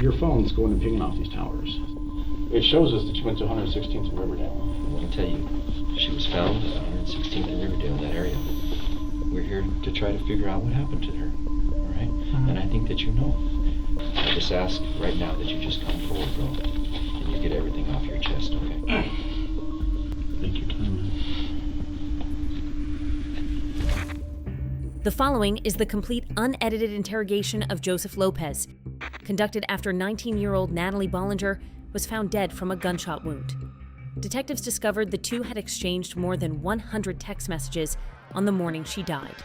your phone's going and pinging off these towers. It shows us that you went to 116th and Riverdale. I want to tell you, she was found at 116th and Riverdale, that area. We're here to try to figure out what happened to her, all right? And I think that you know. I just ask right now that you just come forward, bro, and you get everything off your chest, okay? Take your time, man. The following is the complete unedited interrogation of Joseph Lopez, conducted after 19-year-old Natalie Bollinger was found dead from a gunshot wound. Detectives discovered the two had exchanged more than 100 text messages on the morning she died.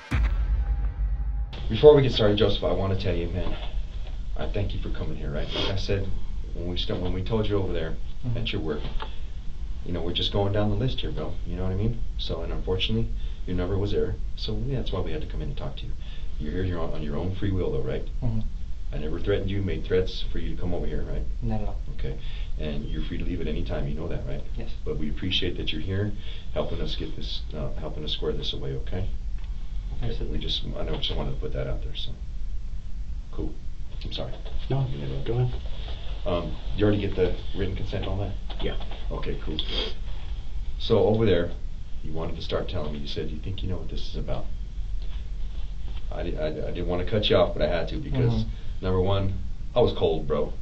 Before we get started, Joseph, I want to tell you, man, I thank you for coming here, right? Like I said, when we told you over there at your work, you know, we're just going down the list here, bro. You know what I mean? So, and unfortunately, your number was there. So, yeah, that's why we had to come in and talk to you. You're here, you're on your own free will, though, right? I never threatened you, made threats for you to come over here, right? Not at all. Okay. And you're free to leave at any time, you know that, right? Yes. But we appreciate that you're here, helping us get this, helping us square this away, okay? Okay. I just wanted to put that out there, so. Cool. I'm sorry. No, go ahead. You already get the written consent and all that? Yeah. Okay, cool. So over there, you wanted to start telling me, you said, you think you know what this is about? I didn't want to cut you off, but I had to because, number one, I was cold, bro.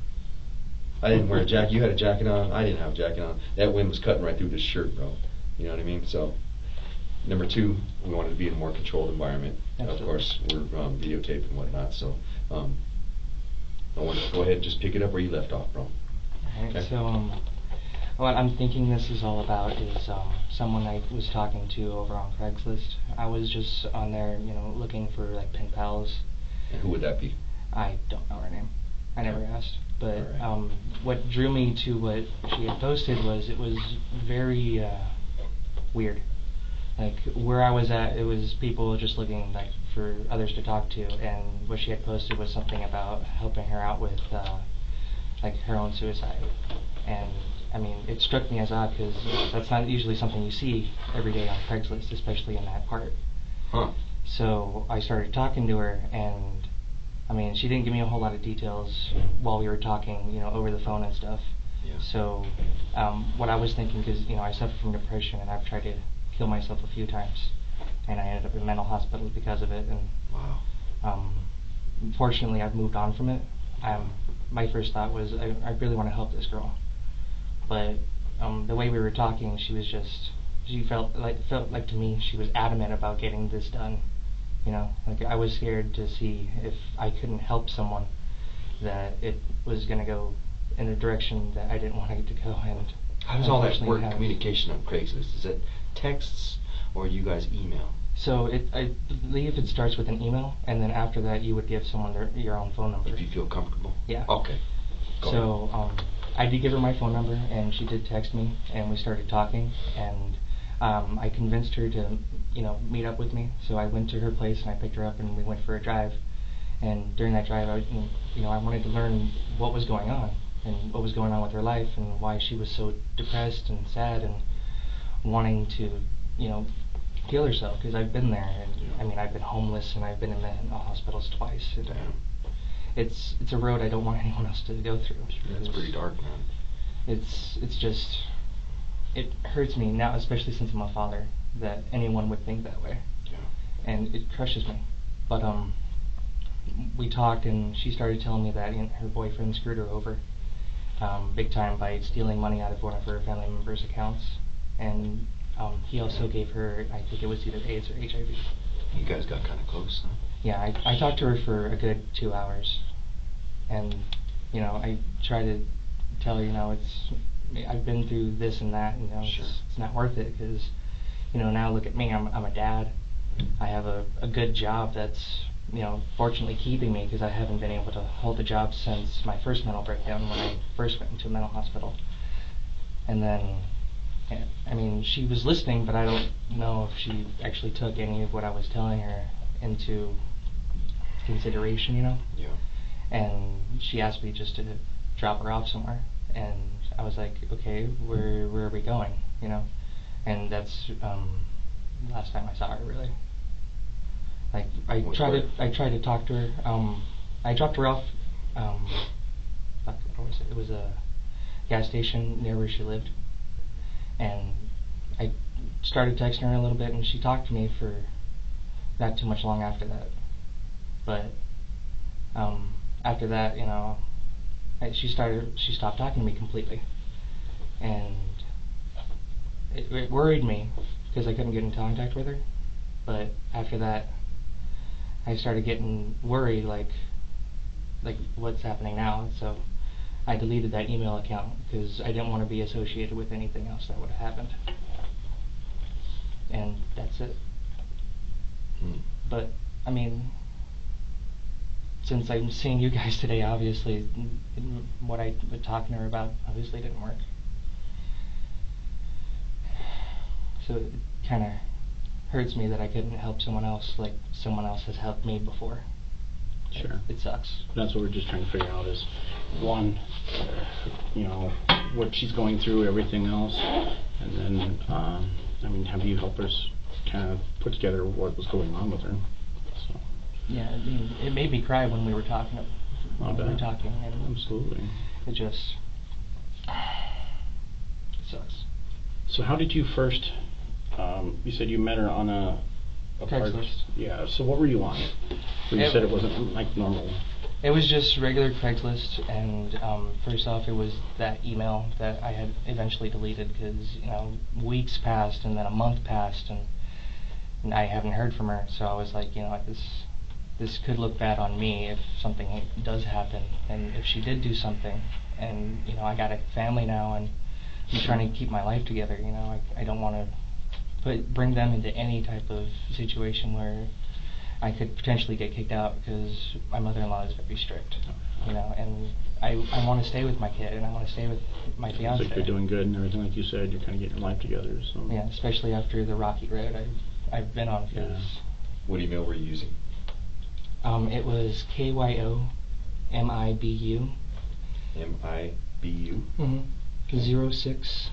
I didn't wear a jacket. You had a jacket on. I didn't have a jacket on. That wind was cutting right through this shirt, bro. You know what I mean? So, number two, we wanted to be in a more controlled environment. Of course, we're videotaped and whatnot, so I want to go ahead and just pick it up where you left off, bro. Alright, Okay. so what I'm thinking this is all about is someone I was talking to over on Craigslist. I was just on there, you know, looking for like pen pals. And who would that be? I don't know her name. I never asked. But Alright. what drew me to what she had posted was it was very weird. Like where I was at, it was people just looking like for others to talk to, and what she had posted was something about helping her out with like her own suicide. And I mean, it struck me as odd because that's not usually something you see every day on Craigslist, especially in that part. Huh. So I started talking to her, and I mean, she didn't give me a whole lot of details while we were talking, you know, over the phone and stuff. Yeah. So what I was thinking, because, you know, I suffer from depression, and I've tried to kill myself a few times, and I ended up in mental hospital because of it. And Wow. Fortunately, I've moved on from it. My first thought was, I really want to help this girl, but the way we were talking, she felt like to me she was adamant about getting this done. You know, like I was scared to see if I couldn't help someone, that it was going to go in a direction that I didn't want it to go. And How does all that unfortunately work, communication on Craigslist? Is it texts or you guys email? So I believe it starts with an email, and then after that you would give someone your own phone number. If you feel comfortable? Yeah. Okay. Go ahead. I did give her my phone number, and she did text me, and we started talking, and I convinced her to, you know, meet up with me. So I went to her place and I picked her up and we went for a drive. And during that drive, I wanted to learn what was going on and what was going on with her life and why she was so depressed and sad and wanting to, you know, kill herself. Because I've been there, and I mean, I've been homeless and I've been in mental hospitals twice. And, it's a road I don't want anyone else to go through. That's pretty dark, man. It's just, it hurts me now, especially since I'm a father, that anyone would think that way. Yeah. And it crushes me. But we talked, and she started telling me that her boyfriend screwed her over big time by stealing money out of one of her family members' accounts. And he also gave her, I think it was either AIDS or HIV. You guys got kind of close, huh? Yeah, I talked to her for a good 2 hours. And, you know, I try to tell her, you know, I've been through this and that, and, you know, Sure. it's not worth it, because, you know, now look at me, I'm a dad. I have a good job that's, you know, fortunately keeping me, because I haven't been able to hold a job since my first mental breakdown when I first went into a mental hospital. And then, I mean, she was listening, but I don't know if she actually took any of what I was telling her into consideration, you know? Yeah. And she asked me just to drop her off somewhere, and I was like, okay, where are we going, you know? And that's last time I saw her, really. Like, I tried to talk to her. I dropped her off about was a gas station near where she lived, and I started texting her a little bit, and she talked to me for not too much long after that. But after that, she stopped talking to me completely, and it worried me because I couldn't get in contact with her. But after that, I started getting worried, like what's happening now. So I deleted that email account because I didn't want to be associated with anything else that would have happened. And that's it. But I mean, since I'm seeing you guys today, obviously what I was talking to her about obviously didn't work. So it kind of hurts me that I couldn't help someone else like someone else has helped me before. Sure. It sucks. That's what we're just trying to figure out is, one, what she's going through, everything else, and then, have you helped us kind of put together what was going on with her? So. Yeah, I mean, it made me cry when we were talking. And absolutely. It just sucks. So how did you first? You said you met her on a Craigslist. Yeah. So what were you on? You said it wasn't like normal. It was just regular Craigslist, and first off, it was that email that I had eventually deleted because weeks passed, and then a month passed, and I haven't heard from her. So I was like, this could look bad on me if something does happen, and if she did do something, and I got a family now, and I'm trying to keep my life together. I don't want to bring them into any type of situation where I could potentially get kicked out because my mother-in-law is very strict, and I want to stay with my kid, and I want to stay with my fiance. Looks like you're doing good and everything, like you said. You're kind of getting your life together. So. Yeah, especially after the rocky road I've been on. Yeah. What email were you using? It was KYOMIBU. MIBU? 0606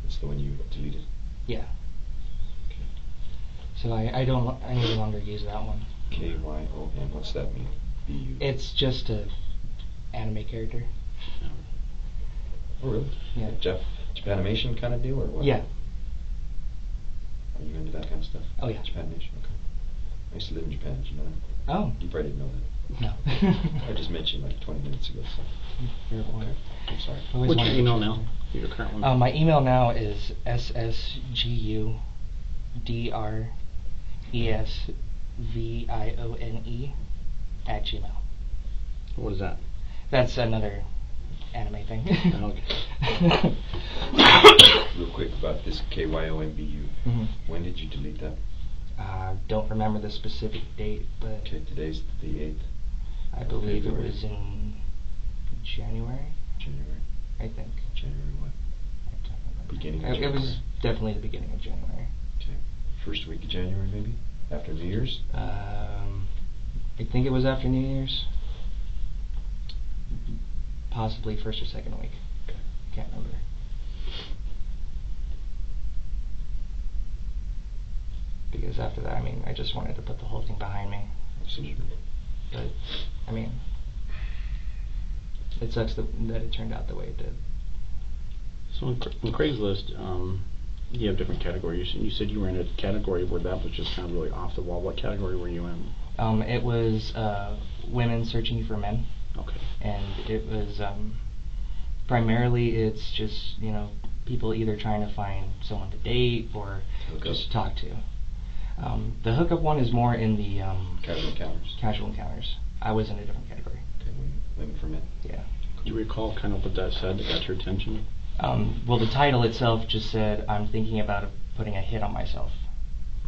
That's the one you deleted? Yeah. Okay. So I no longer use that one. KYOM, what's that mean? BU? It's just a anime character. Oh, really? Yeah. Japanimation kind of deal, or what? Yeah. Are you into that kind of stuff? Oh, yeah. Japanimation, okay. I used to live in Japan, did you know that? Oh. You probably didn't know that. No. I just mentioned like 20 minutes ago, so. Fair point. Okay. I'm sorry. What's your email now? Your current one? My email now is ssgudresvione@gmail. What is that? That's another anime thing. Okay. Real quick about this KYOMBU. Mm-hmm. When did you delete that? Don't remember the specific date, but Okay, today's the 8th. I believe February. it was in January. January. I think. January what? I don't remember. Beginning of It was January. definitely the beginning of January. Okay. First week of January, maybe? After New Year's? I think it was after New Year's. Possibly first or second week. Okay. Can't remember. Because after that, I just wanted to put the whole thing behind me. Absolutely. But, it sucks that it turned out the way it did. So on Craigslist, you have different categories. You said you were in a category where that was just kind of really off the wall. What category were you in? It was women searching for men. Okay. And it was primarily it's just people either trying to find someone to date or just talk to. The hookup one is more in the Casual encounters. Casual encounters. I was in a different category. Okay, women for men. Yeah. Do you recall kind of what that said that got your attention? Well, the title itself just said, "I'm thinking about putting a hit on myself."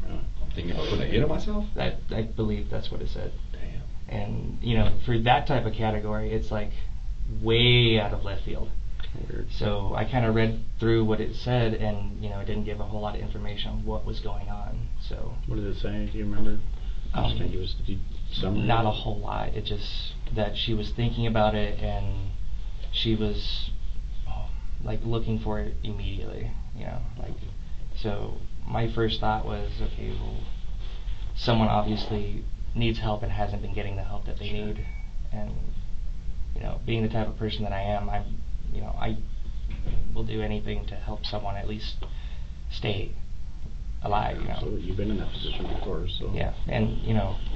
I'm thinking about putting a hit on myself? I believe that's what it said. Damn. And for that type of category, it's like way out of left field. Weird. So I kind of read through what it said, and it didn't give a whole lot of information on what was going on. So what did it say? Do you remember? Just give us the summary. Not a whole lot. It just that she was thinking about it, and she was looking for it immediately. So my first thought was, okay, well, someone obviously needs help and hasn't been getting the help that they need, And being the type of person that I am, I will do anything to help someone at least stay alive. So you've been in that position before, so. Yeah, and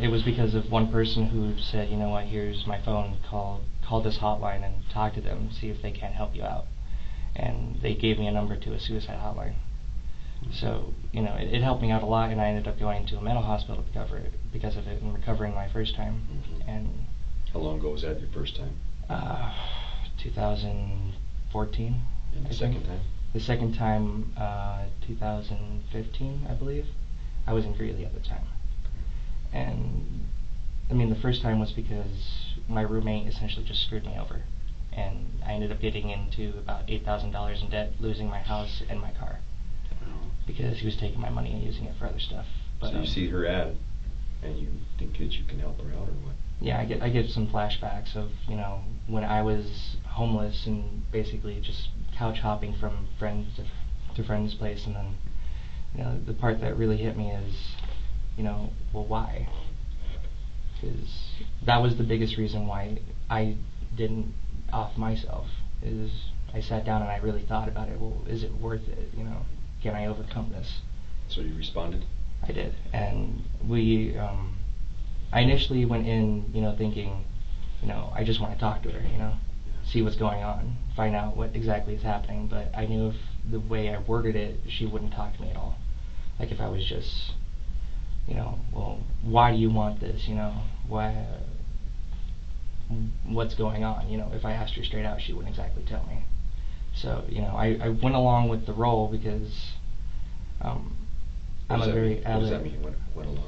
it was because of one person who said, you know what, here's my phone, call this hotline and talk to them, see if they can't help you out. And they gave me a number to a suicide hotline. So, it helped me out a lot, and I ended up going to a mental hospital because of it and recovering my first time. And how long ago was that, your first time? 2014. And the second time? The second time, 2015, I believe. I was in Greeley at the time. And, the first time was because my roommate essentially just screwed me over. And I ended up getting into about $8,000 in debt, losing my house and my car. Because he was taking my money and using it for other stuff. But, so you see her ad, and you think that you can help her out, or what? Yeah, I get some flashbacks of when I was homeless and basically just couch hopping from friend to friend's place, and then the part that really hit me is well, why? Because that was the biggest reason why I didn't off myself. Is I sat down and I really thought about it. Well, is it worth it? Can I overcome this? So you responded? I did, and we. I initially went in, thinking, I just want to talk to her, see what's going on, find out what exactly is happening. But I knew if the way I worded it, she wouldn't talk to me at all. Like if I was just, well, why do you want this? Why? What's going on? If I asked her straight out, she wouldn't exactly tell me. So, I went along with the role because I'm a very avid. What does that mean? Went along with the role?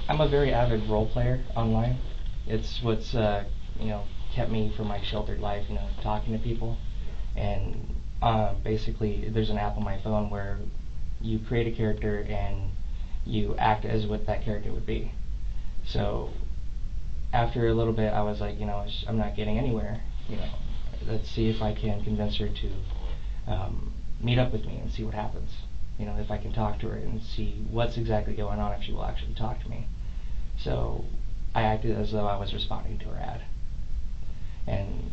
I'm a very avid role player online. It's what's kept me from my sheltered life. Talking to people, and basically there's an app on my phone where you create a character and you act as what that character would be. So after a little bit, I was like, I'm not getting anywhere. Let's see if I can convince her to meet up with me and see what happens. If I can talk to her and see what's exactly going on, if she will actually talk to me. So I acted as though I was responding to her ad. And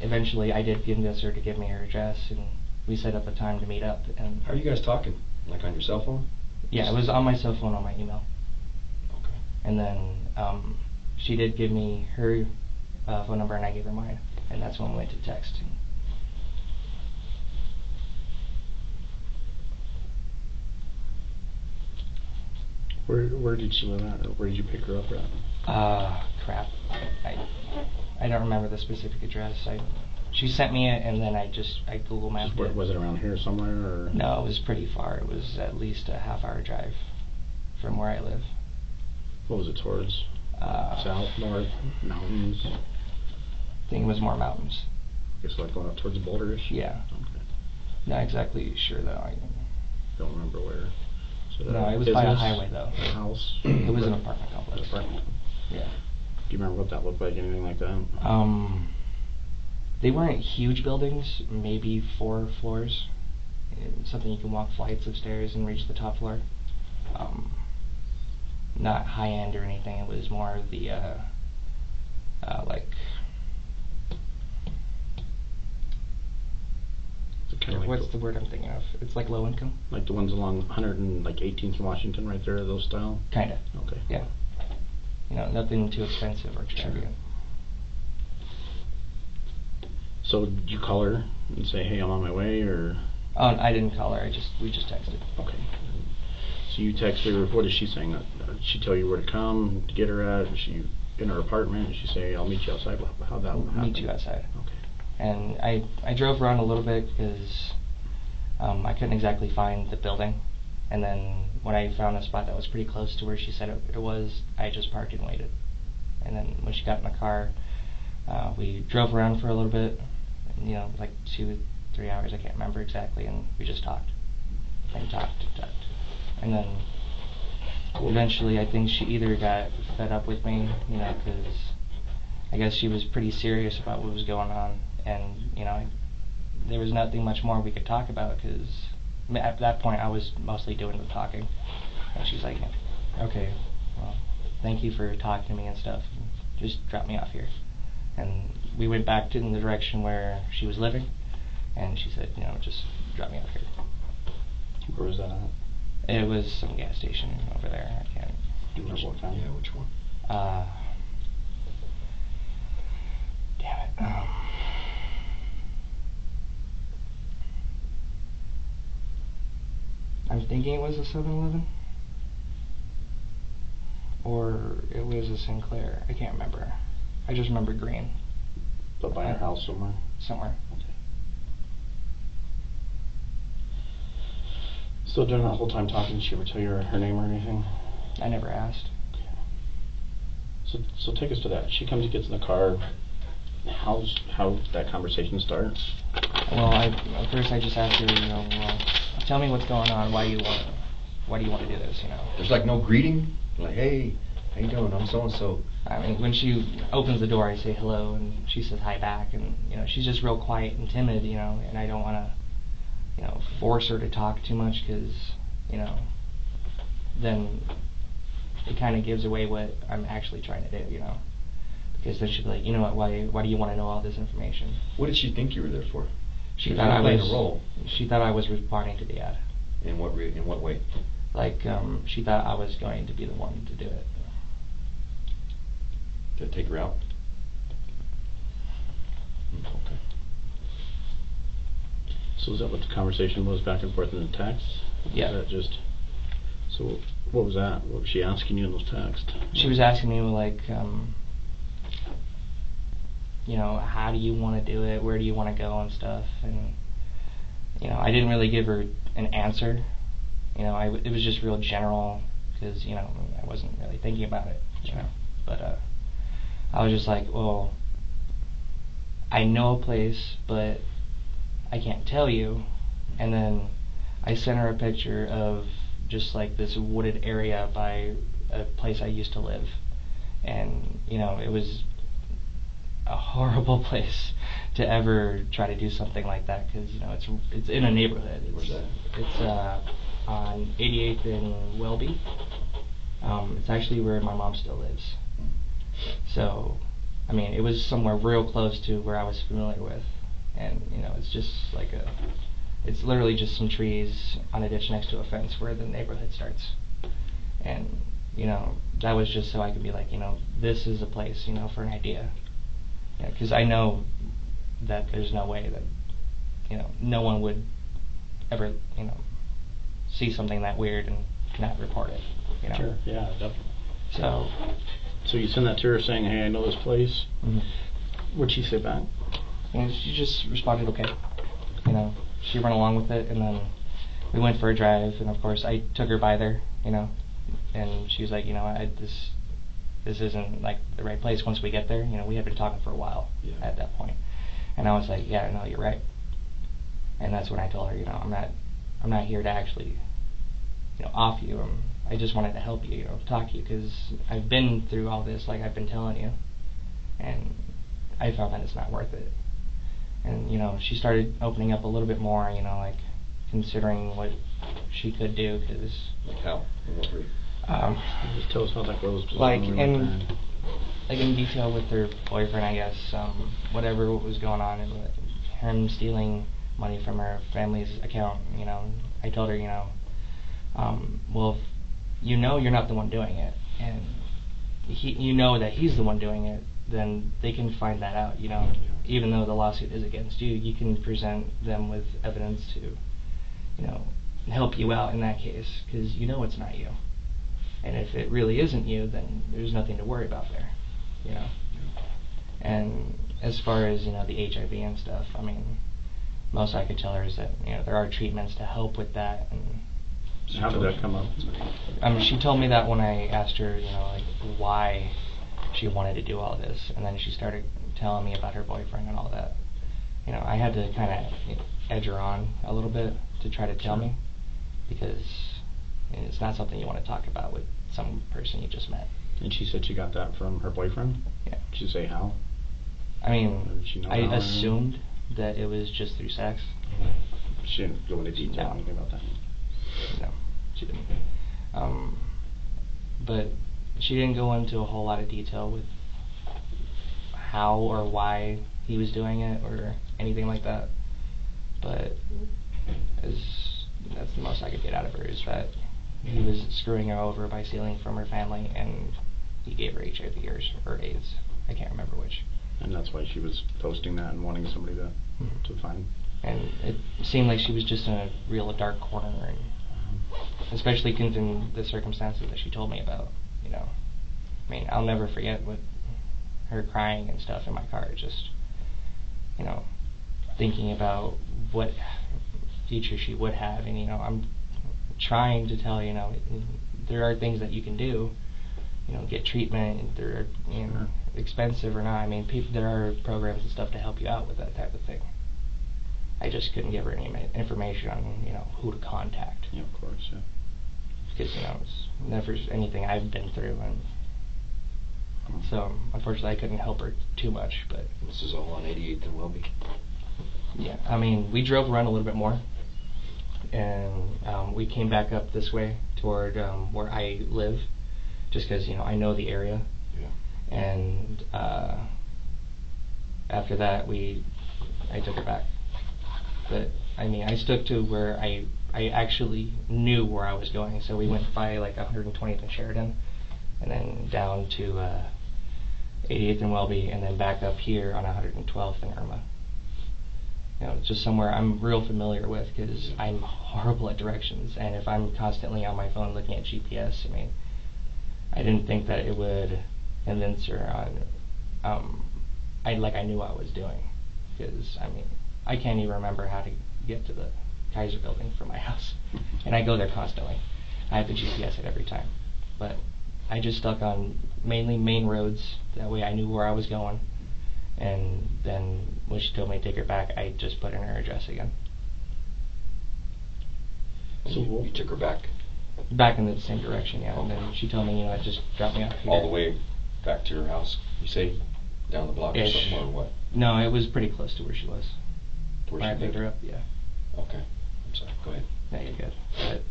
eventually I did convince her to give me her address, and we set up a time to meet up. And how are you guys talking? Like on your cell phone? Yeah, it was on my cell phone, on my email. Okay. And then she did give me her phone number, and I gave her mine. And that's when we went to texting. Where did she live at, or where did you pick her up at? Crap. I don't remember the specific address. She sent me it, and then I Google mapped it. Was it around here somewhere, or? No, it was pretty far. It was at least a half-hour drive from where I live. What was it towards? South, north, mountains? I think it was more mountains. I guess like going up towards Boulder-ish? Yeah. Okay. Not exactly sure though. I don't remember where. So no, it was by a highway though. A house? It was an apartment complex. An apartment. Yeah. Do you remember what that looked like? Anything like that? They weren't huge buildings. Maybe 4 floors. Something you can walk flights of stairs and reach the top floor. Not high end or anything. It was more of the like. What's the word I'm thinking of? It's like low income. Like the ones along 118th and Washington, right there, those style. Kinda. Okay. Yeah. Nothing too expensive or extravagant. So did you call her and say, "Hey, I'm on my way," or? Oh, I didn't call her. We just texted. Okay. So you text her. What is she saying? Did she tell you where to come to get her at? Is she in her apartment? Did she say, "I'll meet you outside"? How'd that happen? Meet you outside. Okay. And I drove around a little bit because I couldn't exactly find the building. And then when I found a spot that was pretty close to where she said it was, I just parked and waited. And then when she got in the car, we drove around for a little bit, like 2-3 hours, I can't remember exactly, and we just talked. And talked. And then eventually I think she either got fed up with me, because I guess she was pretty serious about what was going on. And, there was nothing much more we could talk about because at that point I was mostly doing the talking. And she's like, okay, well, thank you for talking to me and stuff. Just drop me off here. And we went back in the direction where she was living, and she said, just drop me off here. Where was that at? It was some gas station over there. I can't. Do you remember what kind? Yeah, which one? Damn it. I'm thinking it was a 7-Eleven. Or it was a Sinclair. I can't remember. I just remember green. But by her house somewhere? Somewhere. Okay. So during that whole time talking, did she ever tell you her name or anything? I never asked. Okay. So take us to that. She comes and gets in the car. How that conversation starts? Well, at first I just asked her, well, tell me what's going on. Why do you want to do this? There's like no greeting. Like, hey, how you doing? I'm so and so. I mean, when she opens the door, I say hello, and she says hi back, and she's just real quiet and timid, and I don't want to, force her to talk too much, because, then it kind of gives away what I'm actually trying to do, because then she'd be like, you know what, why do you want to know all this information? What did she think you were there for? She thought I playing was a role. She thought I was responding to the ad. In what way? Like, she thought I was going to be the one to do it. To take her out? Okay. So is that what the conversation was back and forth in the text? Yeah. Was that just... So what was that? What was she asking you in those texts? She was asking me, like, how do you want to do it? Where do you want to go and stuff? And, I didn't really give her an answer. It was just real general, because, I wasn't really thinking about it, But I was just like, well, I know a place, but I can't tell you. And then I sent her a picture of just like this wooded area by a place I used to live. And, it was a horrible place to ever try to do something like that, because, it's in a neighborhood. Where's that? It's on 88th and Welby. It's actually where my mom still lives. So, I mean, it was somewhere real close to where I was familiar with. And, it's just like it's literally just some trees on a ditch next to a fence where the neighborhood starts. And, that was just so I could be like, this is a place, for an idea. Because I know that there's no way that, no one would ever, see something that weird and not report it, Sure, yeah, definitely. So you send that to her saying, hey, I know this place. Mm-hmm. What'd she say back? And she just responded, okay. She went along with it, and then we went for a drive, and of course I took her by there, and she was like, this isn't like the right place. Once we get there, we had been talking for a while at that point. And I was like, yeah, no, you're right. And that's when I told her, I'm not here to actually, off you. I just wanted to help you, talk to you, because I've been through all this, like I've been telling you, and I found that it's not worth it. And, she started opening up a little bit more, like considering what she could do, because... Like how? In what way? Just tell us how that goes. Like in detail with her boyfriend, I guess, whatever was going on, and him stealing money from her family's account, I told her, well, if you're not the one doing it, and that he's the one doing it, then they can find that out, even though the lawsuit is against you, you can present them with evidence to, help you out in that case, because it's not you. And if it really isn't you, then there's nothing to worry about there, And as far as, the HIV and stuff, I mean, most I could tell her is that, there are treatments to help with that. And how did that come up? She told me that when I asked her, like, why she wanted to do all this. And then she started telling me about her boyfriend and all that. I had to kind of edge her on a little bit to try to tell me, because it's not something you want to talk about with some person you just met. And she said she got that from her boyfriend? Yeah. Did she say how? I mean, I how assumed that it was just through sex. She didn't go into detail or anything about that? No, she didn't. But she didn't go into a whole lot of detail with how or why he was doing it or anything like that. But that's the most I could get out of her, is that he was screwing her over by stealing from her family, and he gave her HIV or AIDS. I can't remember which. And that's why she was posting that and wanting somebody to find. And it seemed like she was just in a real dark corner, and especially given the circumstances that she told me about, you know. I mean, I'll never forget her crying and stuff in my car, just, you know, thinking about what future she would have. And, you know, I'm trying to tell, you know, there are things that you can do, you know, get treatment, they're, you know, expensive or not. I mean, there are programs and stuff to help you out with that type of thing. I just couldn't give her any information on, you know, who to contact. Yeah, of course, yeah. Because, you know, it's never anything I've been through, and so unfortunately I couldn't help her too much. But this is all on 88th and Welby. Yeah, I mean, we drove around a little bit more, and we came back up this way toward where I live, just because, you know, I know the area. Yeah. And after that, I took her back. But I mean, I stuck to where I actually knew where I was going. So we went by like 120th and Sheridan, and then down to 88th and Welby, and then back up here on 112th and Irma. You know, just somewhere I'm real familiar with, because I'm horrible at directions, and if I'm constantly on my phone looking at GPS, I mean, I didn't think that it would convince her on. I knew what I was doing, because I mean, I can't even remember how to get to the Kaiser building from my house, and I go there constantly. I have the GPS it every time, but I just stuck on mainly main roads. That way I knew where I was going. And then when she told me to take her back, I just put in her address again. So you took her back? Back in the same direction, yeah. And then she told me, you know, just drop me off here. All the way back to her house, you say? Down the block or something, or what? No, it was pretty close to where she was. To where when she I picked her up, yeah. Okay. I'm sorry, go ahead. No, you're good. But,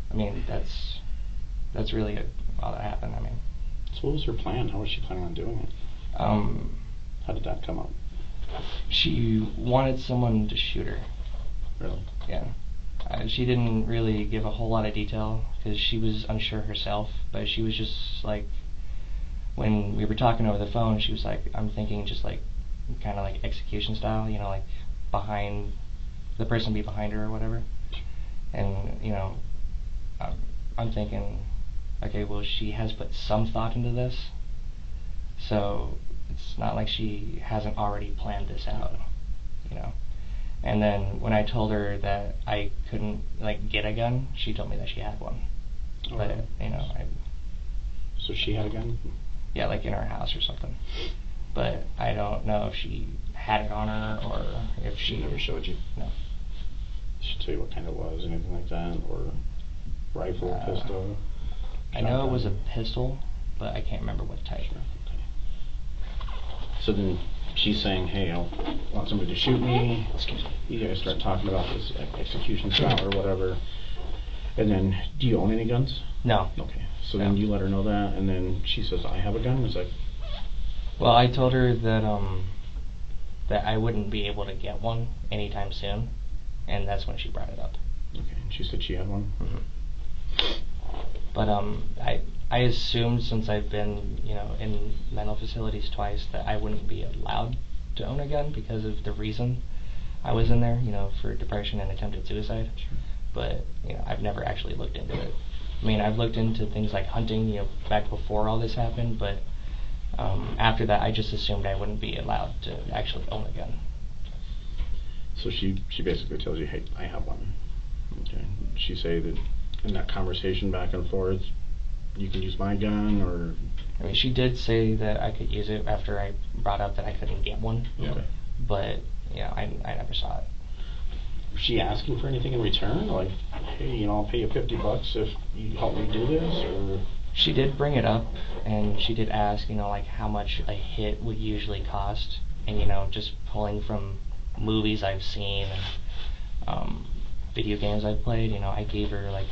I mean, that's really all that happened, I mean. So what was her plan? How was she planning on doing it? How did that come up? She wanted someone to shoot her. Really? Yeah. She didn't really give a whole lot of detail, because she was unsure herself, but she was just like, when we were talking over the phone, she was like, I'm thinking just like, kind of like execution style, you know, like behind, the person be behind her or whatever. And, you know, I'm thinking, okay, well, she has put some thought into this, so it's not like she hasn't already planned this out, you know. And then when I told her that I couldn't like get a gun, she told me that she had one. Oh, but really? you know, So she had a gun? Yeah, like in her house or something. But I don't know if she had it on her or if She never showed you? No. Did she tell you what kind it was, anything like that, or rifle, pistol? I know it was a pistol, but I can't remember what type. Sure. Okay. So then she's saying, hey, I want somebody to shoot me. You guys start talking about this execution style or whatever. And then, do you own any guns? No. Okay. So then you let her know that, and then she says, I have a gun? It's like... Well, I told her that that I wouldn't be able to get one anytime soon, and that's when she brought it up. Okay. And she said she had one? Mm-hmm. But I assumed, since I've been, you know, in mental facilities twice, that I wouldn't be allowed to own a gun because of the reason I was in there, you know, for depression and attempted suicide. Sure. But, you know, I've never actually looked into it. I mean, I've looked into things like hunting, you know, back before all this happened, but after that, I just assumed I wouldn't be allowed to actually own a gun. So she basically tells you, hey, I have one. Okay. Did she say that in that conversation back and forth, you can use my gun, or... I mean, she did say that I could use it after I brought up that I couldn't get one. Okay. But, you know, I never saw it. Was she asking for anything in return? Like, hey, you know, I'll pay you $50 if you help me do this, or... She did bring it up, and she did ask, you know, like how much a hit would usually cost. And, you know, just pulling from movies I've seen and video games I've played, you know, I gave her like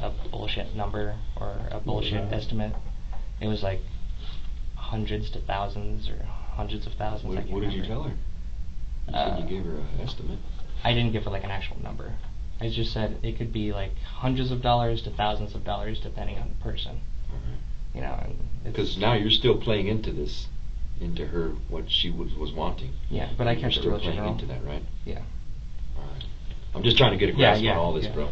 a bullshit number or a bullshit estimate. It was like hundreds to thousands or hundreds of thousands. I can't What did you remember. tell her? You said you gave her an estimate. I didn't give her like an actual number. I just said it could be like hundreds of dollars to thousands of dollars depending on the person. You know, because now you're still playing into this, into her, what she was wanting. Yeah, but I kept it still real playing general. into that, right? Yeah. All right. I'm just trying to get a grasp on all this, yeah. bro.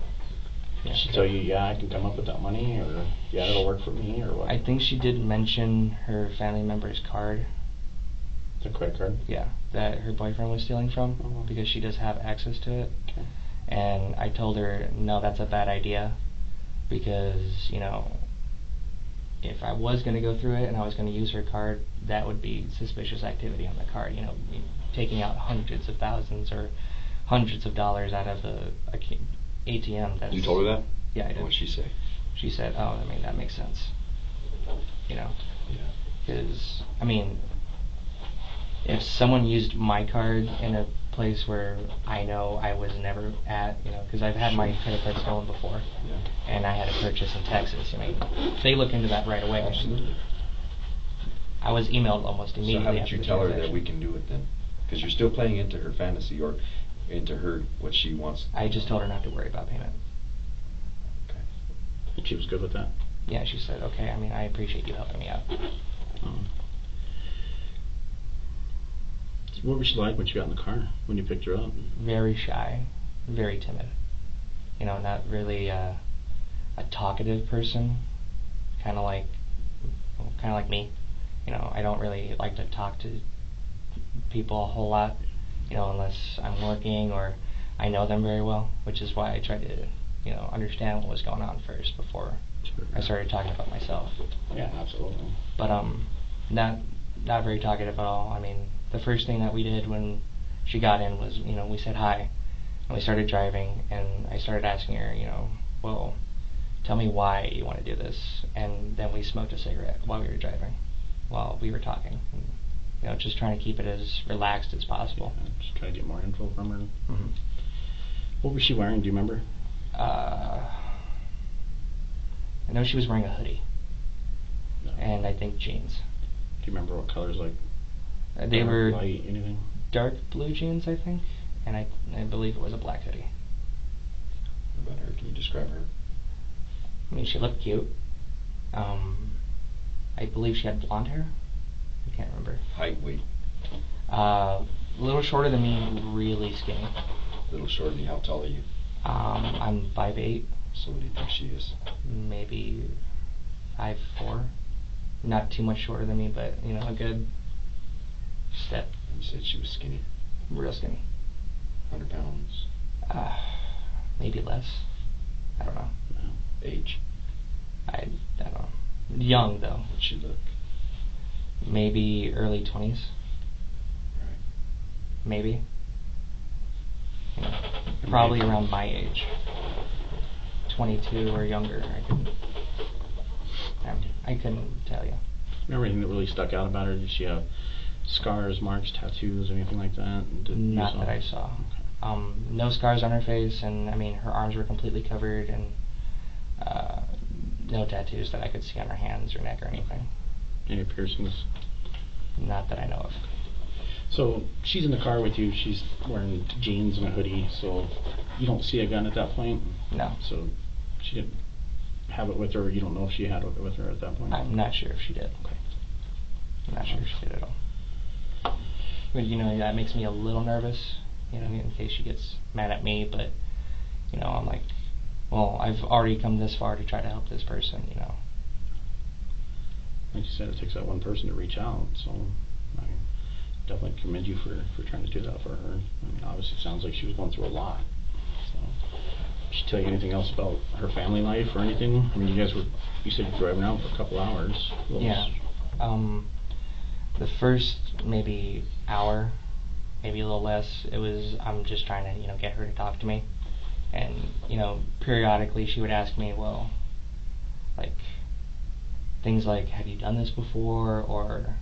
Yeah. She tell you, yeah, I can come up with that money, or yeah, it'll work for me, or what? I think she did mention her family member's card. The credit card? Yeah, that her boyfriend was stealing from, Oh. because she does have access to it. Okay. And I told her, no, that's a bad idea, because, you know, if I was going to go through it and I was going to use her card, that would be suspicious activity on the card, you know, taking out hundreds of thousands or hundreds of dollars out of a ATM. That's, You told her that? Yeah, I did. What did she say? She said, oh, I mean, that makes sense. You know? Yeah. Because, I mean, if someone used my card in a place where I know I was never at, you know, because I've had my credit card stolen before, Yeah. and I had a purchase in Texas, I mean, they look into that right away. Absolutely. I was emailed almost So immediately how did after you the tell her that transaction. we can do it then? Because you're still playing into her fantasy or into her what she wants. I just told her not to worry about payment. Okay. And she was good with that? Yeah, she said, okay, I mean, I appreciate you helping me out. What was she like when she got in the car, when you picked her up? Very shy, very timid. You know, not really a talkative person. Kind of like me. You know, I don't really like to talk to people a whole lot, you know, unless I'm working or I know them very well, which is why I tried to, you know, understand what was going on first before I started talking about myself. Yeah, absolutely. But not very talkative at all. I mean, the first thing that we did when she got in was, you know, we said hi, and we started driving, and I started asking her, you know, well, tell me why you want to do this, and then we smoked a cigarette while we were driving, while we were talking, and, you know, just trying to keep it as relaxed as possible. Yeah, just try to get more info from her. Mm-hmm. What was she wearing? Do you remember? I know she was wearing a hoodie, No. and I think jeans. Do you remember what colors, like? They dark, were light, anything? dark blue jeans, I think, and I believe it was a black hoodie. What about her? Can you describe her? I mean, she looked cute. I believe she had blonde hair. I can't remember. Height, weight. A little shorter than me, really skinny. A little shorter than you. How tall are you? I'm 5'8", So what do you think she is? maybe 5'4". Not too much shorter than me, but, you know, a good step. You said she was skinny. Real skinny. 100 pounds. Maybe less. I don't know. No. Age. I don't know. Young, though. What'd she look? Maybe early 20s. Right. Maybe. You know, probably around my age. 22 or younger. I couldn't tell you. Remember anything that really stuck out about her? Did she have scars, marks, tattoos, anything like that? Not that I saw. Okay. No scars on her face, and I mean, her arms were completely covered, and no tattoos that I could see on her hands or neck or anything. Any piercings? Not that I know of. So she's in the car with you. She's wearing jeans and a hoodie. So you don't see a gun at that point. No. So she didn't have it with her. You don't know if she had it with her at that point. I'm not sure if she did. Okay. I'm not sure if she did at all. But, you know, that makes me a little nervous, you know, in case she gets mad at me, but, you know, I'm like, well, I've already come this far to try to help this person, you know. Like you said, it takes that one person to reach out. So I definitely commend you for trying to do that for her. I mean, obviously it sounds like she was going through a lot. So did she tell you anything else about her family life or anything? I mean, you said you were driving out for a couple hours. Yeah. The first maybe hour, maybe a little less, it was, I'm just trying to, you know, get her to talk to me. And, you know, periodically she would ask me, well, like, things like, have you done this before, or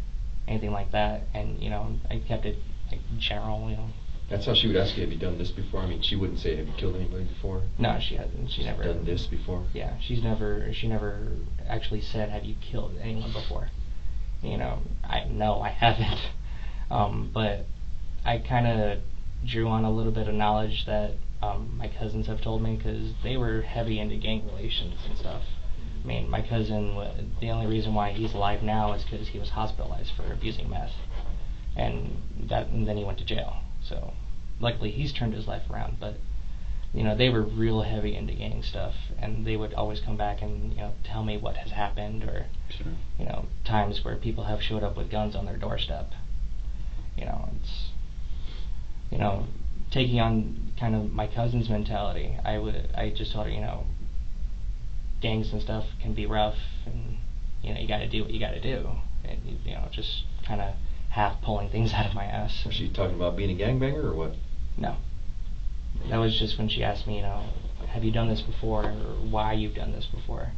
anything like that. And, you know, I kept it, like, general, you know. That's how she would ask you, have you done this before? I mean, she wouldn't say, have you killed anybody before? No, she hasn't. She never done this before? Yeah, she never actually said, have you killed anyone before? You know, I haven't. But I kind of drew on a little bit of knowledge that my cousins have told me, because they were heavy into gang relations and stuff. I mean, my cousin, the only reason why he's alive now is because he was hospitalized for abusing meth, and then he went to jail. So luckily he's turned his life around. But they were real heavy into gang stuff, and they would always come back and tell me what has happened, or times where people have showed up with guns on their doorstep. It's taking on kind of my cousin's mentality. I just told her, gangs and stuff can be rough, and you got to do what you got to do, and just kind of half pulling things out of my ass. Was she talking about being a gangbanger or what? No. That was just when she asked me, have you done this before, or why you've done this before,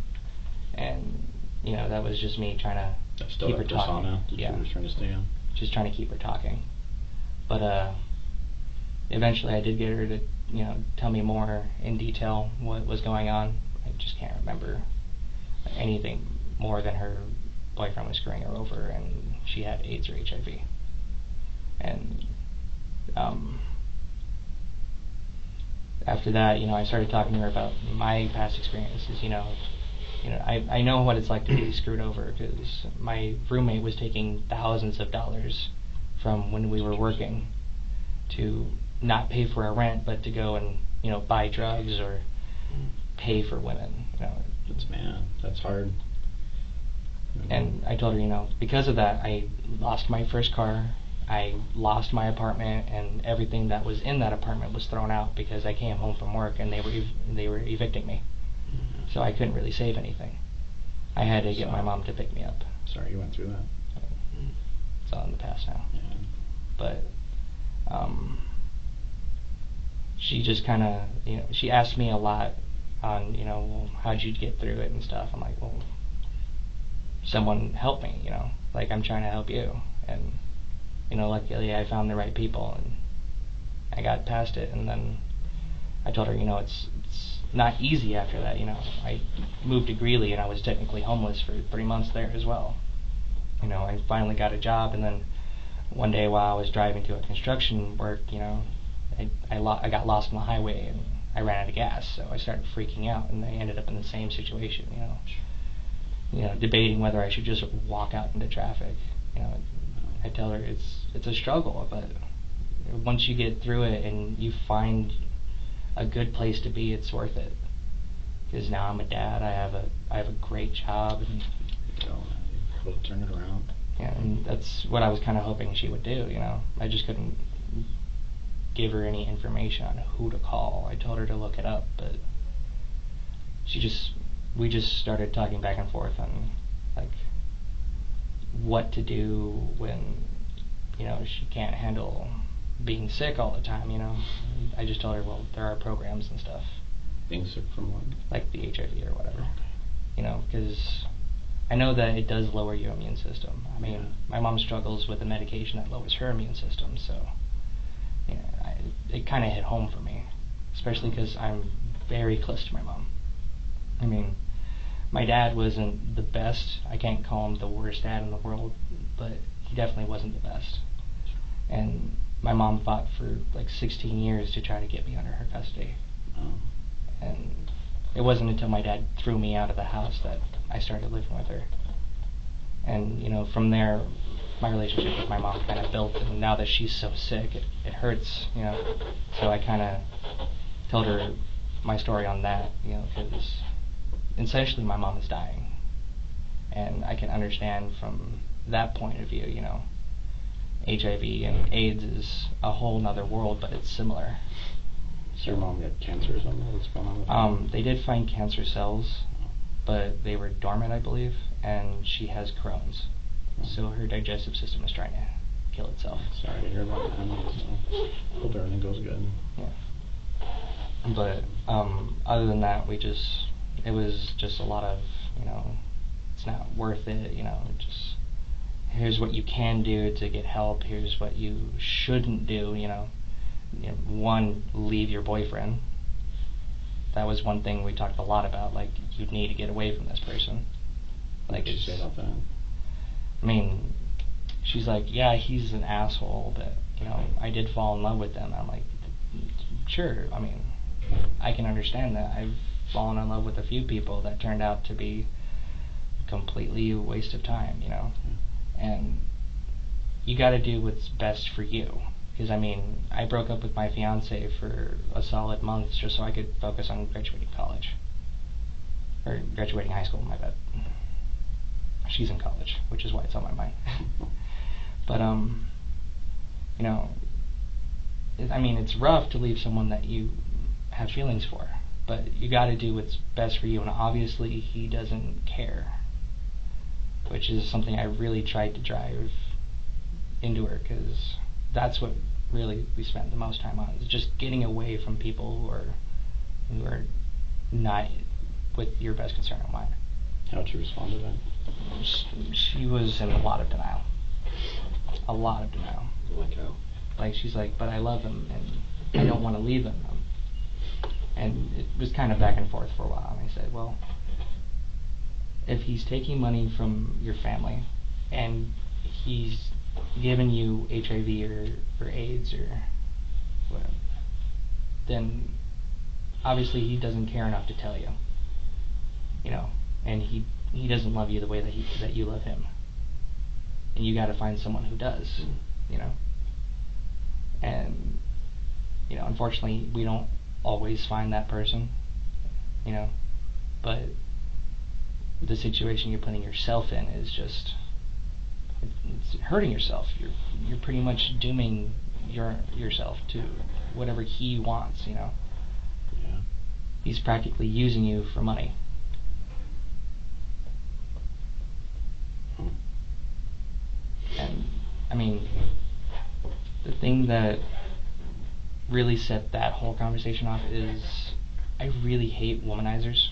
and that was just me trying to keep her talking. Yeah, she was trying to stay on. Just trying to keep her talking. But eventually I did get her to tell me more in detail what was going on. I just can't remember anything more than her boyfriend was screwing her over, and she had AIDS or HIV. And after that, I started talking to her about my past experiences. I know what it's like to be screwed over, because my roommate was taking thousands of dollars from when we were working to not pay for our rent, but to go and buy drugs or pay for women. That's hard. And I told her, because of that, I lost my first car, I lost my apartment, and everything that was in that apartment was thrown out because I came home from work and they were evicting me. So I couldn't really save anything. I had to get my mom to pick me up. Sorry you went through that. It's all in the past now. Yeah. But she just kind of, she asked me a lot on, well, how'd you get through it and stuff. I'm like, well, someone help me, like I'm trying to help you. And, luckily I found the right people and I got past it. And then I told her, it's not easy after that. I moved to Greeley and I was technically homeless for 3 months there as well. I finally got a job, and then one day while I was driving to a construction work, I got lost on the highway and I ran out of gas, so I started freaking out, and I ended up in the same situation, debating whether I should just walk out into traffic. I tell her it's a struggle, but once you get through it and you find a good place to be, it's worth it. Because now I'm a dad, I have a great job, and able to turn it around. Yeah, and that's what I was kind of hoping she would do. I just couldn't give her any information on who to call. I told her to look it up, but we just started talking back and forth on like what to do when she can't handle being sick all the time. I just told her, well, there are programs and stuff. Being sick from what? Like the HIV or whatever. Because I know that it does lower your immune system. I mean, my mom struggles with a medication that lowers her immune system, so it kind of hit home for me, especially because I'm very close to my mom. I mean, my dad wasn't the best. I can't call him the worst dad in the world, but he definitely wasn't the best. And my mom fought for like 16 years to try to get me under her custody. And it wasn't until my dad threw me out of the house that I started living with her. And from there, my relationship with my mom kind of built, and now that she's so sick, it hurts, So I kind of told her my story on that, because essentially my mom is dying. And I can understand from that point of view, HIV and AIDS is a whole nother world, but it's similar. So your mom got cancer or something? What's going on with they did find cancer cells, but they were dormant, I believe, and she has Crohn's. So her digestive system is trying to kill itself. Sorry to hear about that. So hope everything goes good. Yeah. But other than that, it was just a lot of, it's not worth it, just here's what you can do to get help, here's what you shouldn't do, one, leave your boyfriend. That was one thing we talked a lot about, like, you need to get away from this person. Like, what did you say about that? I mean, she's like, yeah, he's an asshole, but, I did fall in love with him. I'm like, sure, I mean, I can understand that. I've fallen in love with a few people that turned out to be completely a waste of time, and you gotta do what's best for you. Because, I mean, I broke up with my fiance for a solid month just so I could focus on graduating college. Or graduating high school, my bad. She's in college, which is why it's on my mind. But, I mean, it's rough to leave someone that you have feelings for. But you gotta do what's best for you, and obviously he doesn't care. Which is something I really tried to drive into her, because that's what really we spent the most time on, is just getting away from people who are not with your best concern in mind. How'd you respond to that? She was in a lot of denial. A lot of denial. Like how? Like, she's like, but I love him, and I don't want to leave him. And it was kind of back and forth for a while, and I said, well, if he's taking money from your family, and he's given you HIV or AIDS or whatever, then obviously he doesn't care enough to tell you, and he doesn't love you the way that you love him, and you got to find someone who does, and unfortunately we don't always find that person, but the situation you're putting yourself in is just, it's hurting yourself. You're pretty much dooming yourself to whatever he wants, Yeah. He's practically using you for money. And I mean, the thing that really set that whole conversation off is I really hate womanizers,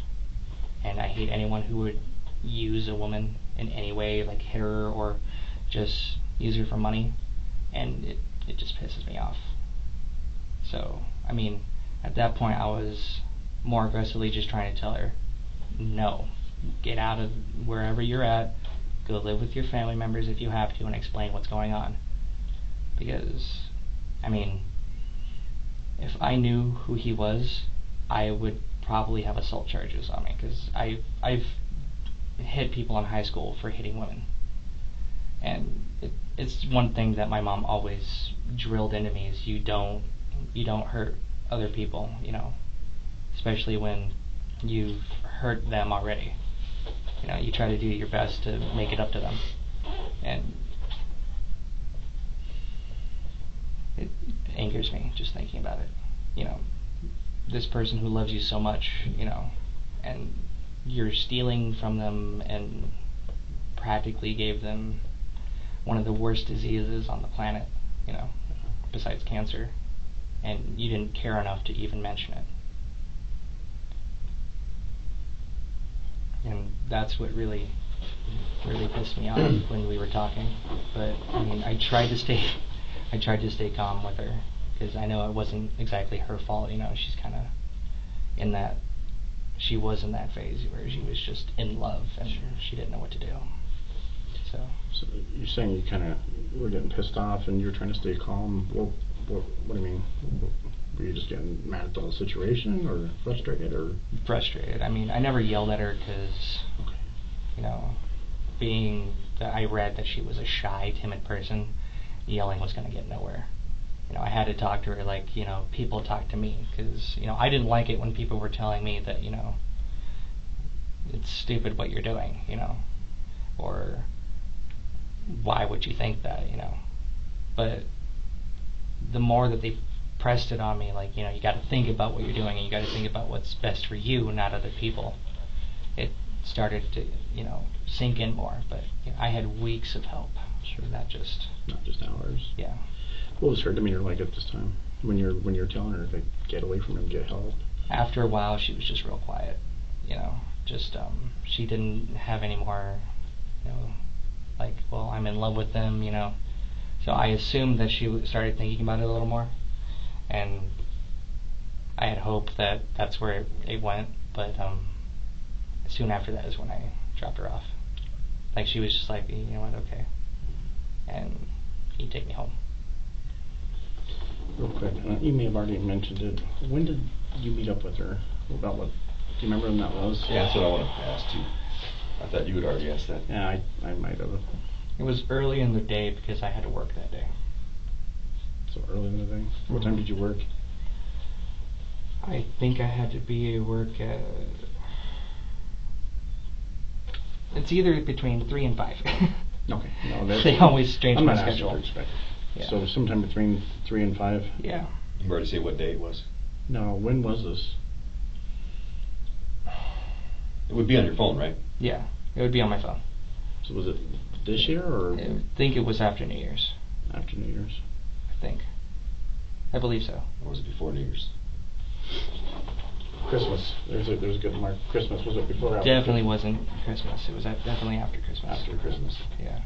and I hate anyone who would use a woman in any way, like hit her or just use her for money, and it just pisses me off. So, I mean, at that point I was more aggressively just trying to tell her, no, get out of wherever you're at, go live with your family members if you have to, and explain what's going on. Because, I mean, if I knew who he was, I would probably have assault charges on me, because I've hit people in high school for hitting women. And it's one thing that my mom always drilled into me, is you don't hurt other people, especially when you've hurt them already. You try to do your best to make it up to them. And it angers me just thinking about it. This person who loves you so much, and you're stealing from them and practically gave them one of the worst diseases on the planet, besides cancer, and you didn't care enough to even mention it. And that's what really pissed me off when we were talking. But I mean, I tried to stay calm with her, because I know it wasn't exactly her fault. She's kind of in that, she was in that phase where she was just in love and she didn't know what to do. So you're saying you kind of were getting pissed off and you were trying to stay calm. What do you mean? Were you just getting mad at the whole situation, or frustrated, or? Frustrated. I mean, I never yelled at her because, being that I read that she was a shy, timid person, yelling was going to get nowhere. I had to talk to her like, people talk to me, because, I didn't like it when people were telling me that, it's stupid what you're doing, or why would you think that, But the more that they pressed it on me, like, you got to think about what you're doing, and you got to think about what's best for you, not other people, it started to, sink in more. But I had weeks of help. Sure. Not just hours. Yeah. What was her demeanor like at this time, when you're telling her to get away from him, get help? After a while, she was just real quiet. She didn't have any more, like, well, I'm in love with them, So I assumed that she started thinking about it a little more, and I had hoped that that's where it went. But soon after that is when I dropped her off. Like, she was just like, you know what, okay. and he'd take me home. Real quick, you may have already mentioned it. When did you meet up with her? About what? Do you remember when that was? Yeah, that's what I want to ask too. I thought you had already asked that. Yeah, I might have. It was early in the day because I had to work that day. So early in the day? What time did you work? I think I had to be at work at... It's either between 3 and 5. Okay. No, that's... They always change I'm my not asking schedule. for respect. Yeah. So sometime between 3 and 5? Yeah. You already say what day it was? No, when was this? It would be on your phone, right? Yeah, it would be on my phone. So was it this year or I think it was after New Year's. after New Year's? I think. I believe so. Or was it before New Year's? Christmas. There's a good mark. Christmas, was it before or after? Definitely wasn't Christmas. It was definitely after Christmas. After Christmas. Yeah,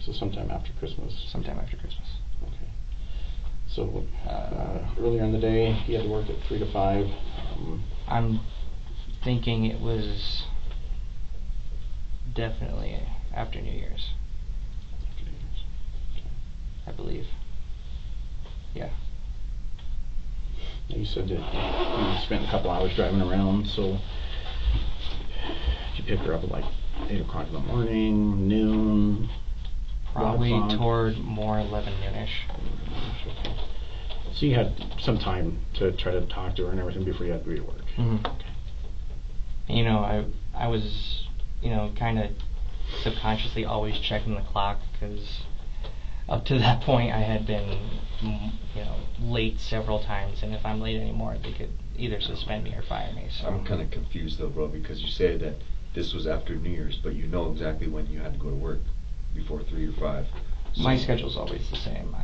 So sometime after Christmas. sometime after Christmas. Okay. So earlier in the day, you had to work at 3 to 5. I'm thinking it was definitely after New Year's, I believe. Yeah. You said that you spent a couple hours driving around, so you pick her up at like 8 o'clock in the morning, noon? Probably 1 o'clock? toward more 11 noonish. Okay. So you had some time to try to talk to her and everything before you had to be to work. Mm-hmm. Okay. You know, I was, you know, kind of subconsciously always checking the clock because up to that point I had been, you know, late several times, and if I'm late anymore, they could either suspend me or fire me. So I'm kind of confused though, bro, because you say that this was after New Year's, but you know exactly when you had to go to work, before 3 or 5. So my schedule's always the same.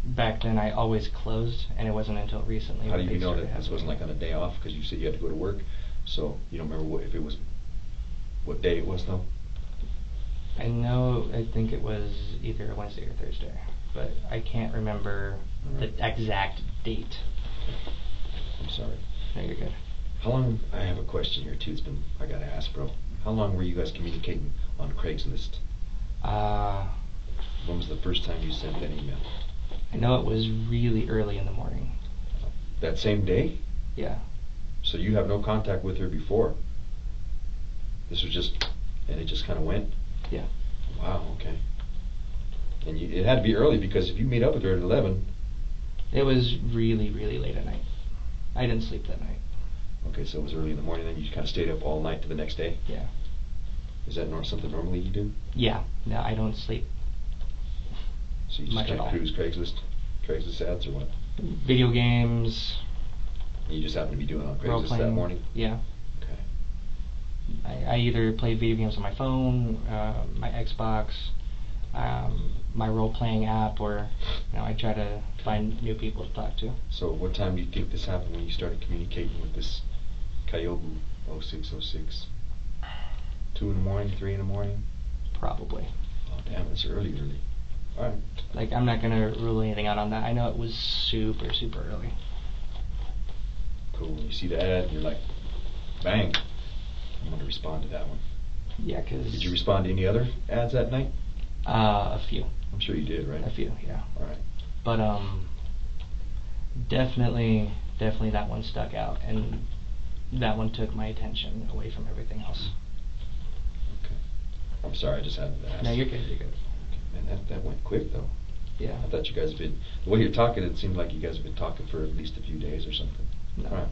Back then I always closed, and it wasn't until recently. how do that you they know started that this having wasn't me. like on a day off? Because you said you had to go to work, so you don't remember if it was what day it was though? I think it was either Wednesday or Thursday, but I can't remember Alright. the exact date. I'm sorry. No, you're good. How long? I have a question here too. I gotta ask, bro. How long were you guys communicating on Craigslist? When was the first time you sent that email? I know it was really early in the morning. That same day? Yeah. So you have no contact with her before? This was just, and it just kind of went? Yeah. Wow, okay. And it had to be early because if you meet up with her at 11... It was really, really late at night. I didn't sleep that night. Okay, so it was early in the morning, then you kind of stayed up all night to the next day? Yeah. Is that something normally you do? Yeah. No, I don't sleep. So you just Much kind at of all. cruise Craigslist ads or what? Video games, And you just happen to be doing it on role Craigslist playing. that morning? Yeah. Okay. I either play video games on my phone, my Xbox, my role-playing app, or I try to find new people to talk to. So what time do you think this happened when you started communicating with this Kyobu 0606? 2 in the morning, 3 in the morning? Probably. Oh damn, it's early. Alright. Like, I'm not gonna rule anything out on that. I know it was super, super early. Cool. You see the ad and you're like, bang. I'm gonna respond to that one. Yeah, 'cause Did you respond to any other ads that night? a few. I'm sure you did, right? A few, yeah. Alright. But definitely that one stuck out, and that one took my attention away from everything else. Okay. I'm sorry, I just had to ask. No, you're good. You're good. Okay, man, that went quick though. Yeah. I thought you guys had been, the way you're talking, it seemed like you guys have been talking for at least a few days or something. No. Alright.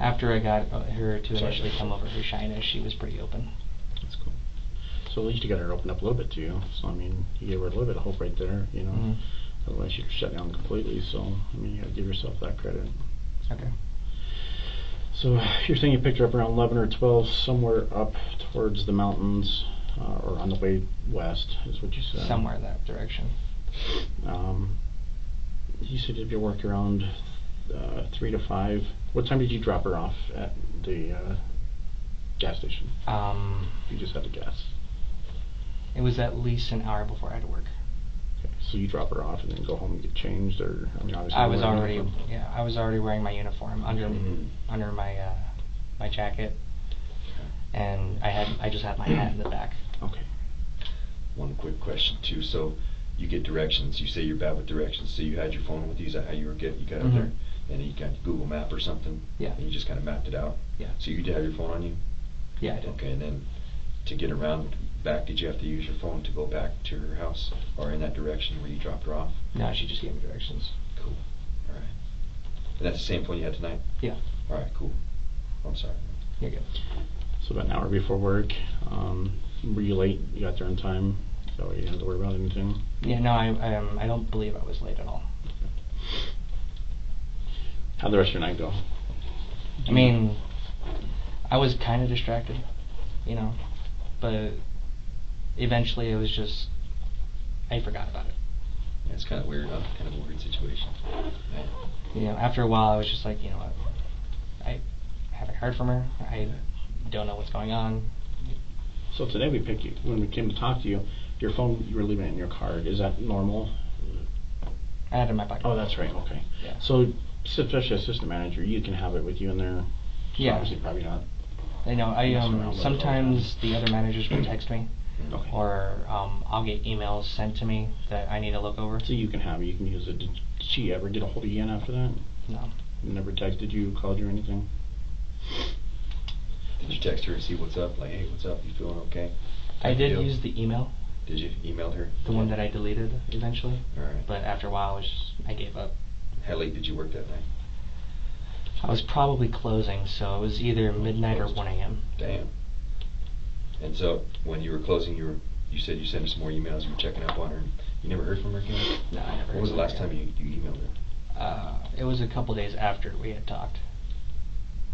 After I got her to Sorry. initially come over her shyness, she was pretty open. That's cool. So at least you got her to open up a little bit to you. So I mean, you gave her a little bit of hope right there, you know. Mhm. Otherwise she'd shut down completely. So I mean, you got to give yourself that credit. Okay. So you're saying you picked her up around 11 or 12, somewhere up towards the mountains, or on the way west, is what you said. Somewhere in that direction. You said if you work around 3 to 5. What time did you drop her off at the gas station? You just had to gas. It was at least an hour before I had to work. Okay, so you drop her off and then go home and get changed, or I mean, obviously. I was you're wearing already uniform. I was already wearing my uniform under Mhm. under my my jacket, and I just had my hat in the back. Okay. One quick question too. So you get directions. You say you're bad with directions. So you had your phone with you. Is that how you got up there? And you got Google Map or something? Yeah. And you just kind of mapped it out? Yeah. So you did have your phone on you? Yeah, I did. Okay, and then to get around back, did you have to use your phone to go back to her house or in that direction where you dropped her off? No, she just gave me directions. Cool. All right. And that's the same phone you had tonight? Yeah. All right, cool. I'm sorry. You're good. So about an hour before work, were you late? You got there on time? So you didn't have to worry about anything? Yeah, no, I don't believe I was late at all. How'd the rest of your night go? I mean, I was kind of distracted, you know, but eventually it was just, I forgot about it. Yeah, it's kind of weird, huh? Kind of a weird situation. Yeah. You know, after a while I was just like, you know what, I haven't heard from her, I don't know what's going on. So today we picked you, when we came to talk to you, your phone, you were leaving it in your car. Is that normal? I had it in my pocket. Oh, that's right, okay. Yeah. So, especially assistant manager, you can have it with you in there. So Yeah. obviously probably not. I know, Messing around with it sometimes the other managers will text me, Okay. or I'll get emails sent to me that I need to look over. So you can have it, you can use it. Did she ever get a hold of you again after that? No. Never texted you, called you or anything? Did you text her and see what's up? Like, hey, what's up? You feeling okay? I did Deal? use the email, Did you email her? the one that I deleted eventually, All right. but after a while I gave up. How late did you work that night? I was probably closing, so it was either midnight or 1 a.m. Damn. And so when you were closing, you said you sent us more emails. You were checking up on her. You never heard from her again? No, I never. When was the last time you emailed her? It was a couple days after we had talked.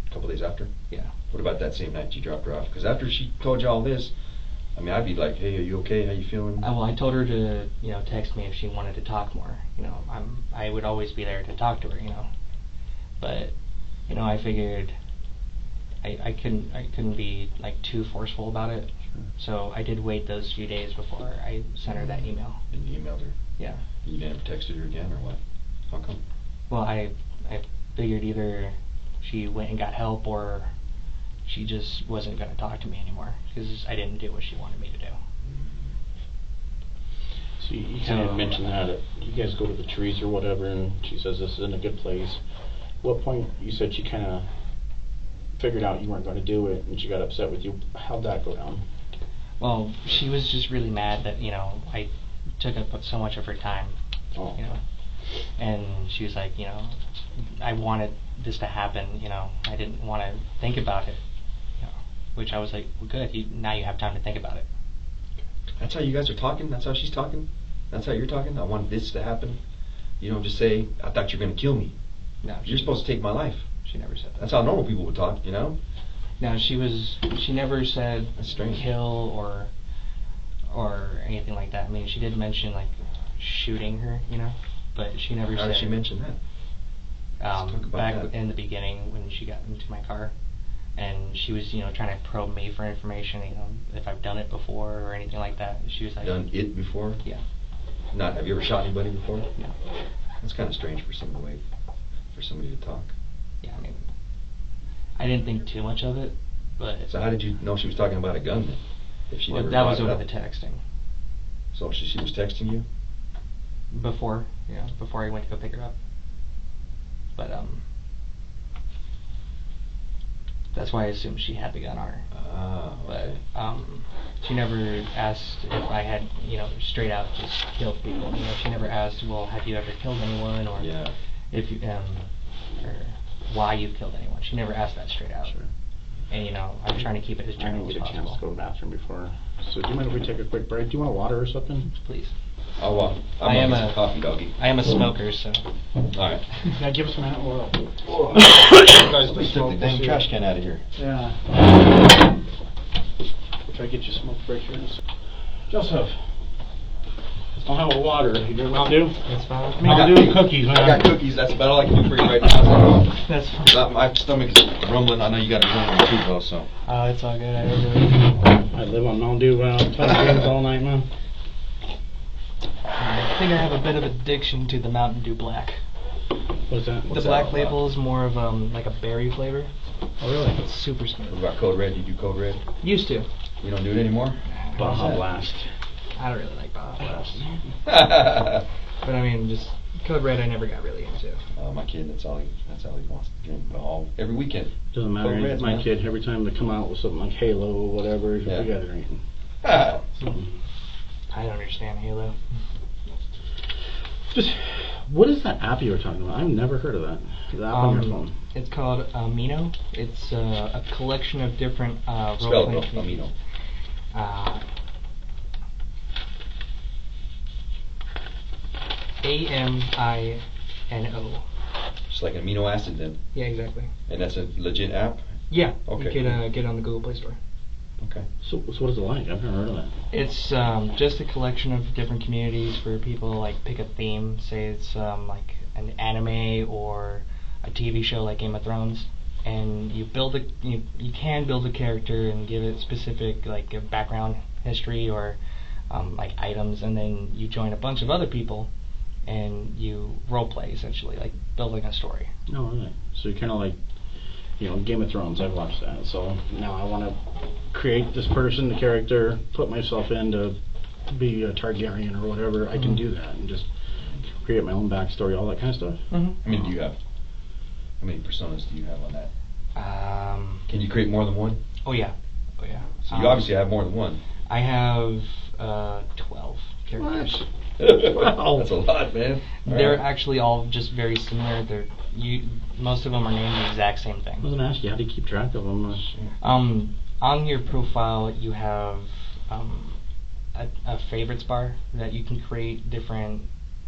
A couple days after? Yeah. What about that same night you dropped her off? Because after she told you all this, I mean, I'd be like, hey, are you okay? How you feeling? Well, I told her to, you know, text me if she wanted to talk more. You know, I would always be there to talk to her. You know, but you know, I figured I couldn't be like too forceful about it. Sure. So I did wait those few days before I sent her that email. And you emailed her? Yeah. You never texted her again, or what? How come? Well, I figured either she went and got help or she just wasn't going to talk to me anymore because I didn't do what she wanted me to do. So you kind of mentioned that you guys go to the trees or whatever, and she says this isn't a good place. What point you said she kind of figured out you weren't going to do it, and she got upset with you? How'd that go down? Well, she was just really mad that, you know, I took up so much of her time. Oh. You know, and she was like, you know, I wanted this to happen. You know, I didn't want to think about it. You know, which I was like, well, good. Now you have time to think about it. That's how you guys are talking? That's how she's talking? That's how you're talking? I want this to happen? You don't just say, I thought you were going to kill me. No, You're supposed to take my life. She never said that. That's how normal people would talk, you know? No, she never said That's strange. kill or anything like that. I mean, she did mention like shooting her, you know, but she never How said. did she mention that? Let's talk about Back that. in the beginning when she got into my car, and she was, you know, trying to probe me for information, you know, if I've done it before or anything like that. She was like, Done it before? Yeah. Not, have you ever shot anybody before? No. That's kind of strange for somebody to talk. Yeah, I mean, I didn't think too much of it, but So how did you know she was talking about a gun then? If she well, never that brought was it over up? the texting. So she was texting you? Before I went to go pick her up. But that's why I assumed she had the gun on her. Ah, okay. But she never asked if I had, you know, straight out just killed people. You know, she never asked, well, have you ever killed anyone, or Yeah. if you or why you've killed anyone. She never asked that straight out. Sure. And you know, I'm trying to keep it as I general didn't as get a chance to possible. go to the bathroom before. So do you mind if we take a quick break? Do you want a water or something? Please. I'm I am gonna get a- some coffee, doggy. I am a smoker, so. Alright. Yeah, give us a minute. Guys, please took the dang trash can out of here. Yeah. We'll try to get you a smoke break here. Joseph. Don't have a water. You drink Mountain Dew? That's fine. Mountain Dew and cookies, man. I got cookies. That's about all I can do for you right now. That's fine. My stomach's rumbling. I know you got a joint too, though. So. Oh, it's all good. I really. I live on Mountain Dew, playing games all night, man. I think I have a bit of addiction to the Mountain Dew Black. What's that? The What's that black all label is more of like a berry flavor. Oh, really? It's super smooth. What about Code Red? You do Code Red? Used to. You don't do it anymore? Baja How's that? Blast. I don't really like Bob Ross. But I mean, just Code Red, I never got really into. My kid, that's all he wants to drink every weekend. Doesn't matter. Code Reds, my man. kid, every time they come out with something like Halo or whatever, Yeah. we got to drink. I don't understand Halo. Just, what is that app you were talking about? I've never heard of that. The app on your phone. It's called Amino. It's a collection of different Spell role-playing it, bro. communities. AMINO. Just like an amino acid then. Yeah, exactly. And that's a legit app? Yeah, Okay. you can get it on the Google Play Store. Okay. So what is it like? I've never heard of that. It's just a collection of different communities where people like pick a theme. Say it's like an anime or a TV show like Game of Thrones, and you can build a character and give it specific like a background history or like items, and then you join a bunch of other people and you role play essentially, like building a story. Oh, really? So you're kind of like, Game of Thrones. I've watched that. So now I want to create this person, the character, put myself in to be a Targaryen or whatever. I can do that and just create my own backstory, all that kind of stuff. Mm-hmm. How many do you have? How many personas do you have on that? Can you create more than one? Oh yeah. So you obviously have more than one. I have 12 characters. Wow. That's a lot, man. They're actually all just very similar. Most of them are named the exact same I was thing. going to ask you, how do you keep track of them? On your profile, you have a favorites bar that you can create different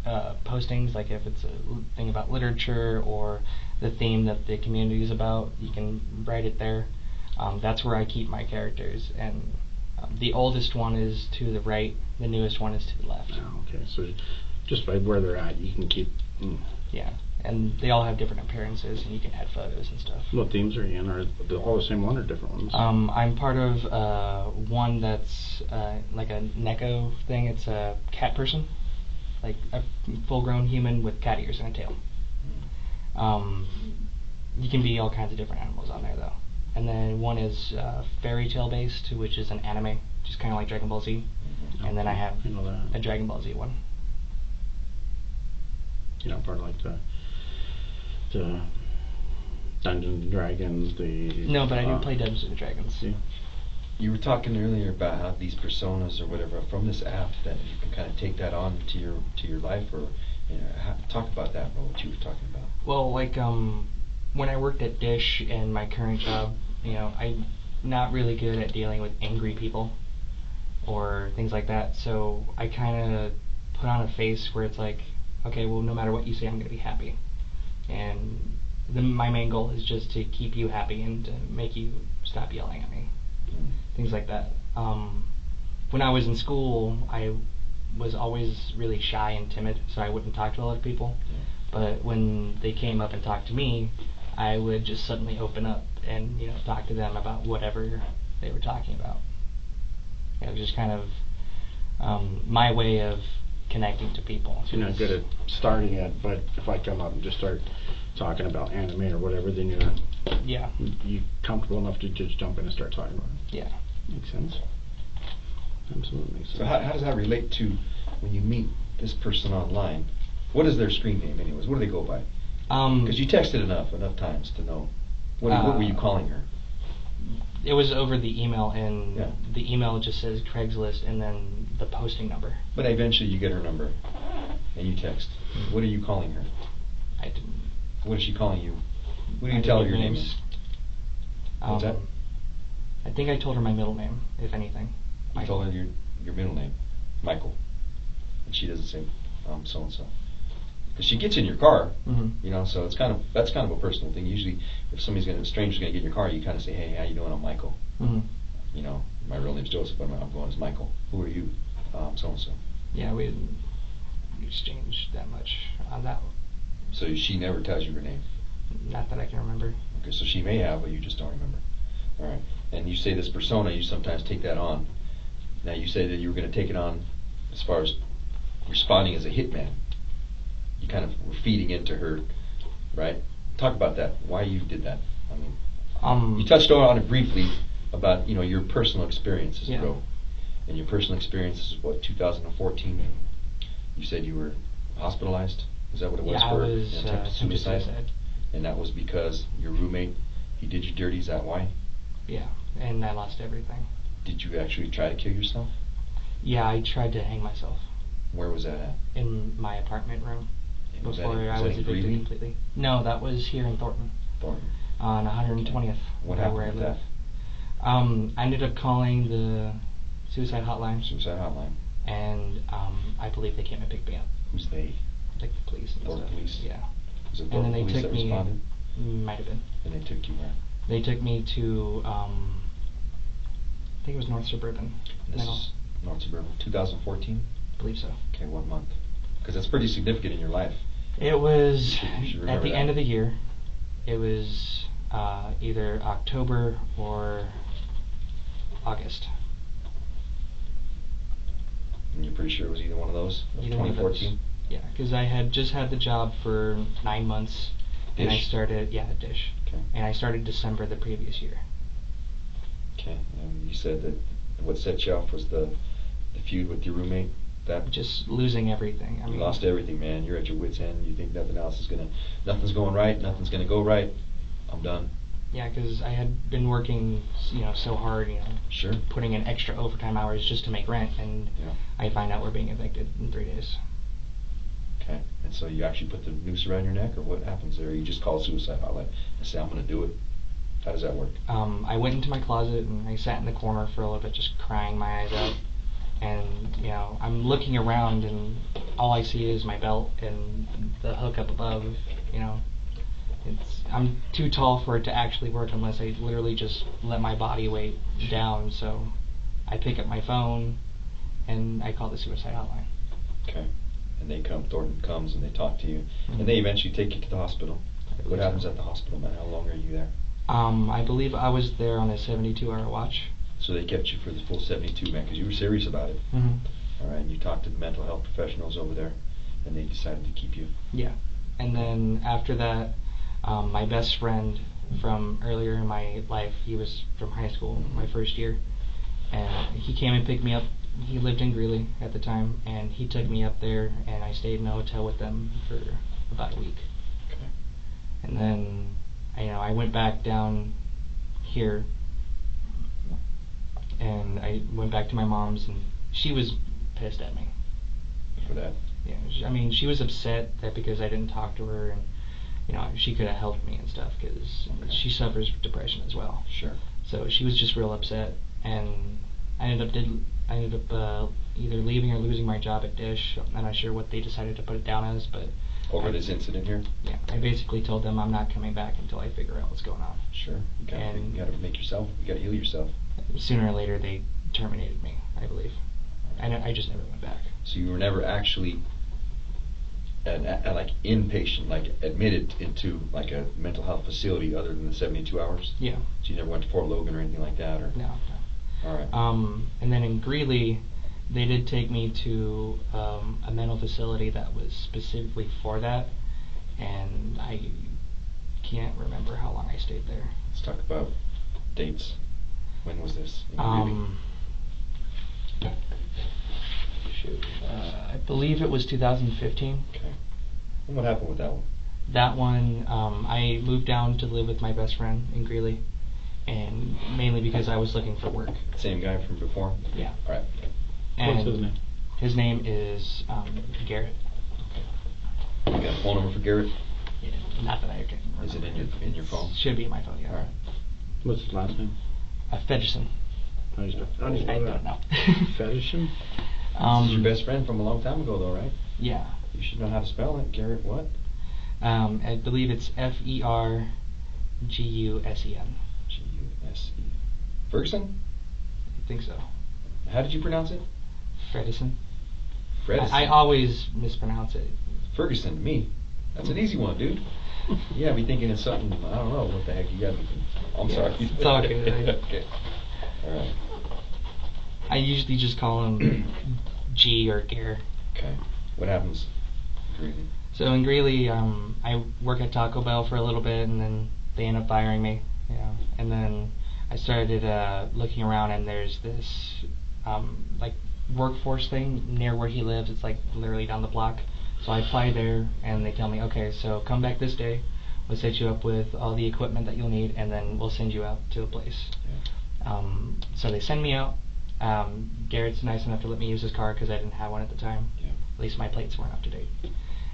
postings. Like if it's a thing about literature or the theme that the community is about, you can write it there. That's where I keep my characters, and the oldest one is to the right, the newest one is to the left. Oh, okay, so just by where they're at, you can keep... Yeah, and they all have different appearances, and you can add photos and stuff. What themes are you in? Are they all the same one or different ones? I'm part of one that's like a Neko thing. It's a cat person, like a full-grown human with cat ears and a tail. You can be all kinds of different animals on there, though. And then one is fairy tale based, which is an anime, just kind of like Dragon Ball Z. And then I have I know that. a Dragon Ball Z one. Part of like the Dungeons and Dragons, No, but I do play Dungeons and Dragons. Yeah. You were talking earlier about how these personas or whatever from this app that you can kind of take that on to your life, or talk about that, bro. What you were talking about. Well, like when I worked at Dish and my current job, I'm not really good at dealing with angry people or things like that. So I kind of put on a face where it's like, okay, well, no matter what you say, I'm going to be happy. And my main goal is just to keep you happy and to make you stop yelling at me. Things like that. When I was in school, I was always really shy and timid, so I wouldn't talk to a lot of people. But when they came up and talked to me, I would just suddenly open up and talk to them about whatever they were talking about. It was just kind of my way of connecting to people. So you're not good at starting it, but if I come up and just start talking about anime or whatever, then you're comfortable enough to just jump in and start talking about it. Yeah. Makes sense. Absolutely makes sense. So how does that relate to when you meet this person online? What is their screen name, anyways? What do they go by? Because you texted enough times to know. What were you calling her? It was over the email, and Yeah. the email just says Craigslist and then the posting number. But eventually you get her number, and you text. What are you calling her? I didn't. What is she calling you? What do you I tell her didn't your give name names. is? What's that? I think I told her my middle name, if anything. You told her your middle name, Michael, and she doesn't say so and so. Because she gets in your car, so that's kind of a personal thing. Usually, if a stranger's gonna get in your car, you kind of say, "Hey, how you doing? I'm Michael." My real name's Joseph, but I'm going as Michael. Who are you? So and so. Yeah, we didn't exchange that much on that one. So she never tells you her name. Not that I can remember. Okay, so she may have, but you just don't remember. All right. And you say this persona, you sometimes take that on. Now you say that you were going to take it on as far as responding as a hitman. You kind of were feeding into her, right? Talk about that. Why you did that? I mean, you touched on it briefly about your personal experiences, Yeah. bro. In your personal experience, this is what, 2014? You said you were hospitalized? Is that what it was Yeah, for I was attempted attempted suicide. And that was because your roommate, he did you dirty, is that why? Yeah, and I lost everything. Did you actually try to kill yourself? Yeah, I tried to hang myself Where was that at? in my apartment room And was before that I was in evicted Greeley? completely. No, that was here in Thornton Thornton. on 120th, What where happened I with live. that? I ended up calling the suicide hotline, Suicide hotline. and I believe they came and picked me up, Who's they? like the police and Thornton stuff. police? Yeah. Was it And Thornton then they police took that me. responded? Might have been. And they took you where? They took me to I think it was North Suburban. This is North Suburban, 2014? I believe so. Okay, what month? Because that's pretty significant in your life. It was You should at remember the that. end of the year. It was either October or August. And you're pretty sure it was either one of those? Of Either one of those. 2014? Yeah, because I had just had the job for 9 months, and I Dish? started at Dish, Okay. and I started December the previous year. Okay, and you said that what set you off was the feud with your roommate. That Just losing everything. I you mean, lost everything, man. You're at your wits' end. You think nothing's going right. Nothing's gonna go right. I'm done. Yeah, because I had been working, so hard, Sure. putting in extra overtime hours just to make rent, and Yeah. I find out we're being evicted in 3 days. Okay. And so you actually put the noose around your neck, or what happens there? You just call suicide hotline and say, I'm gonna do it. How does that work? I went into my closet and I sat in the corner for a little bit, just crying my eyes out. And I'm looking around, and all I see is my belt and the hook up above. I'm too tall for it to actually work unless I literally just let my body weight down. So I pick up my phone and I call the suicide hotline. Okay. And they come, Thornton comes and they talk to you, Mhm. and they eventually take you to the hospital. I believe What happens so. at the hospital, man? How long are you there? I believe I was there on a 72-hour watch. So they kept you for the full 72, man, because you were serious about it. Mm-hmm. All right, and you talked to the mental health professionals over there, and they decided to keep you. Yeah. And then after that, my best friend from earlier in my life, he was from high school, my first year, and he came and picked me up. He lived in Greeley at the time, and he took me up there, and I stayed in a hotel with them for about a week. Okay. And then, I went back down here, and I went back to my mom's, and she was pissed at me. For that. Yeah, she was upset that because I didn't talk to her, and she could have helped me and stuff, because Okay. she suffers depression as well. Sure. So she was just real upset, and I ended up either leaving or losing my job at Dish. I'm not sure what they decided to put it down as, but Over this incident here? yeah, I basically told them I'm not coming back until I figure out what's going on. Sure. You And- gotta you gotta heal yourself. Sooner or later, they terminated me, I believe. I just never went back. So you were never actually like inpatient, like admitted into like a mental health facility other than the 72 hours? Yeah. So you never went to Fort Logan or anything like that, or? No. All right. And then in Greeley, they did take me to a mental facility that was specifically for that, and I can't remember how long I stayed there. Let's talk about dates. When was this? In Greeley? I believe it was 2015. Okay. And what happened with that one? That one, I moved down to live with my best friend in Greeley, and mainly because I was looking for work. Same guy from before? Yeah. All right. And What's his name? His name is Garrett. You got a phone number for Garrett? Yeah, not that I can remember. Is it in your phone? Should be in my phone, yeah. All right. What's his last name? Fedgerson. How do you spell I that? don't know. Fedisham? This is your best friend from a long time ago, though, right? Yeah. You should know how to spell it. Garrett what? I believe it's Fergusen. G-U-S-E. Ferguson? I think so. How did you pronounce it? Fredison. Fredison. I always mispronounce it. Ferguson to me. That's an easy one, dude. Yeah, be thinking it's something, I don't know, what the heck you got me. I'm Yeah, sorry. it's all good. Okay. All right. I usually just call him G or Gare. Okay. What happens? Really? So in Greeley, I work at Taco Bell for a little bit, and then they end up firing me. And then I started looking around, and there's this like workforce thing near where he lives. It's like literally down the block. So I apply there, and they tell me, okay, so come back this day. We'll set you up with all the equipment that you'll need, and then we'll send you out to a place. Yeah. So they send me out. Garrett's nice enough to let me use his car because I didn't have one at the time. Yeah. At least my plates weren't up to date.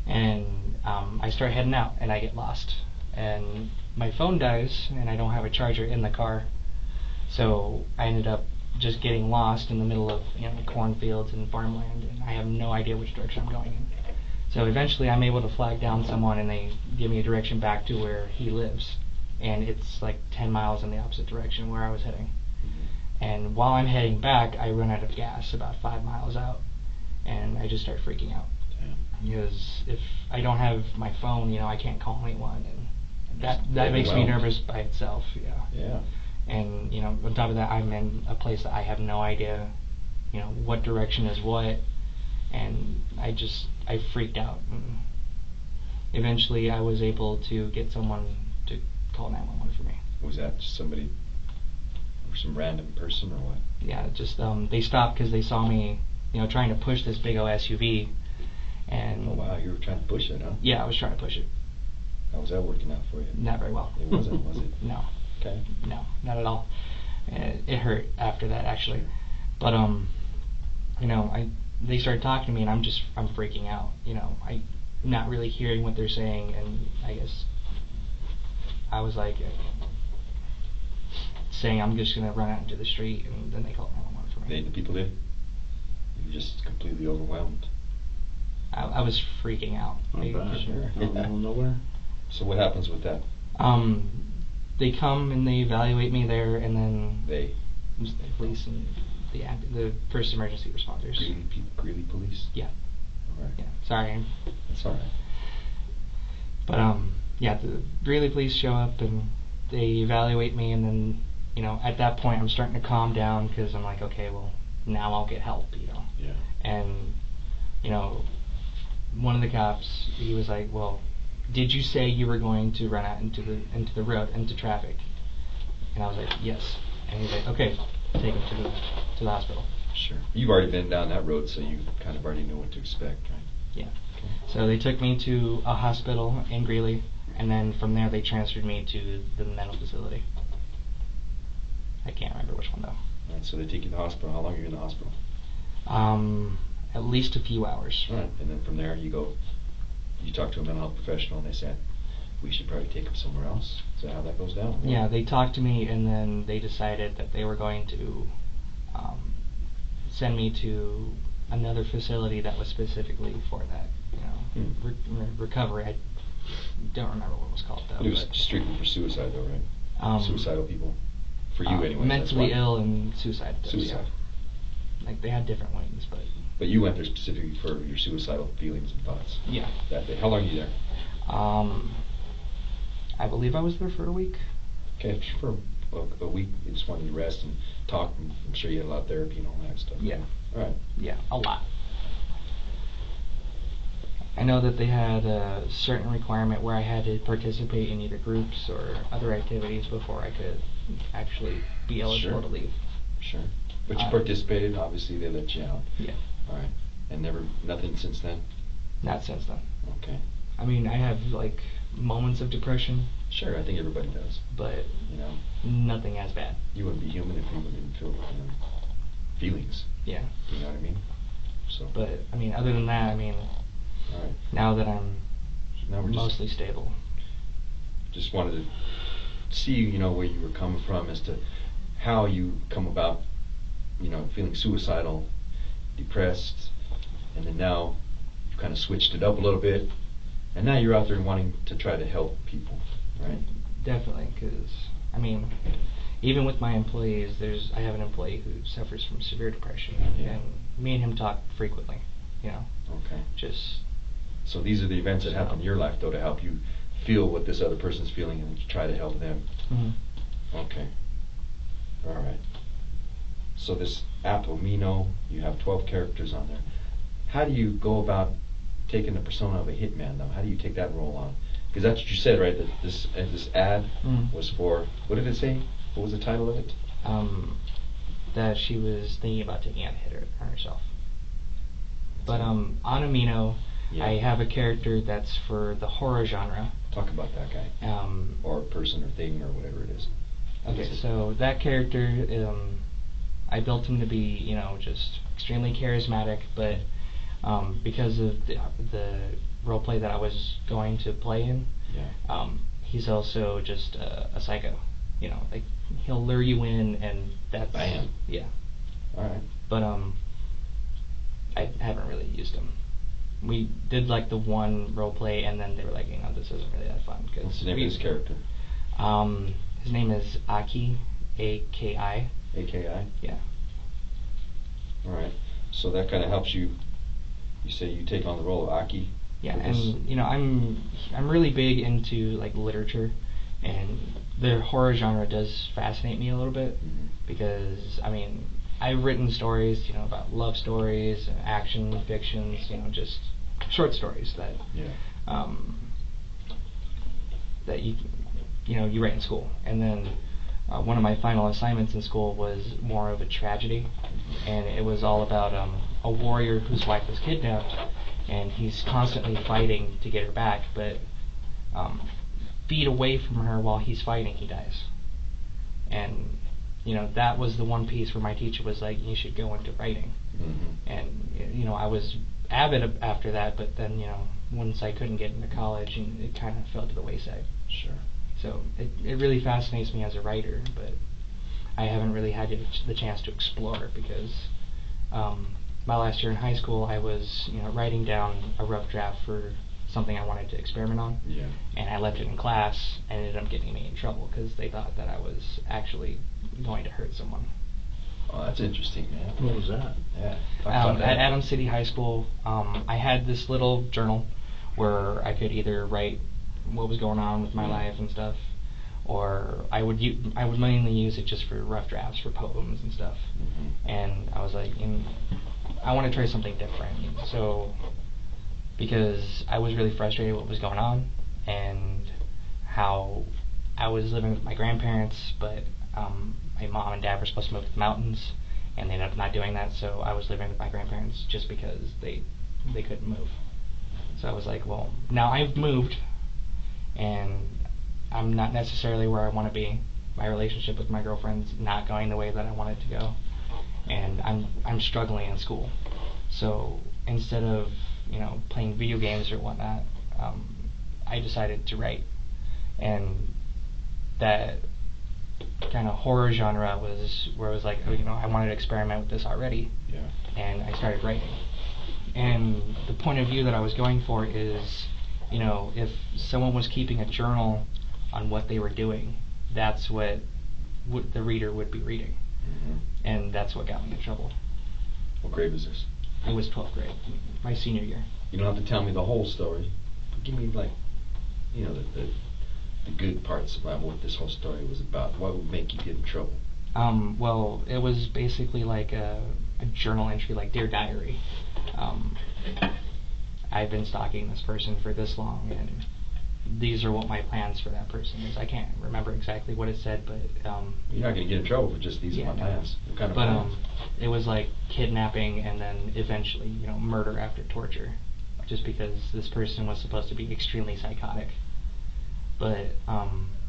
And I start heading out, and I get lost. And my phone dies, and I don't have a charger in the car. So I ended up just getting lost in the middle of cornfields and farmland, and I have no idea which direction I'm going in. So eventually I'm able to flag down someone, and they give me a direction back to where he lives. And it's like 10 miles in the opposite direction where I was heading. And while I'm heading back, I run out of gas about 5 miles out, and I just start freaking out. Damn. Because if I don't have my phone, I can't call anyone, and that makes me nervous by itself. Yeah. And on top of that, I'm in a place that I have no idea, what direction is what, and I freaked out. And eventually, I was able to get someone to call 911 for me. Was that just somebody, or some random person, or what? Yeah, just they stopped because they saw me, trying to push this big old SUV, and Oh wow, you were trying to push it, huh? yeah, I was trying to push it. How was that working out for you? Not very well. It wasn't, was it? No. Okay. No, not at all. It hurt after that, actually. But they started talking to me, and I'm freaking out. I'm not really hearing what they're saying, and I guess I was like saying I'm just gonna run out into the street, and then they called 911 for me. The people did? You were just completely overwhelmed. I was freaking out. Sure. Out in the middle of nowhere. So what happens with that? They come and they evaluate me there, and then They? the police and the first emergency responders. Greeley police? Yeah. All right. Yeah. Sorry. That's all right. But yeah, the Greeley police show up and they evaluate me, and then at that point I'm starting to calm down because I'm like, okay, well now I'll get help, Yeah. And one of the cops, he was like, well, did you say you were going to run out into the road, into traffic? And I was like, yes. And he's like, okay, take him to the hospital. Sure. You've already been down that road, so you kind of already know what to expect, right? Yeah. Okay. So they took me to a hospital in Greeley, and then from there they transferred me to the mental facility. I can't remember which one though. All right, so they take you to the hospital. How long are you in the hospital? At least a few hours. All right, and then from there you talk to a mental health professional, and they said, we should probably take him somewhere else. Is that how that goes down? Yeah, they talked to me, and then they decided that they were going to send me to another facility that was specifically for that, recovery. I don't remember what it was called though. It was strictly for suicide though, right? Suicidal people. For you anyway. Mentally ill and suicide. Suicide. Yeah. Like they had different wings, but. But you went there specifically for your suicidal feelings and thoughts. Yeah. That day. How long were you there? I believe I was there for a week. Okay, for a week, you just wanted to rest and talk. And I'm sure you had a lot of therapy and all that stuff. Yeah. All right. Yeah, a lot. I know that they had a certain requirement where I had to participate in either groups or other activities before I could actually be eligible to leave. Sure. But you participated, obviously they let you out. Yeah. All right. And nothing since then? Not since then. Okay. I mean, I have like moments of depression. Sure, I think everybody does. But nothing as bad. You wouldn't be human if you didn't feel feelings. Yeah. You know what I mean? So. But I mean, other than that, all right. Now that I'm mostly stable. Just wanted to see, where you were coming from as to how you come about, feeling suicidal, depressed, and then now you've kind of switched it up a little bit, and now you're out there wanting to try to help people, right? Definitely, because, even with my employees, I have an employee who suffers from severe depression, and me and him talk frequently, Okay. So these are the events that happen in your life, though, to help you feel what this other person's feeling and try to help them. Mm-hmm. Okay. All right. So this app, Omino, you have 12 characters on there. How do you go about taking the persona of a hitman, though? How do you take that role on? Because that's what you said, right? That this ad was for, what did it say? What was the title of it? that she was thinking about taking out a hit on herself. But on Amino, Yeah. I have a character that's for the horror genre. Talk about that guy. Or person or thing or whatever it is. Okay, so that character, I built him to be, you know, just extremely charismatic, but because of the role play that I was going to play in, Yeah. He's also just a psycho. You know, like he'll lure you in, and that's Bam. Yeah. All right. But I haven't really used him. We did like the one role play, and then they were like, you know, this isn't really that fun. What's the name of his character? His name is Aki, A-K-I. A-K-I? Yeah. All right. So that kind of helps you. You say you take on the role of Aki. Yeah, for this? and you know, I'm really big into like literature, and the horror genre does fascinate me a little bit because I mean, I've written stories, you know, about love stories, action fictions, you know, just short stories that that you know you write in school, and then one of my final assignments in school was more of a tragedy, and it was all about a warrior whose wife was kidnapped, and he's constantly fighting to get her back, but feet away from her while he's fighting, he dies. And you know, that was the one piece where my teacher was like, you should go into writing. And you know, I was avid after that, but then you know, once I couldn't get into college, and it kind of fell to the wayside. Sure. So it really fascinates me as a writer, but I haven't really had the chance to explore because my last year in high school, I was, you know, writing down a rough draft for something I wanted to experiment on, Yeah. and I left it in class and ended up getting me in trouble because they thought that I was actually going to hurt someone. Oh, that's interesting, man. What was that? Yeah. Talk about that. At Adams City High School, I had this little journal where I could either write what was going on with my life and stuff, or I would mainly use it just for rough drafts for poems and stuff. And I was like, I want to try something different. So because I was really frustrated with what was going on and how I was living with my grandparents, but my mom and dad were supposed to move to the mountains, and they ended up not doing that, so I was living with my grandparents just because they couldn't move. So I was like, well, now I've moved, and I'm not necessarily where I want to be. My relationship with my girlfriend's not going the way that I want it to go, and I'm struggling in school. So instead of, you know, playing video games or whatnot, I decided to write, and that kind of horror genre was where I was like, oh, you know, I wanted to experiment with this already, and I started writing. And the point of view that I was going for is, you know, if someone was keeping a journal on what they were doing, that's what the reader would be reading. And that's what got me in trouble. What grade was this? It was 12th grade, my senior year. You don't have to tell me the whole story, but give me, like, you know, the good parts about what this whole story was about. What would make you get in trouble? Well, it was basically like a journal entry, like Dear Diary. I've been stalking this person for this long, and these are what my plans for that person is. I can't remember exactly what it said, but you're not going to get in trouble for just these are my plans. What kind of plans? It was like kidnapping and then eventually, you know, murder after torture, just because this person was supposed to be extremely psychotic. But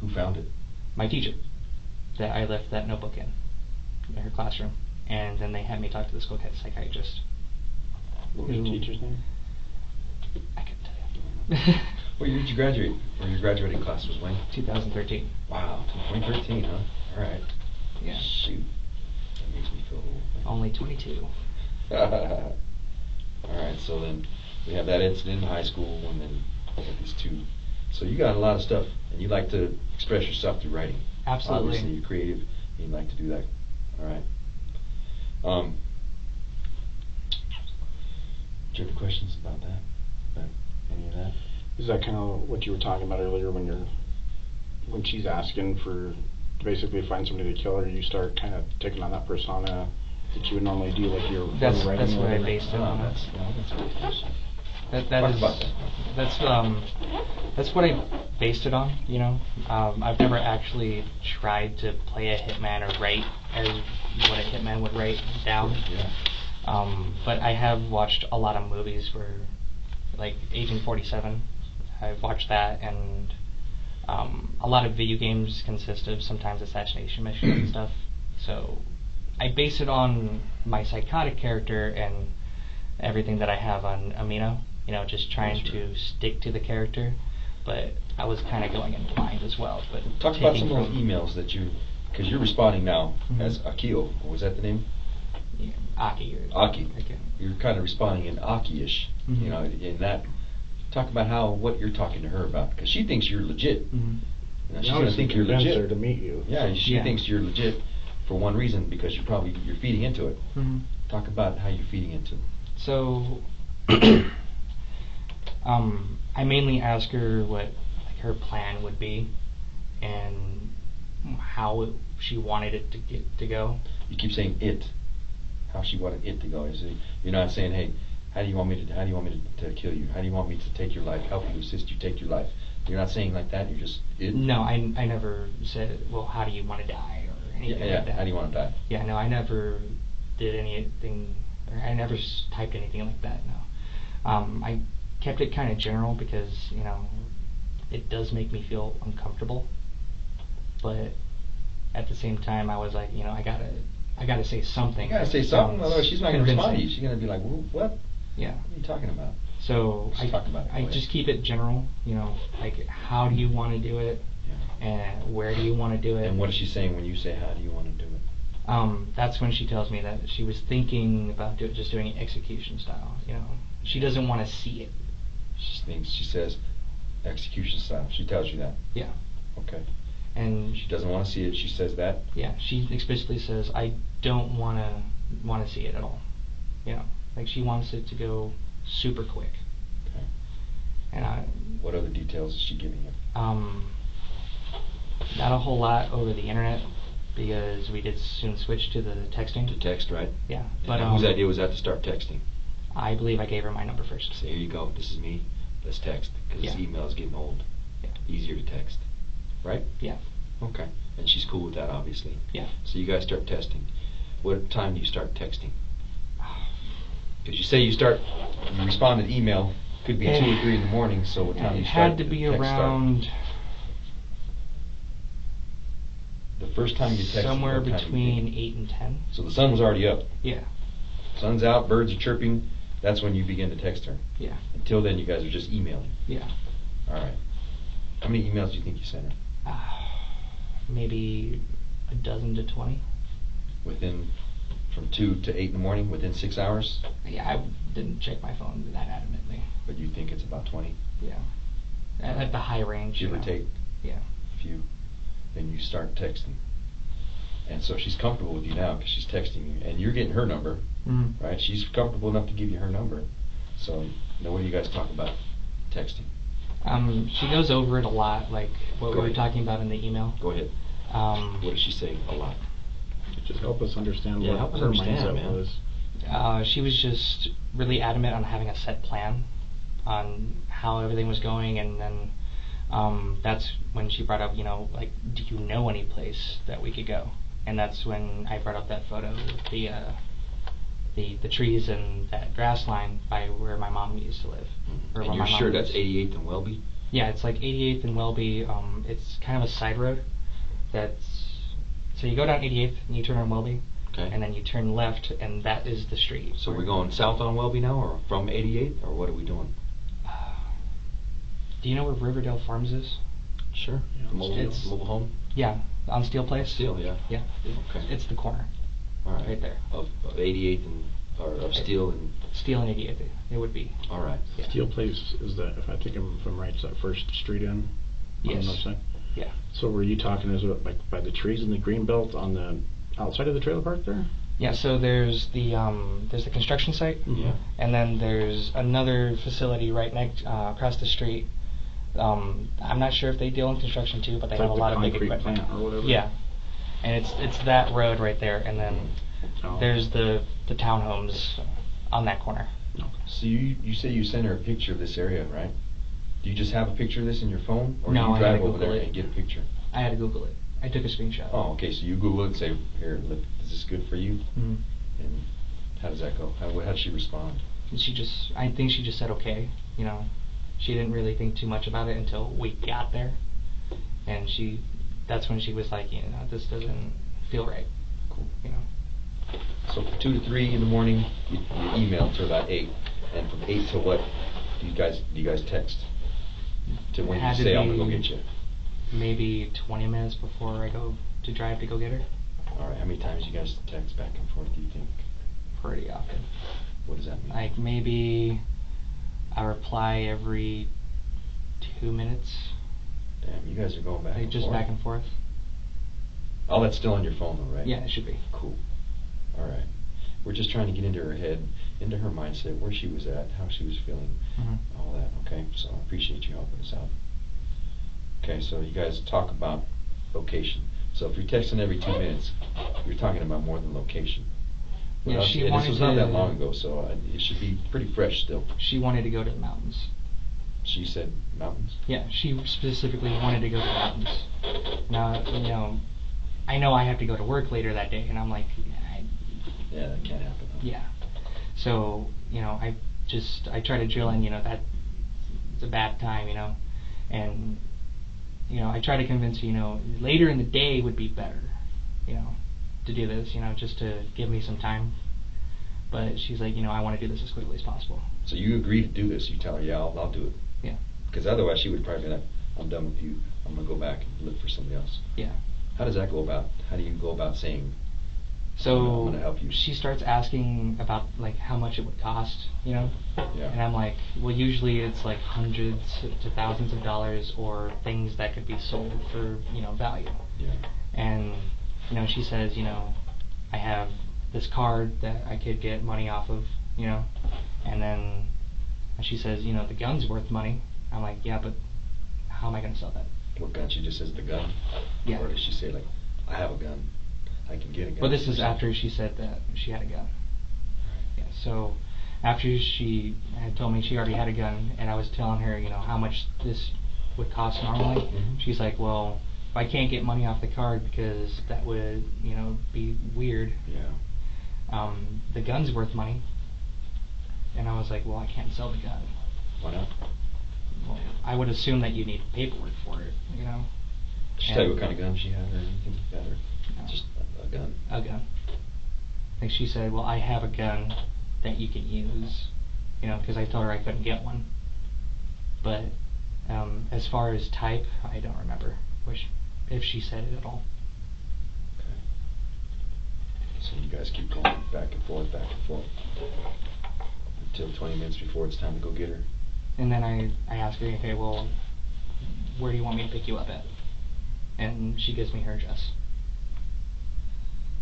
who found it? My teacher, that I left that notebook in her classroom, and then they had me talk to the school psychiatrist. What was your teacher's name? I couldn't tell you. What year did you graduate? Or your graduating class was when? 2013. Wow, 2013, huh? All right. Yeah. Shoot, that makes me feel old. Only 22. All right, so then we have that incident in high school, and then we have these two. So you got a lot of stuff, and you like to express yourself through writing. Absolutely. Obviously, you're creative, and you like to do that. All right. Do you have any questions about that? About any of that? Is that kind of what you were talking about earlier when she's asking to basically find somebody to kill her, you start kind of taking on that persona that you would normally do, like you're That's writing? what I based it on. That's a good question. That Talk is about that. that's what I based it on. You know, I've never actually tried to play a hitman or write as what a hitman would write down. Yeah. But I have watched a lot of movies where, like Agent 47. I've watched that, and a lot of video games consist of sometimes assassination missions and stuff. So I base it on my psychotic character and everything that I have on Amino. You know, just trying to stick to the character. But I was kind of going in blind as well. But Talk about some of those emails that because you're responding now as Akio. Was that the name? Yeah, Aki. Aki. Okay. You're kind of responding in Aki-ish. You know, in that. Talk about what you're talking to her about, because she thinks you're legit. You know, she's going to think you're legit. Her to meet you. Yeah, she thinks you're legit for one reason, because you're feeding into it. Talk about how you're feeding into it. So, I mainly ask her what her plan would be, and how she wanted it to go. You keep saying it. How she wanted it to go. You're not saying, hey, how do you want me to kill you? How do you want me to take your life? Help you, assist you, take your life? You're not saying like that. You're just it. No, I never said, well, how do you want to die or anything like that. How do you want to die? Yeah, no, I never did anything, or I never typed anything like that. No, I kept it kind of general because it does make me feel uncomfortable. But at the same time, I was like, I gotta say something. You gotta say something, otherwise she's not gonna respond to you. She's gonna be like, what? Yeah. What are you talking about? So I just keep it general, like how do you want to do it, and where do you want to do it. And what is she saying when you say how do you want to do it? That's when she tells me that she was thinking about just doing it execution style. She doesn't want to see it. She says execution style. She tells you that. Yeah. Okay. And she doesn't want to see it. She says that. Yeah. She explicitly says I don't want to see it at all. Like she wants it to go super quick. Okay. And what other details is she giving you? Not a whole lot over the internet, because we did soon switch to the texting. To text, right? Yeah. But whose idea was that to start texting? I believe I gave her my number first. So here you go. This is me. Let's text, because this email is getting old. Yeah. Easier to text, right? Yeah. Okay. And she's cool with that, obviously. Yeah. So you guys start testing. What time do you start texting? Because you say you respond to email, could be 2 or 3 in the morning, so what time do you start? It had to be around... The first time you texted, somewhere between 8 and 10. So the sun was already up. Yeah. Sun's out, birds are chirping, that's when you begin to text her. Yeah. Until then, you guys are just emailing. Yeah. All right. How many emails do you think you sent her? Maybe a dozen to 20. From 2 to 8 in the morning, within 6 hours? Yeah, I didn't check my phone that adamantly. But you think it's about 20? Yeah. At the high range. Give or take? Yeah. A few. Then you start texting. And so she's comfortable with you now because she's texting you. And you're getting her number, right? She's comfortable enough to give you her number. So, what do you guys talk about texting? She goes over it a lot, like what we were talking about in the email. Go ahead. What does she say a lot? Just help us understand what her mindset was. She was just really adamant on having a set plan on how everything was going, and then that's when she brought up, like, do you know any place that we could go? And that's when I brought up that photo with the trees and that grass line by where my mom used to live. And you're sure that's 88th and Welby? Yeah, it's like 88th and Welby. It's kind of a side road. So you go down 88th and you turn on Welby. Okay. And then you turn left, and that is the street. So we're going south on Welby now, or from 88th, or what are we doing? Do you know where Riverdale Farms is? Sure. Yeah, the mobile home? Yeah, on Steel Place. Steel, yeah. Yeah. Okay. It's the corner. All right. Right there. Of 88th or of Steel and... Steel and 88th, it would be. All right. Yeah. Steel Place is that, if I think I'm right, is that first street in? On Yes. the north side? Yeah. So were you talking, is it like by the trees in the green belt on the outside of the trailer park there? Yeah, so there's the construction site. Yeah. And then there's another facility right next across the street. I'm not sure if they deal in construction too, but they have a lot of big equipment. Plant or whatever. Yeah. And it's that road right there, and then there's the townhomes on that corner. Okay. So you say you sent her a picture of this area, right? Do you just have a picture of this in your phone, or No, do I you had drive to over there Google it. and get a picture? I had to Google it. I took a screenshot. Oh, okay. So you Google it and say, "Here, look, is this good for you?" Mm-hmm. And how does that go? How'd she respond? I think she just said okay. You know, she didn't really think too much about it until we got there, and that's when she was like, you know, this doesn't feel right. Cool. You know. So from 2 to 3 in the morning, you email till about 8, and from 8 to what? Do you guys text? To when you Had to say I'm gonna go be get you. Maybe 20 minutes before I go to drive to go get her. All right. How many times you guys text back and forth? Do you think? Pretty often. What does that mean? Like maybe I reply every 2 minutes. Damn, you guys are going back Like and just forth. back and forth. All that's still on your phone, though, right? Yeah, it should be. Cool. All right. We're just trying to get into her head, into her mindset, where she was at, how she was feeling, Mhm. all that. Okay. So I appreciate you helping us out. Okay. So you guys talk about location. So if you're texting every 2 minutes, you're talking about more than location. Yeah, Well, she this wanted was not that to- long ago, so it should be pretty fresh still. She wanted to go to the mountains. She said mountains. Yeah, she specifically wanted to go to the mountains. Now, you know I have to go to work later that day, and I'm like, Yeah, that can't happen. Huh? yeah. So, you know, I try to drill in, you know, that it's a bad time, you know, and, you know, I try to convince her, you know, later in the day would be better, you know, to do this, you know, just to give me some time. But she's like, you know, I want to do this as quickly as possible. So you agree to do this? You tell her, yeah, I'll do it. Yeah. Because otherwise, she would probably be like, I'm done with you. I'm gonna go back and look for somebody else. Yeah. How does that go about? How do you go about saying? So I'm gonna help you. she starts asking about like how much it would cost, you know, Yeah. and I'm like, well, usually it's like hundreds to thousands of dollars, or things that could be sold for, you know, value. Yeah. And you know, she says, you know, I have this card that I could get money off of, you know, and then she says, you know, the gun's worth money. I'm like, yeah, but how am I gonna sell that? What gun? She just says the gun. Yeah. Or does she say like, I have a gun, I can get a gun? Well, this is after she said that she had a gun. Yeah, so after she had told me she already had a gun, and I was telling her, you know, how much this would cost normally, Mhm. she's like, well, I can't get money off the card because that would, you know, be weird. Yeah. The gun's worth money. And I was like, well, I can't sell the gun. Why not? Well, I would assume that you need paperwork for it, you know? Did she tell you what kind of gun she had or anything like that, or No. just a gun? A gun. Like she said, well, I have a gun that you can use, you know, because I told her I couldn't get one. But as far as type, I don't remember if she said it at all. Okay. So you guys keep going back and forth, until 20 minutes before it's time to go get her. And then I ask her, okay, well, where do you want me to pick you up at? And she gives me her address.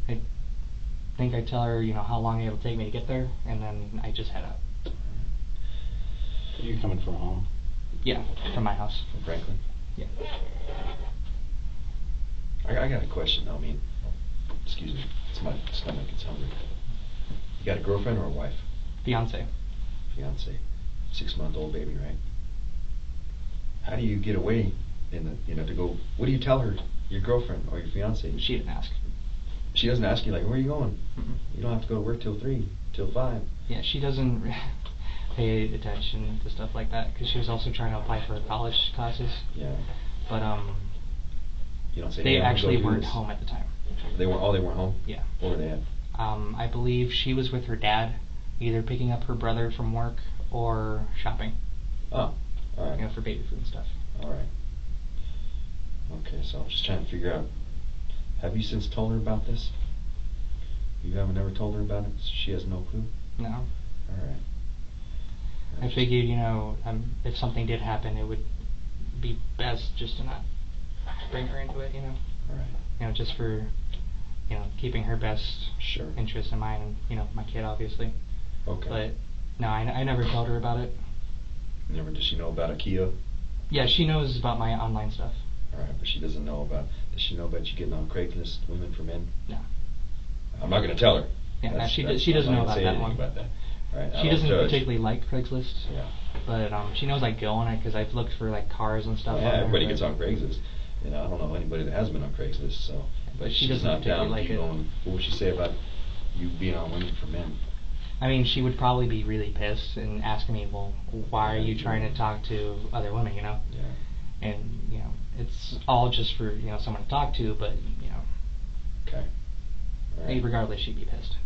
I think I tell her, you know, how long it'll take me to get there, and then I just head out. Are you coming from home? Yeah, from my house. From Franklin? Yeah. I got a question though. I mean, excuse me, my stomach gets hungry. You got a girlfriend or a wife? Fiance. Fiance. 6-month-old baby, right? How do you get away to go, what do you tell her, your girlfriend or your fiance? She didn't ask. She doesn't ask you like, where are you going? Mm-mm. You don't have to go to work till 3, till 5. Yeah, she doesn't pay attention to stuff like that, because she was also trying to apply for college classes. Yeah. But You don't say, they "Hey, I'm gonna actually go do weren't this." home at the time. They weren't home? Yeah. What were they at? I believe she was with her dad, either picking up her brother from work or shopping, Oh, all right. you know, for baby food and stuff. All right. Okay, so I'm just trying to figure out, have you since told her about this? You haven't ever told her about it? She has no clue? No. All right. I figured, you know, if something did happen, it would be best just to not bring her into it, you know. All right. You know, just for, you know, keeping her best Sure. interest in mind, and, you know, my kid, obviously. Okay. But, no, I never told her about it. Never does she know about IKEA? Yeah, she knows about my online stuff. All right, but she doesn't know about, does she know about you getting on Craigslist, Women for Men? No. I'm not going to tell her. Yeah, no, she I'm doesn't not know gonna about say that anything one. about that. Right. I She don't doesn't judge. particularly like Craigslist, Yeah. but she knows I go on it because I've looked for like cars and stuff. Yeah, on there, everybody but- gets on Craigslist. You know, I don't know anybody that has been on Craigslist, so. But She she's doesn't not down particularly with you like it. going. What would she say about you being on Women for Men? I mean, she would probably be really pissed and asking me, well, why are you trying to talk to other women, you know? Yeah. And, you know, it's all just for, you know, someone to talk to, but, you know, Okay. All right. regardless, she'd be pissed.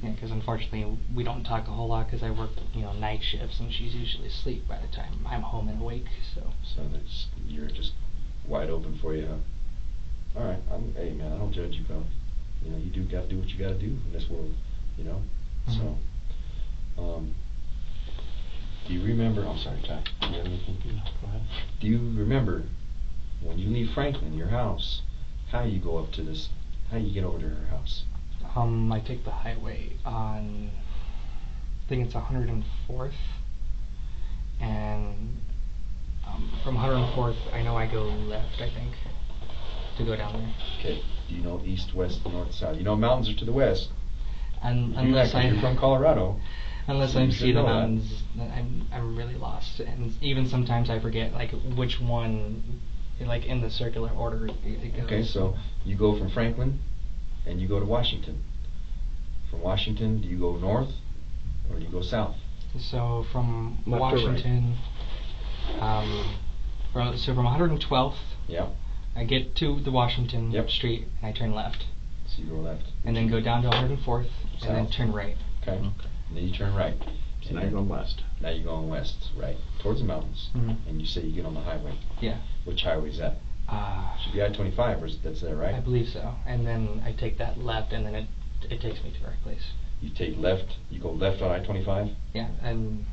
Yeah, because unfortunately, we don't talk a whole lot because I work, you know, night shifts, and she's usually asleep by the time I'm home and awake, so. So that's, you're just wide open for you, huh? All right. Hey, man, I don't judge you, pal. You know, you got to do what you got to do in this world, you know? Mhm. So, do you remember, I'm sorry, Ty, do you have anything? Go ahead. Do you remember when you leave Franklin, your house, how you go up to this, how you get over to her house? I take the highway on, I think it's 104th, and from 104th, I know I go left, I think, to go down there. Okay. Do you know east, west, north, south? You know mountains are to the west. And You do unless that 'cause you're from Colorado. unless So I you see should the know that. mountains, I'm really lost, and even sometimes I forget like which one, like in the circular order it goes. Okay, so you go from Franklin and you go to Washington. From Washington, do you go north or do you go south? So from Left or right? Washington, from 112th, Yeah. I get to the Washington Yep. Street and I turn left, So you go left. and then go down to 104th and then South. turn right. Okay. Okay. And then you turn right. So And now you're then- going west. Now you're going west, right, towards the mountains. Mhm. And you say you get on the highway. Yeah. Which highway is that? Should be I-25, or that's there, right? I believe so. And then I take that left, and then it takes me to our place. You take left. You go left on I-25. Yeah, and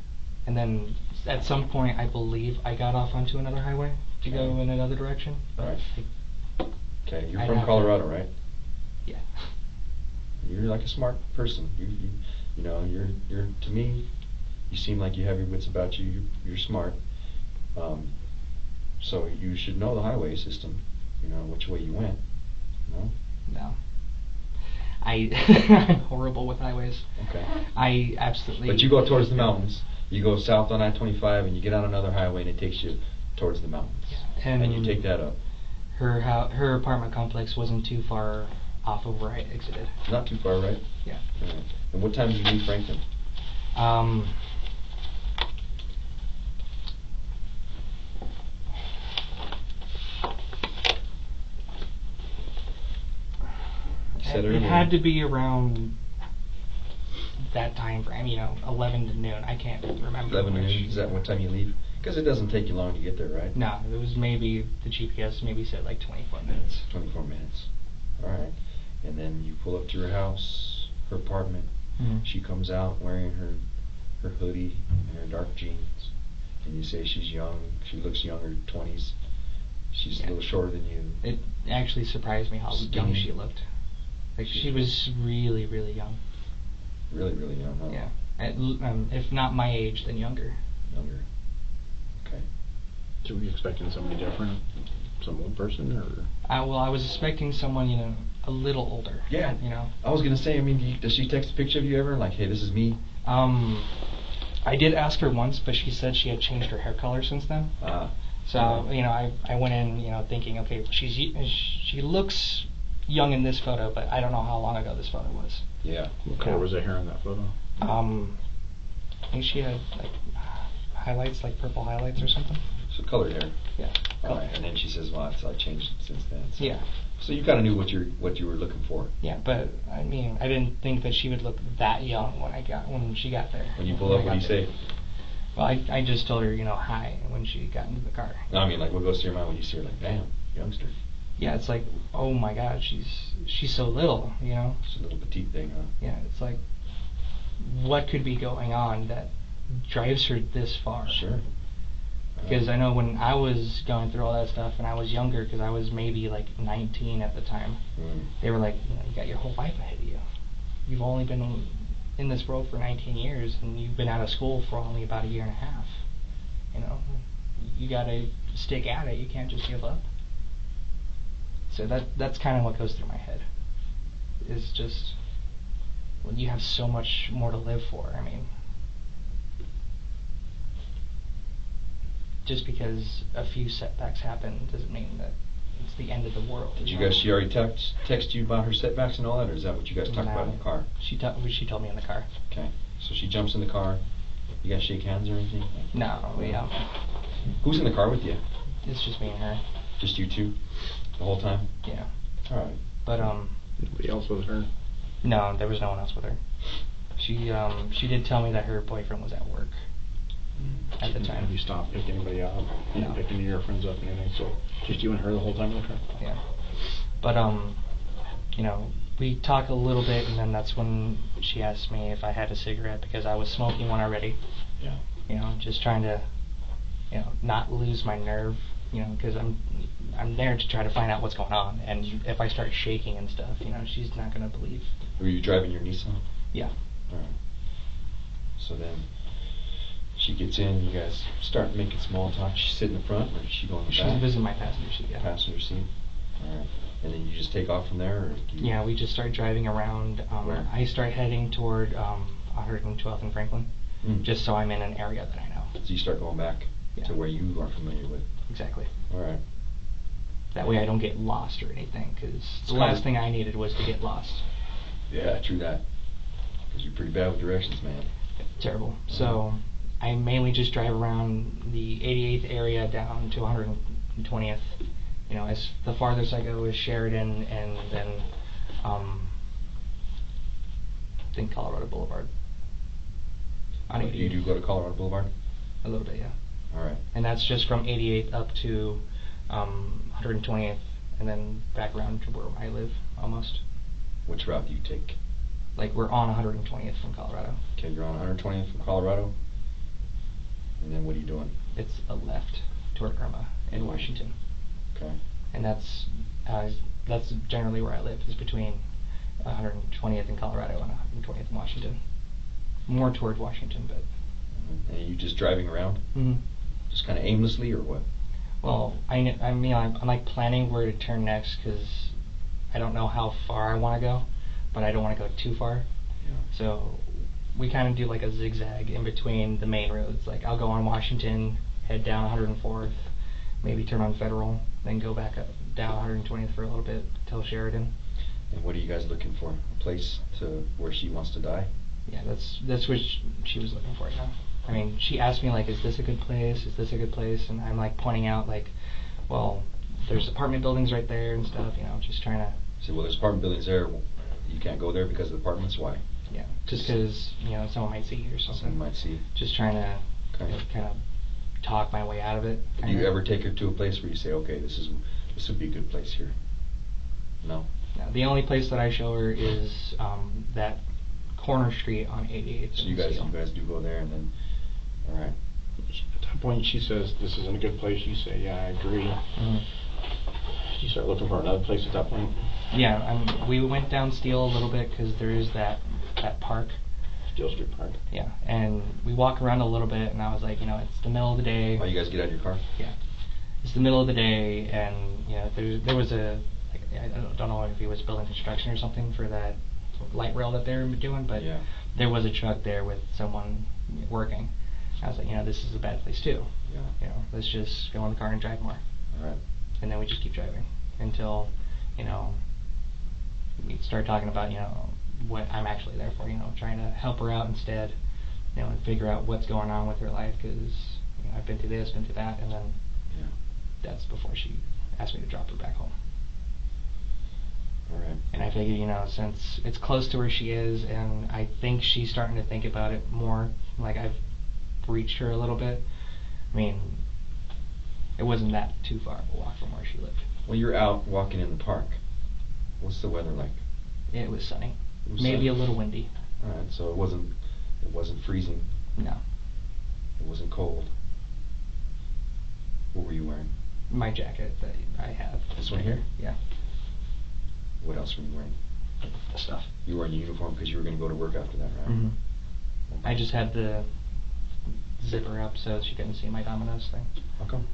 then at some point, I believe I got off onto another highway to go Okay. in another direction. But Right. Okay, you're I'd from have to- Colorado, right? yeah, You're like a smart person. You know, you're to me, you seem like you have your wits about you. You're smart. So you should know the highway system. You know which way you went. No. no. I'm horrible with highways. Okay. I absolutely. But you go towards the mountains. You go south on I-25, and you get on another highway, and it takes you towards the mountains. Yeah, And you and take that up. Her apartment complex wasn't too far off of where I exited. Not too far, right? Yeah. All right. And what time did you leave Franklin? You said It earlier. had to be around that time frame, 11 to noon. I can't remember. 11 which. noon. Is that what time you leave? Because it doesn't take you long to get there, right? No, it was maybe the GPS maybe said like 24 minutes. 24 minutes. All right. And then you pull up to her house, her apartment. Mhm. She comes out wearing her hoodie and her dark jeans. And you say she's young. She looks younger, 20s. She's Yeah. a little shorter than you. It actually surprised me how young Skinny. she looked. Like she was really, really young. Really, really young, huh? Yeah. If not my age, then younger. Younger. Okay. So were you expecting somebody different? Some old person, or? Well, I was expecting someone, a little older. Yeah. You know. I was going to say, I mean, does she text a picture of you ever? Like, hey, this is me? I did ask her once, but she said she had changed her hair color since then. So, I went in, thinking, okay, she looks young in this photo, but I don't know how long ago this photo was. Yeah. What color was the hair in that photo? I think she had like highlights, like purple highlights or something. So colored hair. Yeah. All right. And then she says, well, I changed it since then. So. Yeah. So you kind of knew what you were looking for. Yeah, but I mean, I didn't think that she would look that young when she got there. When you pull up, I what do you got there. say? Well, I just told her, hi when she got into the car. No, I mean, like, what goes through your mind when you see her? Like, damn, youngster. Yeah, it's like, oh my God, she's so little, It's a little petite thing, huh? Yeah, it's like, what could be going on that drives her this far? Sure. Because I know when I was going through all that stuff and I was younger, because I was maybe like 19 at the time, they were like, you got your whole life ahead of you. You've only been in this world for 19 years and you've been out of school for only about a year and a half. You got to stick at it. You can't just give up. So that's kind of what goes through my head. Is just well, you have so much more to live for. I mean, just because a few setbacks happen doesn't mean that it's the end of the world. Did you guys? She already text you about her setbacks and all that, or is that what you guys talked about in the car? She told me in the car. Okay. So she jumps in the car. You guys shake hands or anything? No, we Who's in the car with you? It's just me and her. Just you two, the whole time? Yeah. All right. But Nobody else with her? no, there was no one else with her. She did tell me that her boyfriend was at work at the time. Have you stopped picking anybody up? You didn't pick any of your friends up and anything, so just you and her the whole time in the car? Yeah. But you know, we talk a little bit, and then that's when she asked me if I had a cigarette because I was smoking one already. Yeah. You know, just trying to, you know, not lose my nerve. You know, because I'm there to try to find out what's going on, and if I start shaking and stuff, you know, she's not gonna believe. Were you driving your Nissan? Yeah. All right. So then she gets in. You guys start making small talk. She sit in the front, or does she go in the She's back? visiting my passenger seat. Yeah. Passenger seat. All right. And then you just take off from there, or do you... Yeah, we just start driving around. Where? I start heading toward 112th and Franklin, just so I'm in an area that I know. So you start going back Yeah. to where you are familiar with. Exactly. All right. That way I don't get lost or anything, because the last thing I needed was to get lost. Yeah, true that. Because you're pretty bad with directions, man. Terrible. So I mainly just drive around the 88th area down to 120th. You know, as the farthest I go is Sheridan, and then I think Colorado Boulevard. On You 88th. do go to Colorado Boulevard? A little bit, yeah. All right. And that's just from 88th up to 120th, and then back around to where I live, almost. Which route do you take? Like, we're on 120th from Colorado. Okay, you're on 120th from Colorado. And then what are you doing? It's a left toward Irma in Washington. Okay. And that's generally where I live, is between 120th in Colorado and 120th in Washington. More toward Washington, but... And are you just driving around? Mm-hmm. Just kind of aimlessly, or what? Well, I'm like planning where to turn next, because I don't know how far I want to go, but I don't want to go too far. Yeah. So we kind of do like a zigzag in between the main roads. Like, I'll go on Washington, head down 104th, maybe turn on Federal, then go back up down 120th for a little bit till Sheridan. And what are you guys looking for? A place to where she wants to die? Yeah, that's what she was looking for, you know. I mean, she asked me, like, is this a good place? Is this a good place? And I'm, like, pointing out, like, well, there's apartment buildings right there and stuff, you know, just trying to... So, well, there's apartment buildings there. You can't go there because of the apartments? Why? Yeah, just because, you know, someone might see you or something. Someone might see. Just trying to kind of talk my way out of it. Do you ever take her to a place where you say, okay, this would be a good place here? No? No, the only place that I show her is that corner street on 88th. So you guys do go there, and then, all right. At that point, she says, this isn't a good place. You say, yeah, I agree. Mm-hmm. You start looking for another place at that point? Yeah, we went down Steel a little bit because there is that park. Steel Street Park. Yeah, and we walk around a little bit, and I was like, you know, it's the middle of the day. Oh, you guys get out of your car? Yeah. It's the middle of the day, and, you know, there was a, like, I don't know if he was building construction or something for that light rail that they were doing, but yeah. There was a truck there with someone working. I was like, you know, this is a bad place too. Yeah. You know, let's just go in the car and drive more. All right. And then we just keep driving until, you know, we start talking about, you know, what I'm actually there for, you know, trying to help her out instead, you know, and figure out what's going on with her life, because, you know, I've been through this, been through that, and then that's before she asked me to drop her back home. All right. And I figured, you know, since it's close to where she is, and I think she's starting to think about it more, like I've reached her a little bit. I mean, it wasn't that too far of a walk from where she lived. Well, you're out walking in the park. What's the weather like? It was sunny. It was Maybe sunny. a little windy. All right, so it wasn't freezing. No. It wasn't cold. What were you wearing? My jacket that I have. This one here? Yeah. What else were you wearing? Stuff. You were wearing your uniform because you were going to go to work after that, right? Mm-hmm. I just had the zipper up so she couldn't see my Domino's thing. How come?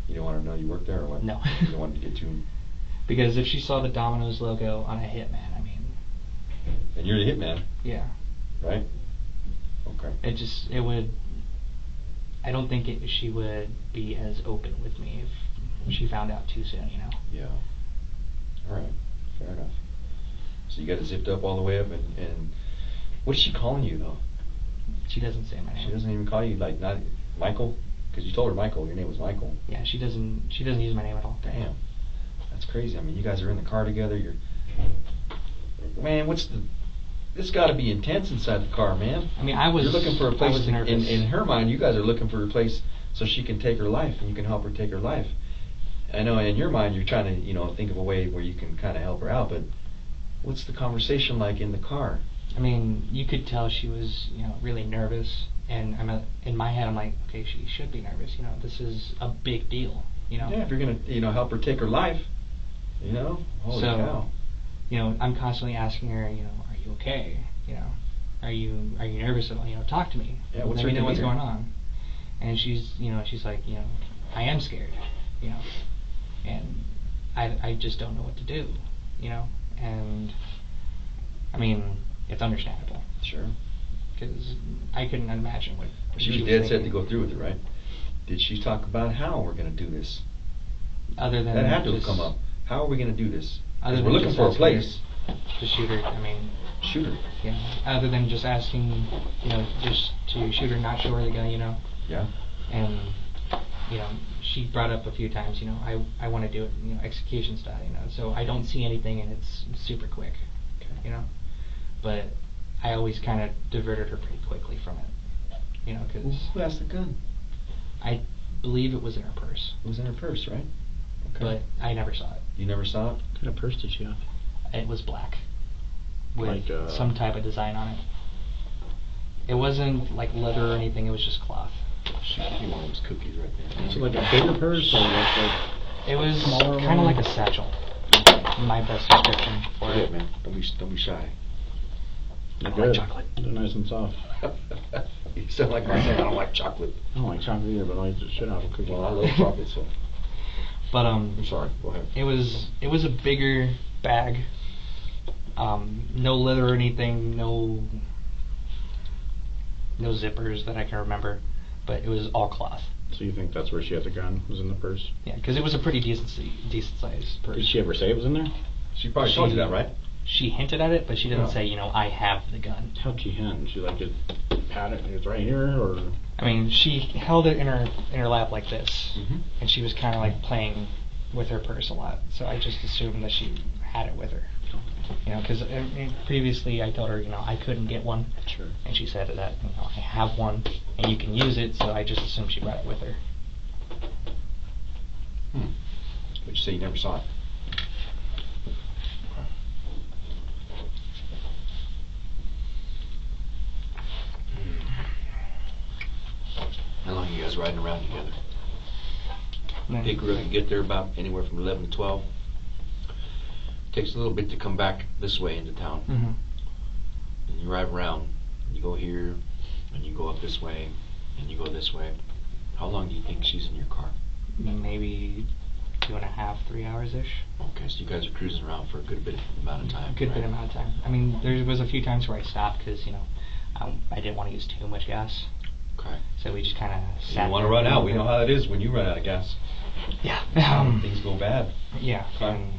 You don't want her to know you worked there, or what? No. You don't want to get too... Because if she saw the Domino's logo on a Hitman, I mean... And you're the hitman, Yeah. right? Okay. It would. I don't think she would be as open with me if she found out too soon. Yeah. All right. Fair enough. So you got it zipped up all the way up, and what is she calling you though? She doesn't say my name. She doesn't even call you like not Michael, because you told her Michael. Your name was Michael. Yeah, she doesn't use my name at all. Damn. That's crazy. I mean, you guys are in the car together. Man, this got to be intense inside the car, man. I mean, You're looking for a place. I was nervous. In her mind, you guys are looking for a place so she can take her life, and you can help her take her life. I know in your mind you're trying to, think of a way where you can kind of help her out, but what's the conversation like in the car? I mean, you could tell she was, really nervous, and in my head I'm like, okay, she should be nervous. This is a big deal. Yeah, if you're gonna, help her take her life, holy cow. I'm constantly asking her, are you okay? Are you nervous at all? Talk to me. Yeah, what's Let me her know what's demeanor? going on. And she's like, I am scared, and I just don't know what to do, and I mean, it's understandable. Sure. Because I couldn't imagine what She was dead set to go through with it, right? Did she talk about how we're going to do this? Other than that had to have just, come up. How are we going to do this? Other Because than we're looking just for a asking place. To shoot her, I mean. Shoot her. Yeah. Other than just asking, just to shoot her, not show her the gun, Yeah. And, she brought up a few times, I want to do it, execution style, So I don't see anything, and it's super quick, Okay. But I always kind of diverted her pretty quickly from it, because Who has the gun? I believe it was in her purse, It was in her purse, right? Okay. but I never saw it. You never saw it? What kind of purse did she have? It was black with Like, some type of design on it. It wasn't like leather or anything, it was just cloth. Shoot, you want those cookies right there. So like a bigger purse or like It was Smaller kind of one? like a satchel. My best description for Yeah, it. man. Don't be shy. they're I like good. chocolate. They're nice and soft. You sound like my dad. I don't like chocolate. I don't like chocolate either, but I like the shit out of a cookie. Well, I love chocolate, so But I'm sorry. Go ahead. it was a bigger bag. No leather or anything, no zippers that I can remember, but it was all cloth. So you think that's where she had the gun? Was in the purse? Yeah, because it was a pretty decent sized purse. Did she ever say it was in there? She probably told you that, right? She hinted at it, but she didn't Yeah. say, I have the gun. How'd she hint? She like it pat it. It's right here, or I mean, she held it in her lap like this, Mhm. and she was kind of like playing with her purse a lot. So I just assumed that she had it with her. Because previously I told her, I couldn't get one, sure. and she said that, I have one, and you can use it. So I just assumed she brought it with her. But you say you never saw it. How long are you guys riding around together? Take Road and get there about anywhere from 11 to 12. Takes a little bit to come back this way into town. Mm-hmm. And you ride around, and you go here, and you go up this way, and you go this way. How long do you think she's in your car? Maybe 2.5, 3 hours ish. Okay, so you guys are cruising around for a good bit amount of time. Good bit amount of time. I mean, there was a few times where I stopped because I didn't want to use too much gas. Okay. So we just kind of You sat. don't want to there run a out. little We bit. know how it is when you run out of gas. Yeah. Things go bad. Yeah. Okay. And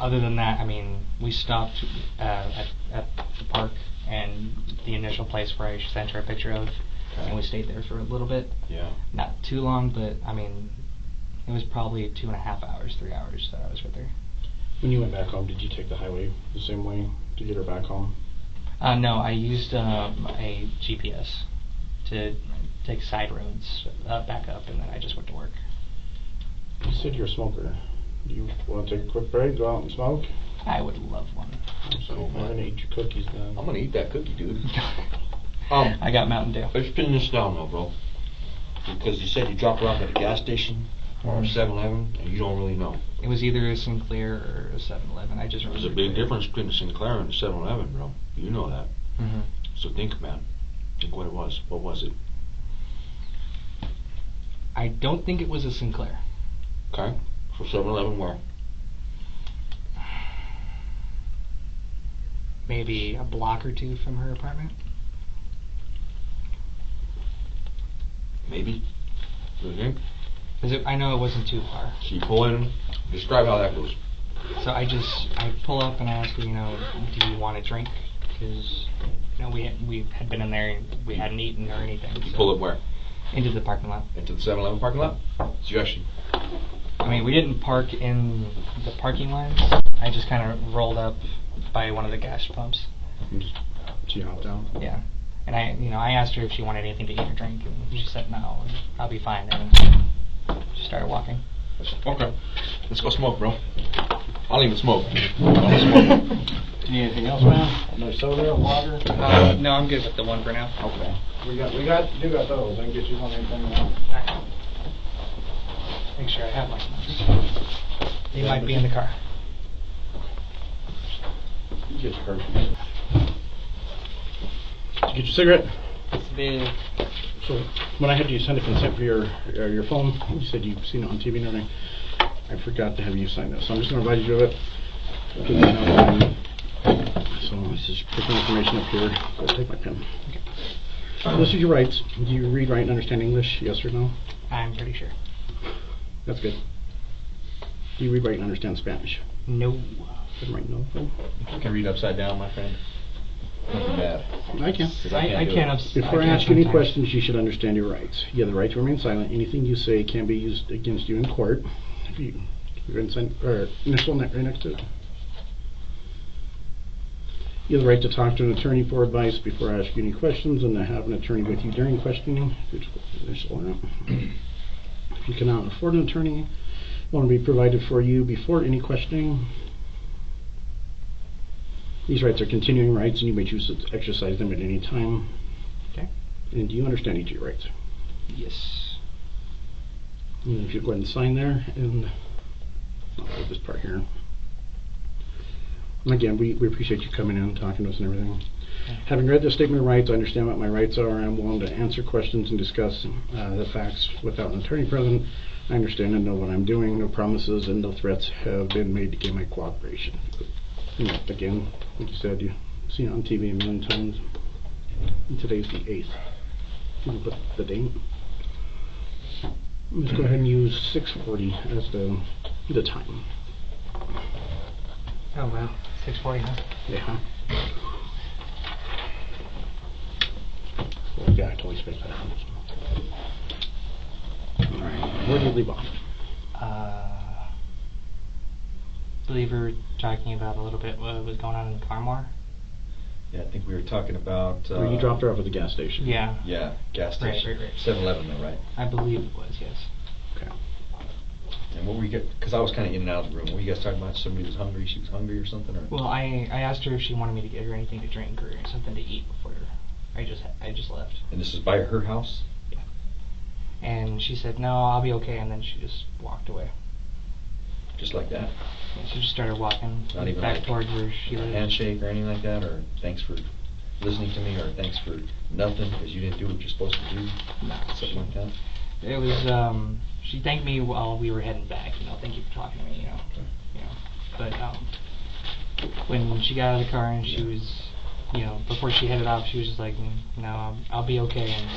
other than that, I mean, we stopped at the park and the initial place where I sent her a picture of, Okay. and we stayed there for a little bit. Yeah. Not too long, but I mean, it was probably 2.5 hours, 3 hours that I was with her. When you went back home, did you take the highway the same way to get her back home? No, I used a GPS to take side roads back up, and then I just went to work. You said you're a smoker. Do you want to take a quick break, go out and smoke? I would love one. So I'm gonna eat your cookies then. I'm gonna eat that cookie, dude. I got Mountain Dew. Let's pin this down though, bro. Because you said you dropped her off at a gas station or a 7-Eleven, and you don't really know. It was either a Sinclair or a 7-Eleven. I just There's a remember big clear. difference between a Sinclair and a 7-Eleven, bro. You know that. Mm-hmm. So think, man. Think what it was. What was it? I don't think it was a Sinclair. Okay. For 7-Eleven, where? maybe a block or two from her apartment. Maybe. What do you think? I know it wasn't too far. So you pull in. Describe how that goes. So I pull up and I ask her, do you want a drink? Because, we had been in there and we hadn't eaten or anything. You pull up where? Into the parking lot. Into the 7-Eleven parking lot? Suggestion. I mean, we didn't park in the parking lines. I just kind of rolled up by one of the gas pumps. She hopped out. Yeah. And I asked her if she wanted anything to eat or drink, and she said no, I'll be fine. And she started walking. Okay. Let's go smoke, bro. I'll even smoke. I'll smoke. Need anything else, man? No soda or water? No, I'm good with the one for now. Okay. We got those. I can get you on anything now. Alright. Make sure I have my smoke. They might be in the car. You get hurt. Did you get your cigarette? The So when I had you send a consent for your phone, you said you've seen it on TV and everything. I forgot to have you sign this, so I'm just going to advise you of it. So this is personal information up here. Go take my pen. Okay. This is your rights. Do you read, write, and understand English? Yes or no? I'm pretty sure. That's good. Do you read, write, and understand Spanish? No. Right, no. You can read upside down, my friend. Nothing bad. I can. I can't. Before I ask you any questions, you should understand your rights. You have the right to remain silent. Anything you say can be used against you in court. If you're initial right next to it. You have the right to talk to an attorney for advice before I ask you any questions, and to have an attorney with you during questioning. If you cannot afford an attorney, one will be provided for you before any questioning. These rights are continuing rights, and you may choose to exercise them at any time. Okay. And do you understand each of your rights? Yes. And if you go ahead and sign there, and I'll put this part here. And again, we appreciate you coming in and talking to us and everything. Okay. Having read the statement of rights, I understand what my rights are. I'm willing to answer questions and discuss the facts without an attorney present. I understand and know what I'm doing. No promises and no threats have been made to gain my cooperation. Again, like you said, you've seen it on TV a million times. And today's the 8th. You can put the date. Let's go ahead and use 6:40 as the time. Oh wow, 6:40, huh? Yeah. Well, yeah, I totally spaced that out. Alright, where did you leave off? I believe we were talking about a little bit what was going on in Carmore. Yeah, I think we were talking about... Where you dropped her off at the gas station. Yeah. Yeah, gas station. Right. 7-Eleven though, right? I believe it was, yes. Okay. And what were you get? Because I was kind of in and out of the room. What were you guys talking about? Somebody was hungry. She was hungry or something, or? Well, I asked her if she wanted me to get her anything to drink or something to eat before I just left. And this is by her house. Yeah. And she said, "No, I'll be okay," and then she just walked away. Just like that. Yeah, she just started walking Not even back like towards where she a lived. handshake or anything like that, or thanks for listening to me, or thanks for nothing because you didn't do what you're supposed to do. No, Something like that. It was she thanked me while we were heading back, thank you for talking to me, But when she got out of the car and she was, before she headed off, she was just like, "No, I'll be okay, and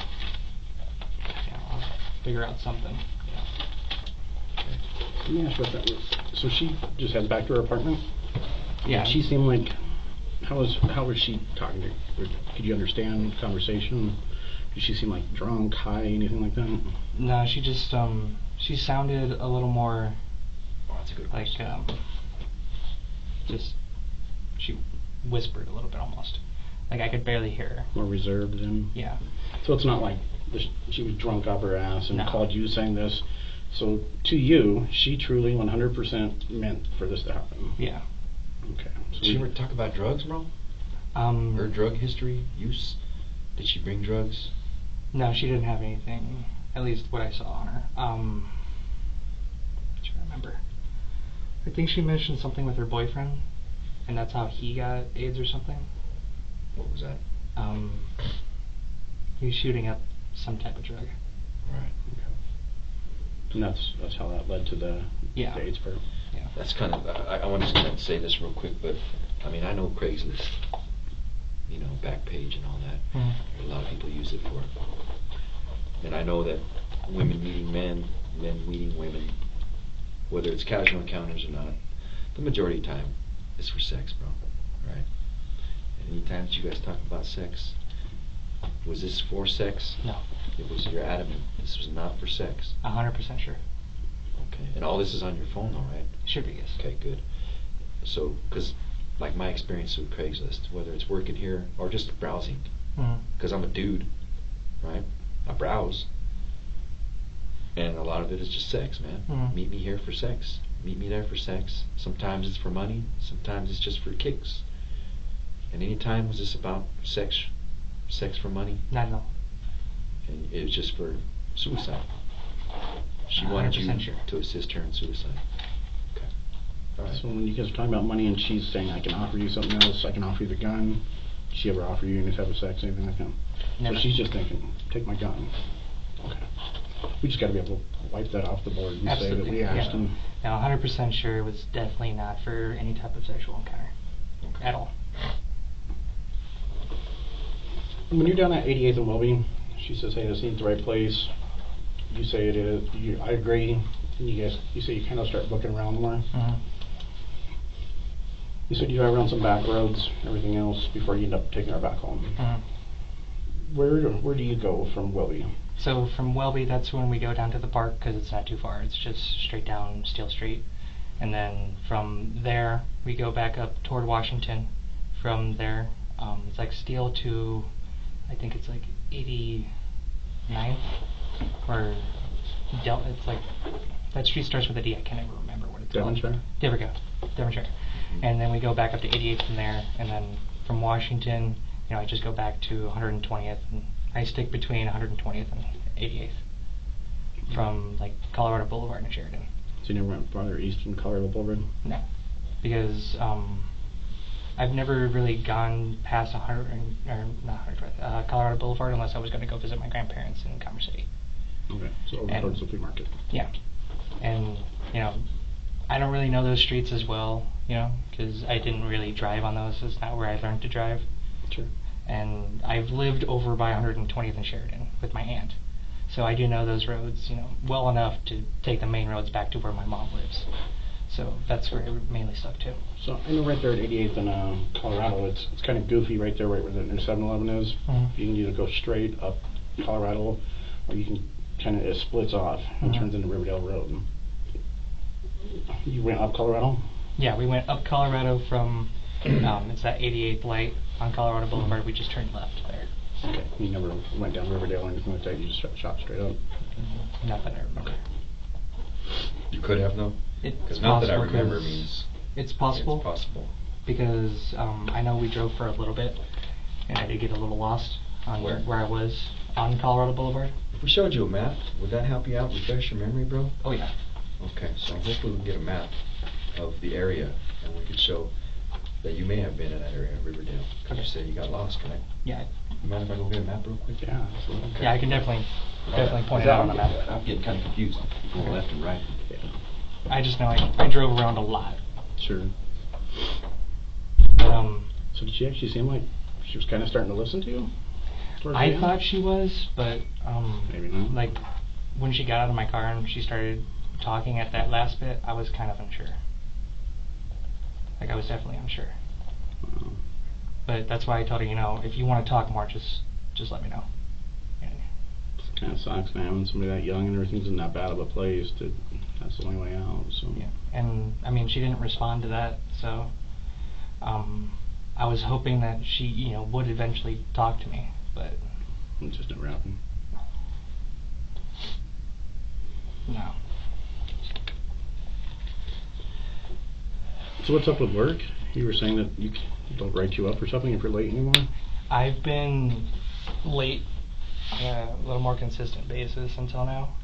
I'll figure out something." Let me ask what that was. So she just heads back to her apartment? Yeah. She seemed like, how was she talking to you? Could you understand conversation? Did she seem like drunk, high, anything like that? No, she just she sounded a little more That's a good like question. just she whispered a little bit almost. Like I could barely hear her. More reserved than? Yeah. So it's not like she was drunk off her ass and No. called you saying this. So to you, she truly 100% meant for this to happen. Yeah. Okay. So Did she ever talk about drugs, bro? Her drug history, use? Did she bring drugs? No, she didn't have anything. At least what I saw on her. I'm trying to remember. I think she mentioned something with her boyfriend, and that's how he got AIDS or something. What was that? He was shooting up some type of drug. Right. Okay. And that's how that led to the Yeah. AIDS part. Yeah. That's kind of, I want to just kind of say this real quick, but I mean, I know Craigslist. back page and all that. Mm-hmm. A lot of people use it for. And I know that women meeting men, men meeting women, whether it's casual encounters or not, the majority of the time is for sex, bro. Right? And any time that you guys talk about sex, was this for sex? No. You're adamant this was not for sex. 100% sure. Okay. And all this is on your phone though, right? Should be, yes. Okay, good. So, because like my experience with Craigslist, whether it's working here or just browsing, because I'm a dude, right? I browse. And a lot of it is just sex, man. Meet me here for sex. Meet me there for sex. Sometimes it's for money. Sometimes it's just for kicks. And any time was this about sex for money? Not at all. And it was just for suicide. She wanted you 100% sure. to assist her in suicide. Okay. All right. So when you guys are talking about money and she's saying, I can offer you something else, I can offer you the gun, did she ever offer you any type of sex, anything like that? Never. So she's just thinking, take my gun. Okay. We just got to be able to wipe that off the board and Absolutely. say that we asked him. Now, 100% sure it was definitely not for any type of sexual encounter. Okay. At all. When you're down at 88th and Welby, she says, hey, this ain't the right place. You say it is. I agree. And you say you kind of start looking around more. Mm-hmm. You said you drive around some back roads, everything else, before you end up taking her back home. Mm-hmm. Where do you go from Welby? So from Welby, that's when we go down to the park because it's not too far. It's just straight down Steel Street. And then from there, we go back up toward Washington. From there, it's like Steel to, I think it's like 89th, or it's like, that street starts with a D. I can't ever remember what it's called. Devonshire? There we go, Devonshire. And then we go back up to 88th from there, and then from Washington, I just go back to 120th, and I stick between 120th and 88th from like Colorado Boulevard and Sheridan. So you never went farther east than Colorado Boulevard? No, because I've never really gone past Colorado Boulevard unless I was going to go visit my grandparents in Commerce City. Okay, so over towards the flea market. Yeah, and I don't really know those streets as well, because I didn't really drive on those. It's not where I learned to drive. Sure. And I've lived over by 120th and Sheridan with my aunt, so I do know those roads, well enough to take the main roads back to where my mom lives. So that's where I mainly stuck to. So I know right there at 88th and Colorado, it's kind of goofy right there, right where the new 7-Eleven is. Mm-hmm. You can either go straight up Colorado, or you can it splits off and turns into Riverdale Road. You went up Colorado? Yeah, we went up Colorado from it's that 88th light on Colorado Boulevard. We just turned left there. Okay. You never went down Riverdale or anything like that? You just shot straight up? Not that I remember. You could have, though? Because not that I remember means it's possible. It's possible. Because I know we drove for a little bit, and I did get a little lost on where I was on Colorado Boulevard. If we showed you a map, would that help you out, refresh your memory, bro? Oh, yeah. Okay, so hopefully we can get a map of the area, and we could show that you may have been in that area of Riverdale. Because you said you got lost, right? Yeah. You mind if I go get a map real quick? Yeah, absolutely. Okay. Yeah, I can definitely point it out on the map. I'm getting kind of confused. Going left and right. Yeah. I just know I drove around a lot. Sure. But, so did she actually seem like she was kind of starting to listen to you? I thought she was, but maybe not. like when she got out of my car and she started talking at that last bit, I was kind of unsure. Like I was definitely unsure. Wow. But that's why I told her, if you want to talk more, just let me know. It kind of sucks, man, when somebody that young and everything's in that bad of a place. That's the only way out. So. Yeah, and I mean, she didn't respond to that, so I was hoping that she, would eventually talk to me, but it just never happened. No. So what's up with work? You were saying that you don't write you up or something if you're late anymore? I've been late on a little more consistent basis until now,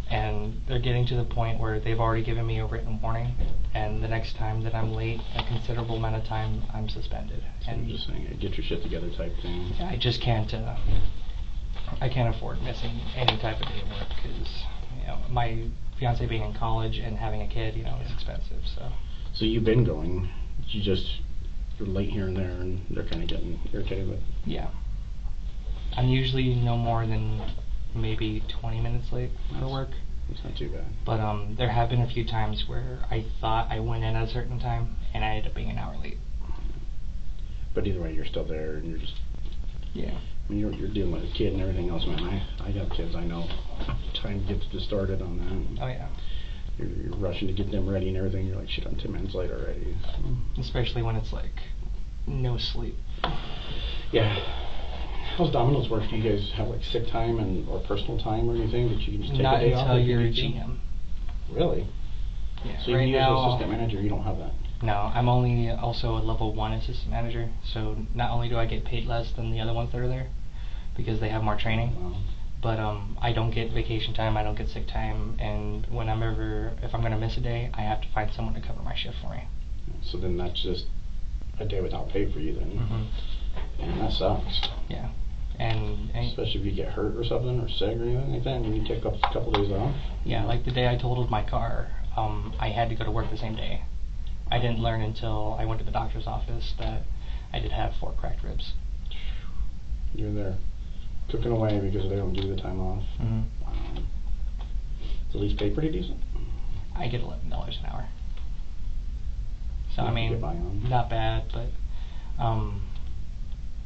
and they're getting to the point where they've already given me a written warning, and the next time that I'm late a considerable amount of time, I'm suspended. So and you're just saying get your shit together type thing. I just can't I can't afford missing any type of day of work because my fiance being in college and having a kid is expensive. So you've been going, you just you're late here and there, and they're kind of getting irritated with. Yeah. I'm usually no more than maybe 20 minutes late for work. It's not too bad. But there have been a few times where I thought I went in at a certain time, and I ended up being an hour late. But either way, you're still there, and you're just. Yeah. I mean, you're dealing with a kid and everything else, man. I have kids. I know. Time gets distorted on that. Oh yeah. You're rushing to get them ready and everything. You're like, shit, I'm 10 minutes late already. So. Especially when it's like no sleep. Yeah. How's Domino's work? Do you guys have like sick time or personal time or anything that you can just take Not a day off? until you're a GM. Really? Yeah. So right you as now, assistant manager, you don't have that. no, I'm only also a level 1 assistant manager. So not only do I get paid less than the other ones that are there, because they have more training. Wow. But I don't get vacation time, I don't get sick time, and if I'm going to miss a day, I have to find someone to cover my shift for me. So then that's just a day without pay for you then. Mm-hmm. And that sucks. Yeah. And especially if you get hurt or something or sick or anything like that, and you take a couple days off. yeah, like the day I totaled my car, I had to go to work the same day. I didn't learn until I went to the doctor's office that I did have 4 cracked ribs. You're there cooking away because they don't give you the time off. Mm-hmm. Wow. Is at least pay pretty decent? I get $11 an hour. So You I mean, get by on. not bad, but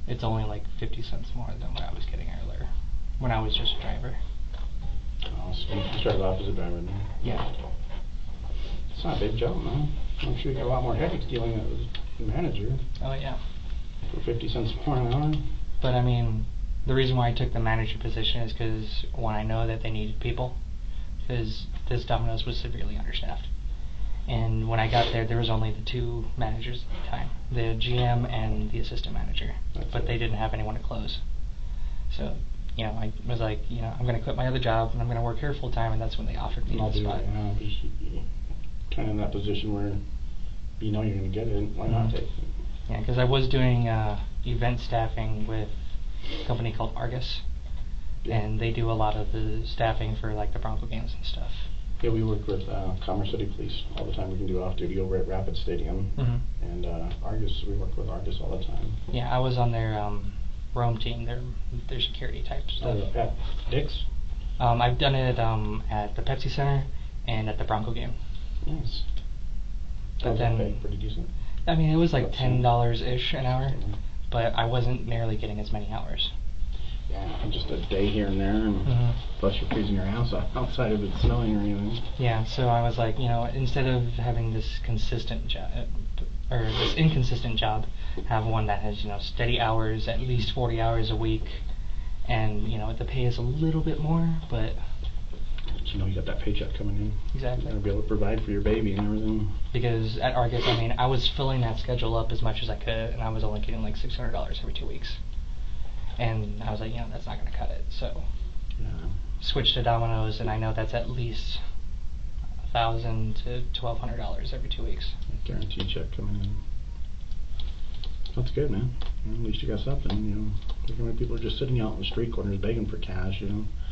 it's only like 50 cents more than what I was getting earlier when I was just a driver. Oh, so you started off as a driver then? Yeah. It's not a big job, man. I'm sure you got a lot more headaches dealing with a manager Oh yeah. for 50 cents more an hour. But I mean, the reason why I took the manager position is because when I know that they needed people, because this Domino's was severely understaffed. And when I got there, there was only the 2 managers at the time, the GM and the assistant manager. But they didn't have anyone to close. So, I was like, I'm going to quit my other job and I'm going to work here full time, and that's when they offered me the spot. You're kind of in that position where you know you're going to get it. Why not take it? Yeah, because I was doing event staffing with a company called Argus, and they do a lot of the staffing for like the Bronco games and stuff. Yeah, we work with Commerce City Police all the time. We can do off-duty over at Rapid Stadium. Mm-hmm. And Argus, we work with Argus all the time. Yeah, I was on their Rome team, their security type stuff. At Dick's? I've done it at the Pepsi Center and at the Bronco game. Nice. But How's then, that pay? Pretty decent. I mean, it was like That's $10-ish an hour, but I wasn't nearly getting as many hours. Yeah, just a day here and there, and plus you're freezing your ass off outside of it snowing or anything. Yeah, so I was like, instead of having this consistent job, or this inconsistent job, have one that has, steady hours, at least 40 hours a week, and, the pay is a little bit more, but... You got that paycheck coming in. Exactly. You're going to be able to provide for your baby and everything. Because at Argus, I mean, I was filling that schedule up as much as I could, and I was only getting like $600 every 2 weeks. And I was like, that's not going to cut it. So, switched to Domino's, and I know that's at least $1,000 to $1,200 every 2 weeks. Guaranteed check coming in. That's good, man. At least you got something, Look how many people are just sitting out in the street corners begging for cash,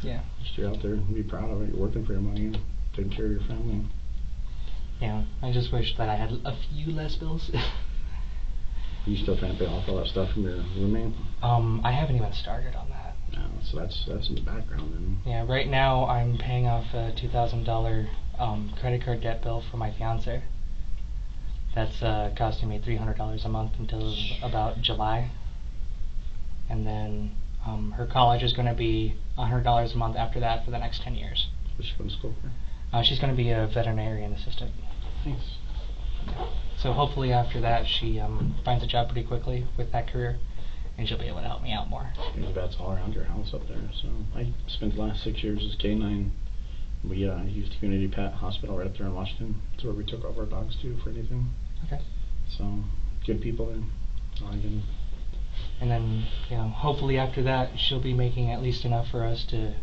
Yeah. Just you're out there and be proud of it. You're working for your money and taking care of your family. Yeah, I just wish that I had a few less bills. Are you still trying to pay off all that stuff from your roommate? I haven't even started on that. No, so that's in the background then. Yeah, right now I'm paying off a $2,000 credit card debt bill for my fiance. That's costing me $300 a month until about July. And then her college is going to be $100 a month after that for the next 10 years. What's she going to school for? She's going to be a veterinarian assistant. Thanks. So hopefully after that she finds a job pretty quickly with that career, and she'll be able to help me out more. There's vets all around your house up there. So I spent the last 6 years as K9. We used Community Pet Hospital right up there in Washington. It's where we took over our dogs too for anything. Okay. So good people there. And then, hopefully after that she'll be making at least enough for us to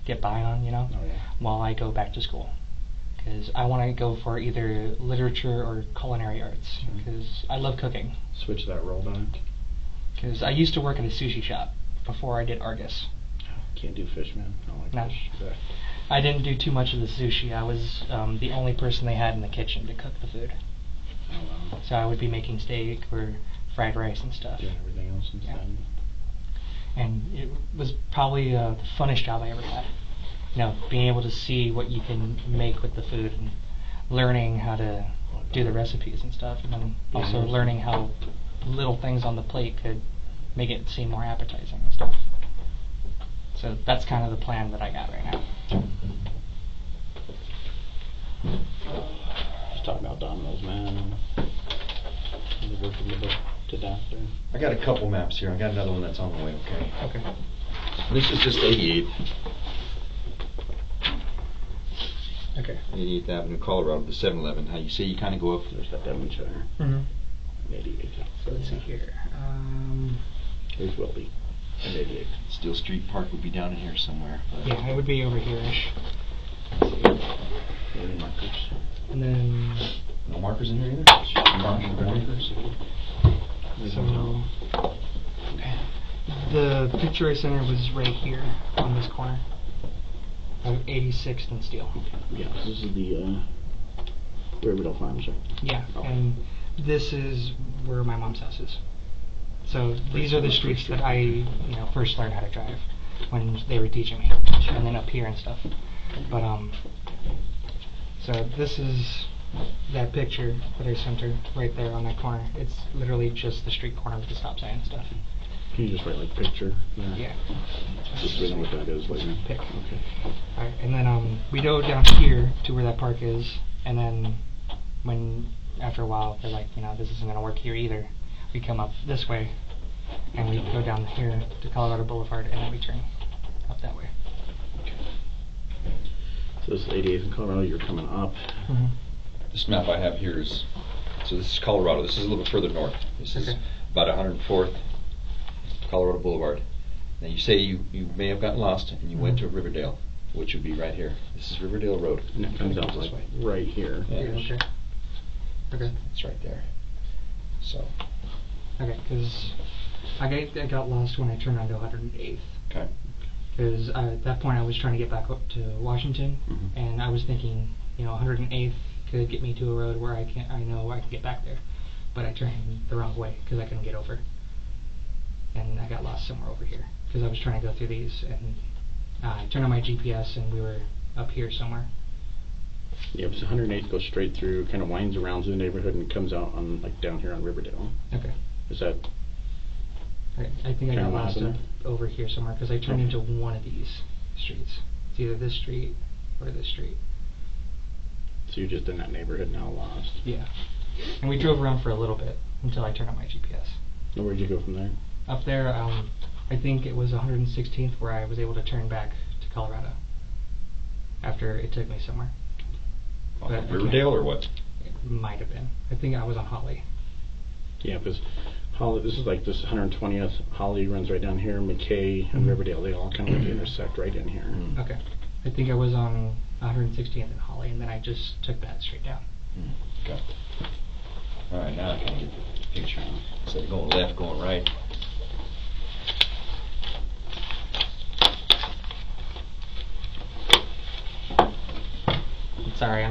get by on, Oh, yeah. while I go back to school. Because I want to go for either literature or culinary arts, because I love cooking. Switch that role back. Because I used to work at a sushi shop before I did Argus. Can't do fish, man. I don't like No. fish. Yeah. I didn't do too much of the sushi. I was the only person they had in the kitchen to cook the food. Oh, wow. So I would be making steak or fried rice and stuff. Doing everything else instead. And it was probably the funnest job I ever had. You know, being able to see what you can make with the food and learning how to do the recipes and stuff, and then also learning how little things on the plate could make it seem more appetizing and stuff. So that's kind of the plan that I got right now. Just talking about Domino's, man. The work of the book to death there. I got a couple maps here. I got another one that's on the way, okay? Okay. This is just 88. Okay. 88th Avenue, Colorado, the 7-Eleven. How you say you kind of go up. There's that Devonshire. Mm-hmm. 88. So let's see here. There's Welby. And 88. Steel Street Park would be down in here somewhere. But Yeah, it would be over here-ish. Any markers? And then, no markers in here either? Markers? so the picture I sent her was right here on this corner of 86th and Steel. Yeah, this is the Riverdale Farms, right? Yeah, Oh. and this is where my mom's house is. So these are the streets that I, first learned how to drive when they were teaching me, and then up here and stuff. But so this is that picture that I sent her right there on that corner. It's literally just the street corner with the stop sign and stuff. Can you just write like picture? Yeah. Just so we know what that is later. Pick. Okay. Alright, and then we go down here to where that park is, and then after a while they're like, this isn't gonna work here either. We come up this way, and we go down here to Colorado Boulevard, and then we turn up that way. Okay. So this is 88th in Colorado. You're coming up. Mm-hmm. This map I have here is, so this is Colorado. This is a little further north. This is Okay. about 104th Colorado Boulevard. Now you say you may have gotten lost and you went to Riverdale, which would be right here. This is Riverdale Road. And it comes out This like way. right here. Yeah. Okay. Okay. It's right there. So, Okay, because I got lost when I turned onto 108th. okay. Because at that point I was trying to get back up to Washington, Mhm. and I was thinking, 108th could get me to a road where I know I can get back there, but I turned the wrong way because I couldn't get over, and I got lost somewhere over here because I was trying to go through these, and I turned on my GPS and we were up here somewhere. Yeah, it's 108th goes straight through, kind of winds around through the neighborhood and comes out on like down here on Riverdale. Okay. Is that? I think I got Kinda lost happened? over here somewhere because I turned Okay. into one of these streets. It's either this street or this street. So you're just in that neighborhood now, lost. Yeah. And we drove around for a little bit until I turned on my GPS. And where'd you go from there? Up there, I think it was 116th where I was able to turn back to Colorado after it took me somewhere. Off But of I can't- Riverdale or what? It might have been. I think I was on Holly. Yeah, because Holly, this is like this 120th. Holly runs right down here. McKay and Mhm. Riverdale, they all kind of like intersect right in here. Mm. Okay. I think I was on 116th in Holly, and then I just took that straight down. Okay. Alright, now I can get the picture. Instead of going left, going right. Sorry,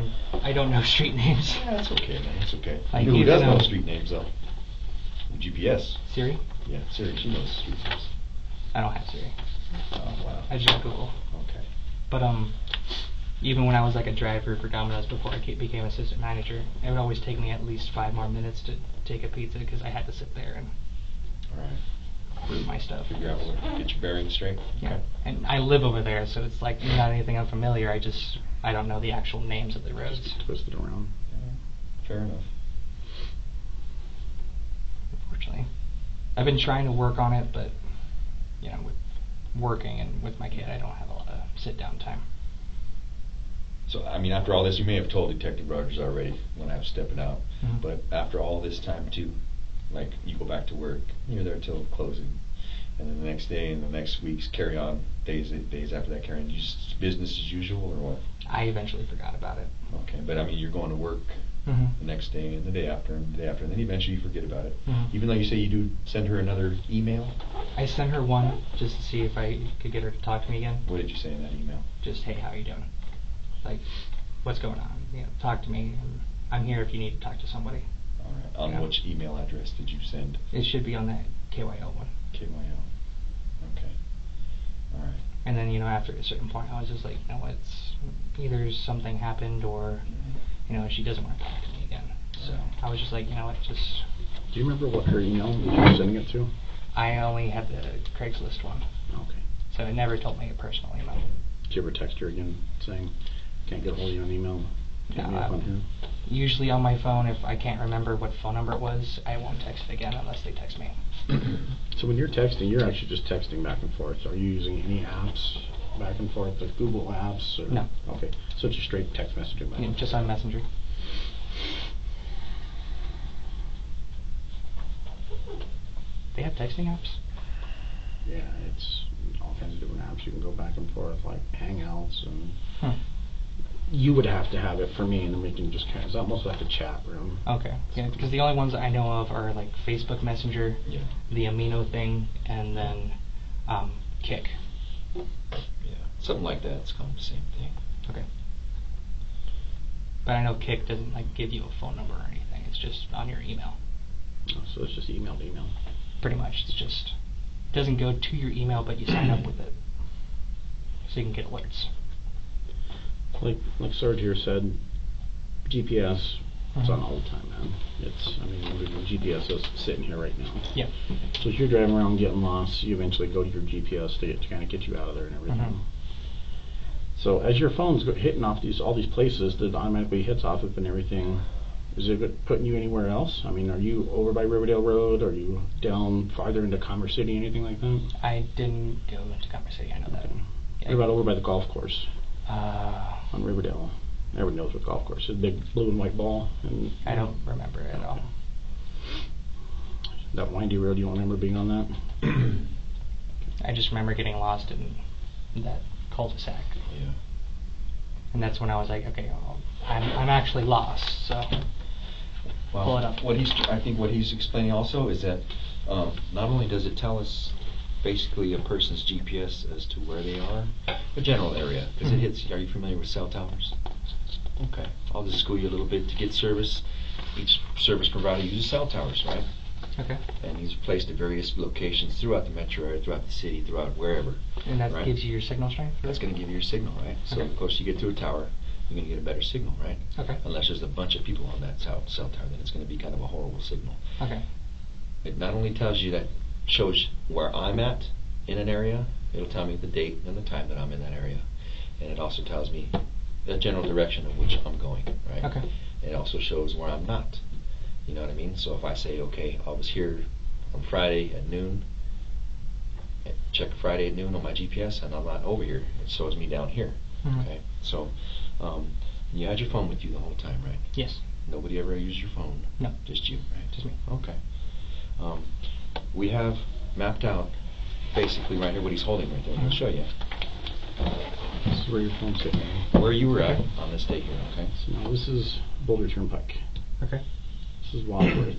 I don't know street names. Yeah, that's okay, man. That's okay. Like, Who even does know though- street names, though? GPS. Siri? Yeah, Siri, she knows street names. I don't have Siri. Oh, wow. I just got Google. Okay. But even when I was like a driver for Domino's before I became assistant manager, it would always take me at least 5 more minutes to take a pizza because I had to sit there and Alright. prove my stuff. Figure out where, get your bearings straight. Yeah, Okay. and I live over there, so it's like not anything unfamiliar. I don't know the actual names of the roads. Twist it around. Yeah, fair enough. Unfortunately, I've been trying to work on it, but with working and with my kid, I don't have a lot of sit down time. So, I mean, after all this, you may have told Detective Rogers already when I was stepping out, Mhm. but after all this time too, like, you go back to work, you're there till closing, and then the next day and the next weeks carry on, days after that carry on, just business as usual, or what? I eventually forgot about it. Okay, but I mean, you're going to work Mm-hmm. the next day and the day after and the day after, and then eventually you forget about it. Mhm. Even though you say you do send her another email, I sent her one just to see if I could get her to talk to me again. what did you say in that email? Just, hey, how you doing? Like, what's going on? Talk to me. I'm here if you need to talk to somebody. All right. On Yeah. which email address did you send? It should be on that KYO one. KYO. Okay. All right. And then, after a certain point, I was just like, it's either something happened or, she doesn't want to talk to me again. So I was just like, just. Do you remember what her email that you were sending it to? I only had the Craigslist one. Okay. So it never told me a personal email. Did you ever text her again saying, can't get a hold of you on email? Hit me up on here? Usually on my phone, if I can't remember what phone number it was, I won't text it again unless they text me. So when you're texting, you're actually just texting back and forth. Are you using any apps back and forth, like Google Apps? Or? No. Okay, so it's just straight text messaging back. Yeah, just on Messenger. They have texting apps? Yeah, it's all kinds of different apps. You can go back and forth, like Hangouts, and you would have to have it for me, and then we can just it's almost like a chat room. Okay, yeah, because the only ones I know of are like Facebook Messenger, the Amino thing, and then Kik. Yeah, something like that. It's called the same thing. Okay. But I know Kik doesn't give you a phone number or anything. It's just on your email. Oh, so it's just email to email. Pretty much, it's just doesn't go to your email, but you sign up with it, so you can get alerts. Like Sarge here said, GPS. It's on all the time, man. The GPS is sitting here right now. Yeah. So if you're driving around getting lost, you eventually go to your GPS to kind of get you out of there and everything. So as your phone's hitting off all these places that it automatically hits off of and everything, is it putting you anywhere else? I mean, are you over by Riverdale Road? Are you down farther into Commerce City, anything like that? I didn't go into Commerce City, I know that. Yeah. What about over by the golf course on Riverdale? Everyone knows what golf course is. Big blue and white ball. And I don't remember it at all. That windy road, you don't remember being on that? I just remember getting lost in that cul-de-sac. Yeah. And that's when I was like, okay, I'm actually lost, so pull it up. I think what he's explaining also is that not only does it tell us basically a person's GPS as to where they are, a general area, because it hits. Are you familiar with cell towers? Okay, I'll just school you a little bit. To get service, each service provider uses cell towers, right? Okay. And these are placed at various locations throughout the metro area, throughout the city, throughout wherever. And that gives you your signal strength? That's going to give you your signal, right? So Okay. of course you get to a tower, you're going to get a better signal, right? Okay. Unless there's a bunch of people on that cell tower, then it's going to be kind of a horrible signal. Okay. It not only tells you that, shows where I'm at in an area, it'll tell me the date and the time that I'm in that area. And it also tells me the general direction of which I'm going, right? Okay. It also shows where I'm not. You know what I mean? So if I say, okay, I was here on Friday at noon, check Friday at noon on my GPS, and I'm not over here, it shows me down here. Okay? So you had your phone with you the whole time, right? Yes. Nobody ever used your phone? No. Just you, right? Just me. Okay. We have mapped out basically right here what he's holding right there. I'll show you. This is where your phone's sitting. Where you were at on this date here, okay? So now this is Boulder Turnpike. Okay. This is Wadsworth.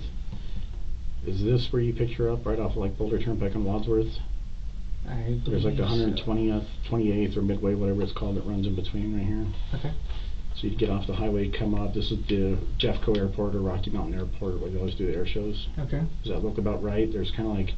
Is this where you picked her up, right off of Boulder Turnpike and Wadsworth? There's like the 120th, 28th, or Midway, whatever it's called, that runs in between right here. Okay. So you'd get off the highway, come up. This is the Jeffco Airport or Rocky Mountain Airport, where they always do the air shows. Okay. Does that look about right? There's kind of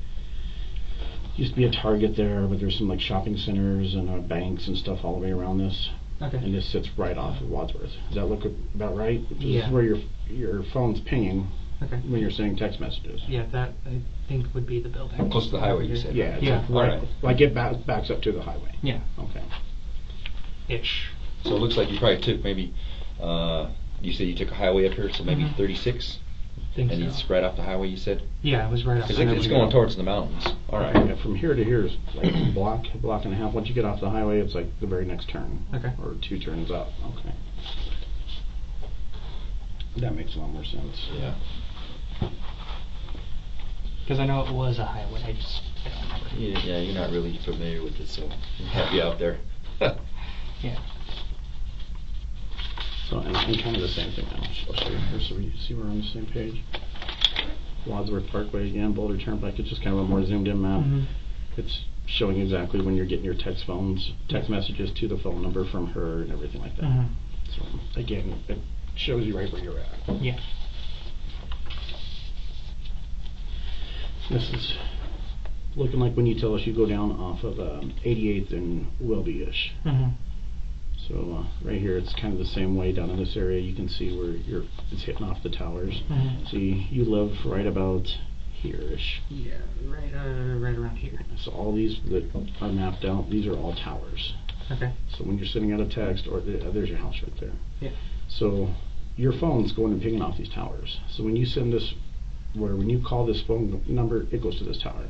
used to be a Target there, but there's some shopping centers and banks and stuff all the way around this. Okay. And this sits right off of Wadsworth. Does that look about right? This Yeah. is where your phone's pinging Okay. when you're sending text messages. Yeah, that I think would be the building. Close to the highway, you said. Yeah, it's Yeah. right. Alright. It backs up to the highway. Yeah. Okay. Ish. So it looks like you probably took maybe, you said you took a highway up here, so maybe 36? Think And so. it's right off the highway, you said? Yeah, it was right off. Because the it's highway. going towards the mountains. All right. Yeah, from here to here is like a block and a half. Once you get off the highway, it's like the very next turn. Okay. Or 2 turns up. Okay. That makes a lot more sense. Yeah. Because I know it was a highway. I don't remember. Yeah, you're not really familiar with it, so I'm happy out there. Yeah. So, and kind of the same thing now. I'll show you here so you see we're on the same page. Wadsworth Parkway again, Boulder Turnpike. It's just kind of a more zoomed in map. It's showing exactly when you're getting your text messages to the phone number from her and everything like that. So, again, it shows you right where you're at. Yeah. This is looking like when you tell us you go down off of 88th and Welby-ish. Mm-hmm. So right here, it's kind of the same way down in this area. You can see where it's hitting off the towers. Mm-hmm. See, you live right about here-ish. Yeah, right around here. So all these that are mapped out, these are all towers. Okay. So when you're sending out a text, or there's your house right there. Yeah. So your phone's going and pinging off these towers. So when you send this, when you call this phone number, it goes to this tower.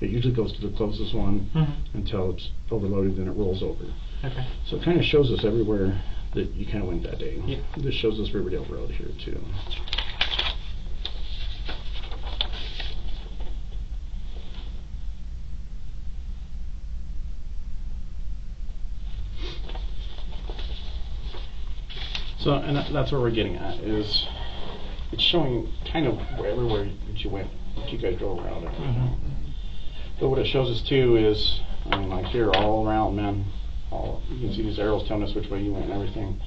It usually goes to the closest one until it's overloaded, then it rolls over. Okay. So it kind of shows us everywhere that you kind of went that day. Yeah. This shows us Riverdale Road here too. So, and that's where we're getting at, is it's showing kind of everywhere that you went, that you guys drove around and everything. But what it shows us too is, I mean, like here, all around, man, you can see these arrows telling us which way you went and everything.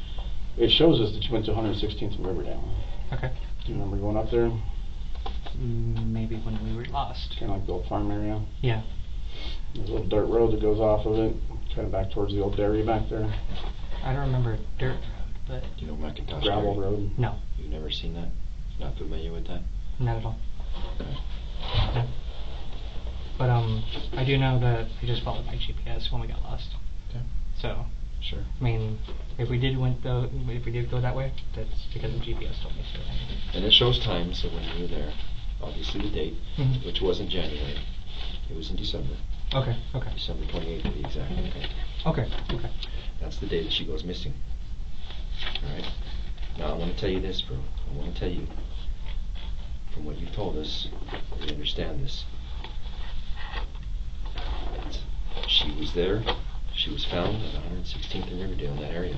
It shows us that you went to 116th and Riverdale. Okay. Do you remember going up there? Maybe when we were lost. Kind of like the old farm area. Yeah. There's a little dirt road that goes off of it, kind of back towards the old dairy back there. I don't remember a dirt road, but Do you know Macintosh? Gravel Dairy? road. no, You've never seen that? Not familiar with that? not at all. Okay. No. But I do know that I just followed my GPS when we got lost. Okay. So, Sure. I mean, if we did go that way, that's because the GPS told me so. And it shows times, so when you were there, obviously the date, Mhm. which wasn't January, it was in December. Okay. Okay. December 28th to be exact. Okay. Okay. Okay. That's the day that she goes missing. Alright? Now I want to tell you this, bro. I want to tell you, from what you told us, we understand this. That she was there, she was found at 116th and Riverdale, in that area,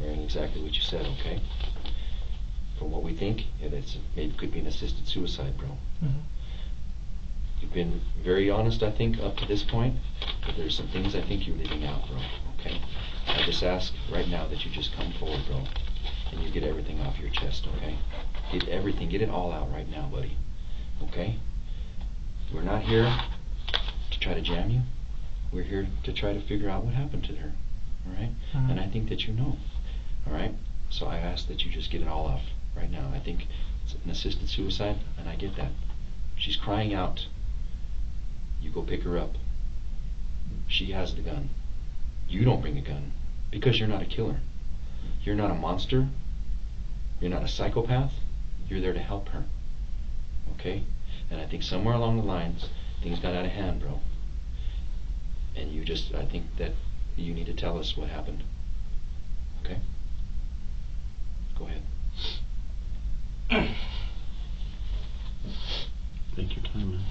wearing exactly what you said, okay? From what we think, maybe could be an assisted suicide, bro. Mm-hmm. You've been very honest, I think, up to this point, but there's some things I think you're leaving out, bro, okay? I just ask right now that you just come forward, bro, and you get everything off your chest, okay? Get everything, get it all out right now, buddy, okay? We're not here to try to jam you. We're here to try to figure out what happened to her, all right? Mhm. And I think that you know, all right? So I ask that you just get it all off right now. I think it's an assisted suicide, and I get that. She's crying out. You go pick her up. She has the gun. You don't bring a gun because you're not a killer. You're not a monster. You're not a psychopath. You're there to help her. Okay? And I think somewhere along the lines, things got out of hand, bro. And I think that you need to tell us what happened. Okay? Go ahead. Take your time, man.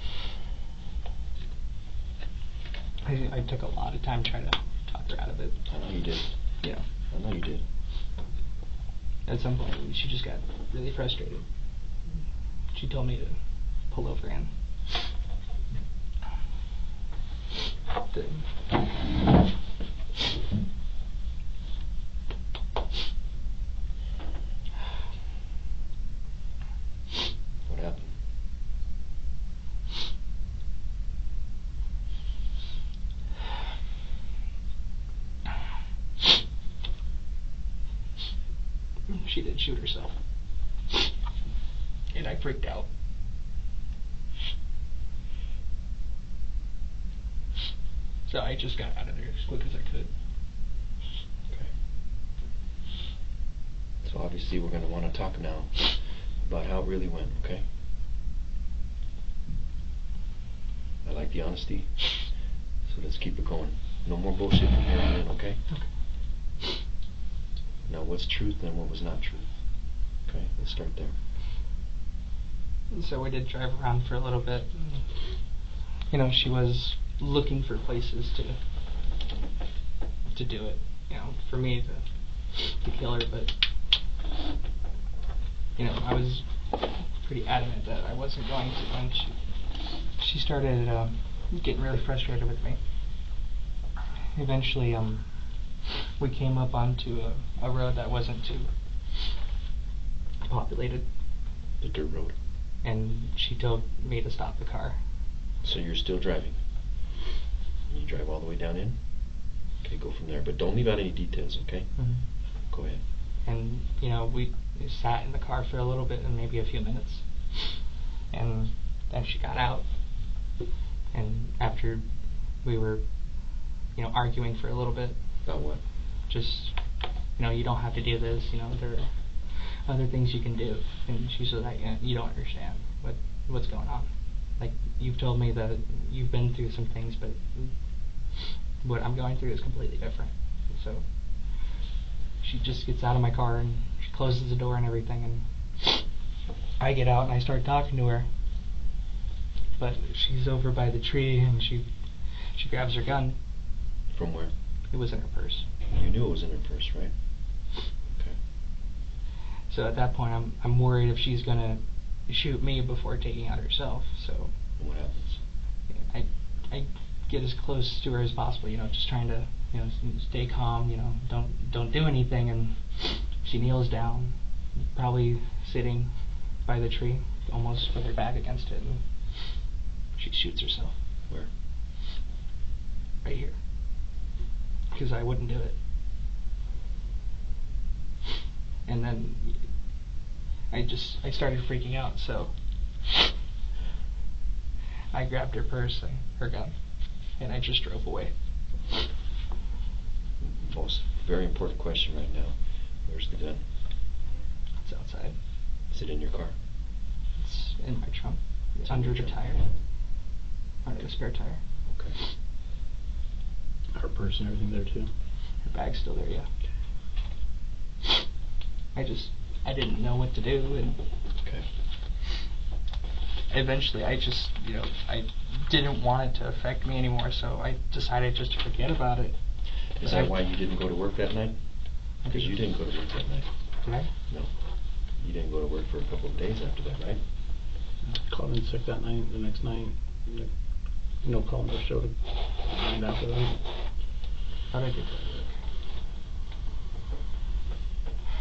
I took a lot of time trying to talk her out of it. I know you did. Yeah. I know you did. At some point, she just got really frustrated. She told me to pull over and What happened? she did shoot herself. And I freaked out. So I just got out of there as quick as I could. Okay. So obviously we're going to want to talk now about how it really went, okay? I like the honesty, so let's keep it going. No more bullshit from here on in, okay? Okay. Now what's truth and what was not truth? Okay, let's start there. So we did drive around for a little bit. You know, she was looking for places to do it. You know, for me to kill her, but you know, I was pretty adamant that I wasn't going to. And she started getting really frustrated with me. Eventually, we came up onto a road that wasn't too populated. The dirt road. and she told me to stop the car. So you're still driving. You drive all the way down in? Okay, go from there. But don't leave out any details, okay? Mm-hmm. Go ahead. And, we sat in the car for a little bit, and maybe a few minutes. And then she got out. And after we were, arguing for a little bit. About what? Just, you don't have to do this, there are other things you can do. And she said, you don't understand what's going on. Like, you've told me that you've been through some things, but what I'm going through is completely different. So she just gets out of my car and she closes the door and everything, and I get out and I start talking to her. But she's over by the tree and she grabs her gun. From where? It was in her purse. You knew it was in her purse, right? Okay. So at that point, I'm worried if she's gonna shoot me before taking out herself. So And what happens? I get as close to her as possible. Just trying to stay calm. Don't do anything. And she kneels down, probably sitting by the tree, almost with her back against it, and she shoots herself. Where? Right here. Because I wouldn't do it. And then I started freaking out, so I grabbed her purse and her gun, and I just drove away. Most very important question right now. Where's the gun? It's outside. Is it in your car? It's in my trunk. It's under in the your trunk. tire. Under the spare tire. Okay. Her purse and everything there too. Her bag's still there, yeah. I didn't know what to do, and Okay. eventually I just, I didn't want it to affect me anymore, so I decided just to forget about it. Is that why you didn't go to work that night? Because you didn't go to work that night. Did I? No. You didn't go to work for a couple of days after that, right? Called in sick that night. The next night, no call, no show. The night after that. Thought I did go to work.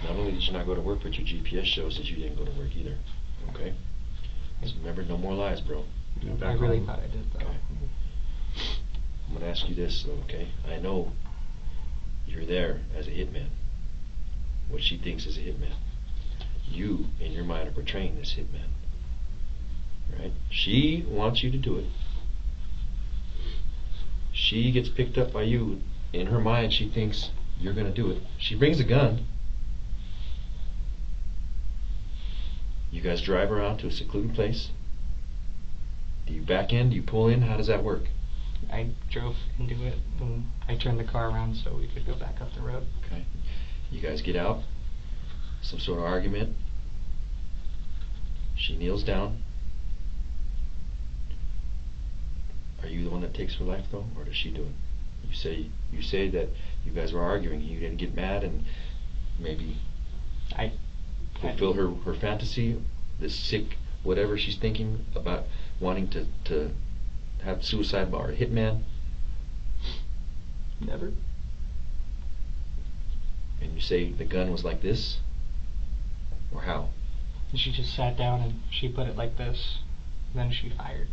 Not only did you not go to work, but your GPS shows that you didn't go to work either. Okay? Just remember, no more lies, bro. I really thought I did, though. Okay. I'm going to ask you this, though, okay? I know you're there as a hitman. What she thinks is a hitman. You, in your mind, are portraying this hitman. Right? She wants you to do it. She gets picked up by you. In her mind, she thinks you're going to do it. She brings a gun. You guys drive around to a secluded place. Do you back in? Do you pull in? How does that work? I drove into it, and I turned the car around so we could go back up the road. Okay. You guys get out. Some sort of argument. She kneels down. Are you the one that takes her life, though, or does she do it? You say that you guys were arguing. You didn't get mad and maybe fulfill her fantasy, this sick whatever she's thinking about wanting to have suicide or a hitman. Never. And you say the gun was like this, or how? And she just sat down and she put it like this. Then she fired.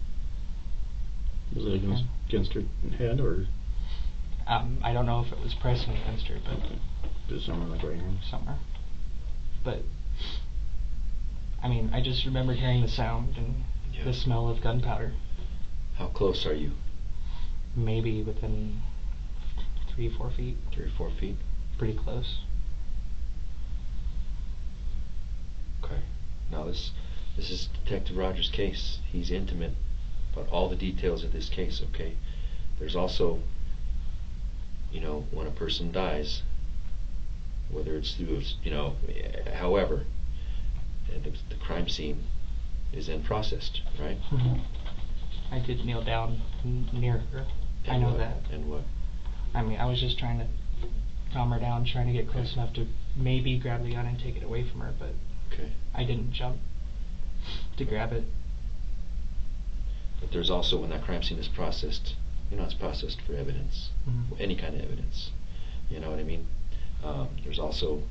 Was it against her head or? I don't know if it was pressing against her, but Just somewhere like right here. somewhere. But I just remember hearing the sound and Yeah. the smell of gunpowder. How close are you? Maybe within 3-4 feet. 3 or 4 feet? Pretty close. Okay. Now this is Detective Rogers' case. He's intimate about all the details of this case, okay? There's also, when a person dies, whether it's through, however, and the crime scene is then processed, right? Mm-hmm. I did kneel down near her. I know that. And what? I was just trying to calm her down, trying to get close enough to maybe grab the gun and take it away from her, but Okay. I didn't jump to grab it. But there's also, when that crime scene is processed, it's processed for evidence, Mhm. any kind of evidence. You know what I mean? There's also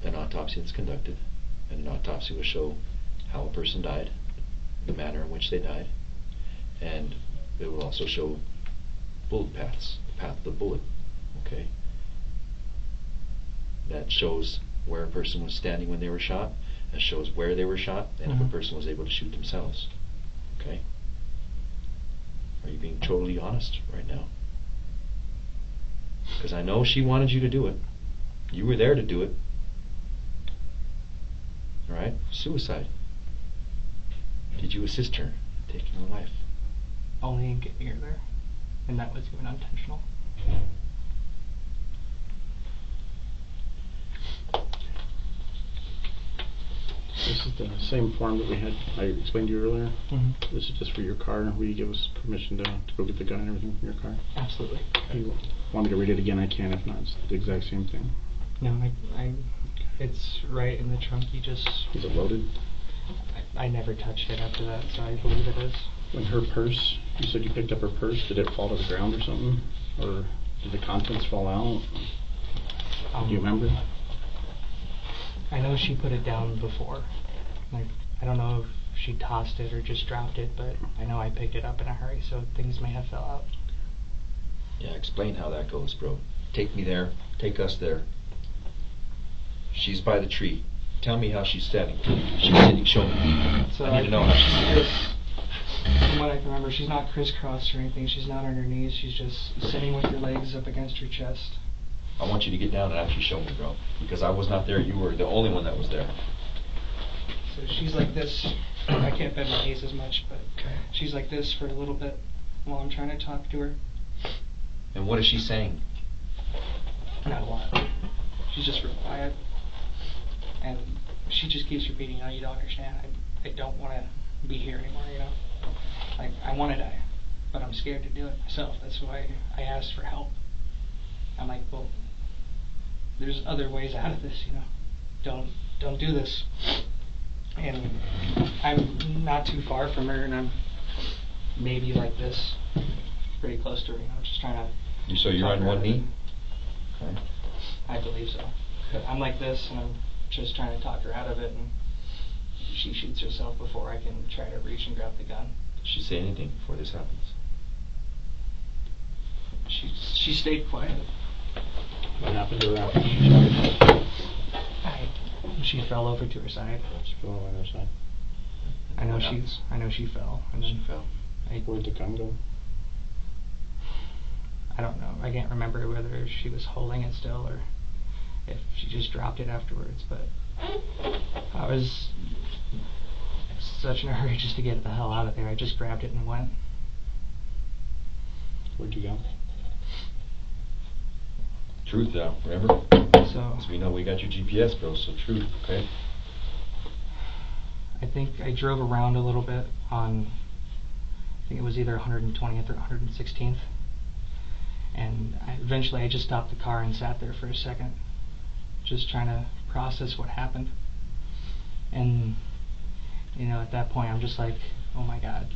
an autopsy that's conducted, and an autopsy will show how a person died, the manner in which they died, and it will also show bullet paths, the path of the bullet, okay? That shows where a person was standing when they were shot, that shows where they were shot, and if a person was able to shoot themselves, okay? Are you being totally honest right now? Because I know she wanted you to do it. You were there to do it. Alright? Suicide. Did you assist her in taking her life? Only in getting her there, and that was even unintentional. This is the same form that we had, I explained to you earlier. Mm-hmm. This is just for your car. Will you give us permission to go get the gun and everything from your car? Absolutely. If you want me to read it again, I can. If not, it's the exact same thing. No, it's right in the trunk. You just... Is it loaded? I never touched it after that, so I believe it is. When her purse, you said you picked up her purse, did it fall to the ground or something? Or did the contents fall out? Do you remember? I know she put it down before. Like, I don't know if she tossed it or just dropped it, but I know I picked it up in a hurry, so things may have fell out. Yeah, explain how that goes, bro. Take me there. Take us there. She's by the tree. Tell me how she's standing. She's sitting, show me. So I need to know how she's standing. From what I can remember, she's not crisscrossed or anything. She's not on her knees. She's just sitting with her legs up against her chest. I want you to get down and actually show me, bro. Because I was not there. You were the only one that was there. So she's like this. I can't bend my knees as much, but she's like this for a little bit while I'm trying to talk to her. And what is she saying? Not a lot. She's just real quiet. And she just keeps repeating, "Oh, you don't understand. I don't want to be here anymore, you know. Like, I want to die, but I'm scared to do it myself. That's why I asked for help." I'm like, well, there's other ways out of this, you know. Don't do this. And I'm not too far from her, and I'm maybe like this, pretty close to her, you know, just trying to... So you're on one knee? Okay. I believe so. But I'm like this, and I'm just trying to talk her out of it, and she shoots herself before I can try to reach and grab the gun. Did she say anything before this happens? She stayed quiet. What happened to her after she shot? She fell over to her side. She fell over on her side. I know she fell. And then She fell. Where'd the gun go? I don't know. I can't remember whether she was holding it still or if she just dropped it afterwards, but I was such in a hurry just to get the hell out of there. I just grabbed it and went. Where'd you go? Truth now, remember? So As we know, we got your GPS, bro, so truth, okay? I think I drove around a little bit on, I think it was either 120th or 116th. And eventually I just stopped the car and sat there for a second, just trying to process what happened. And, you know, at that point I'm just like, oh my God,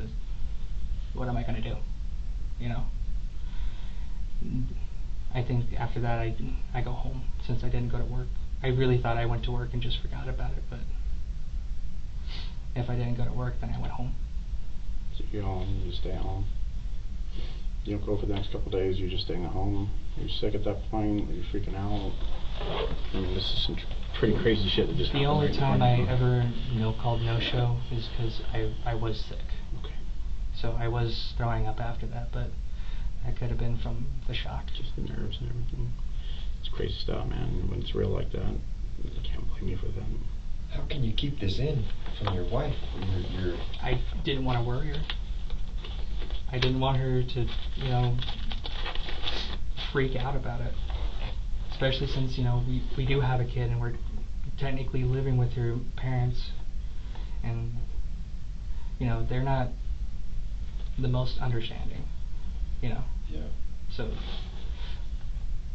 what am I going to do? You know? I think after that I go home, since I didn't go to work. I really thought I went to work and just forgot about it, but if I didn't go to work, then I went home. So you go home, you stay at home. You don't go for the next couple of days, you're just staying at home. Are you sick at that point? Are you freaking out? I mean, this is some pretty crazy shit that just happened. The only right time before I you go. ever, called no-show is because I was sick. Okay. So I was throwing up after that, but that could have been from the shock. Just the nerves and everything. It's crazy stuff, man. When it's real like that, I can't blame you for that. How can you keep this in from your wife? I didn't want to worry her. I didn't want her to, freak out about it. Especially since, we do have a kid and we're technically living with her parents. And, they're not the most understanding, Yeah. So...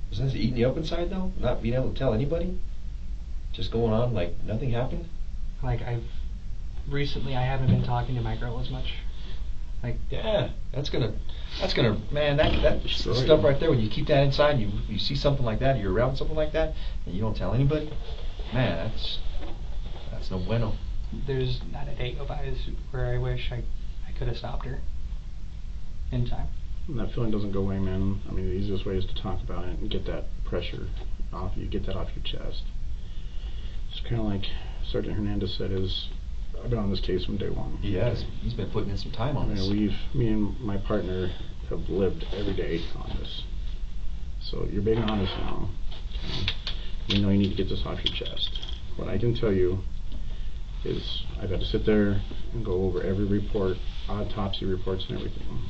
Was that eating you up inside, though? Not being able to tell anybody? Just going on like nothing happened? Like, recently I haven't been talking to my girl as much. Like, yeah, that's gonna, man, that Destroy stuff you. right there, when you keep that inside, you see something like that, you're around something like that, and you don't tell anybody, man, that's no bueno. there's not a day go by where I wish I could have stopped her in time. And that feeling doesn't go away, man. I mean, the easiest way is to talk about it and get that pressure off you, get that off your chest. It's kind of like Sergeant Hernandez said, I've been on this case from day one. He has. He's been putting in some time on this. Me and my partner have lived every day on this. So you're being honest now. Okay? You know you need to get this off your chest. What I can tell you is I've had to sit there and go over every report, autopsy reports and everything.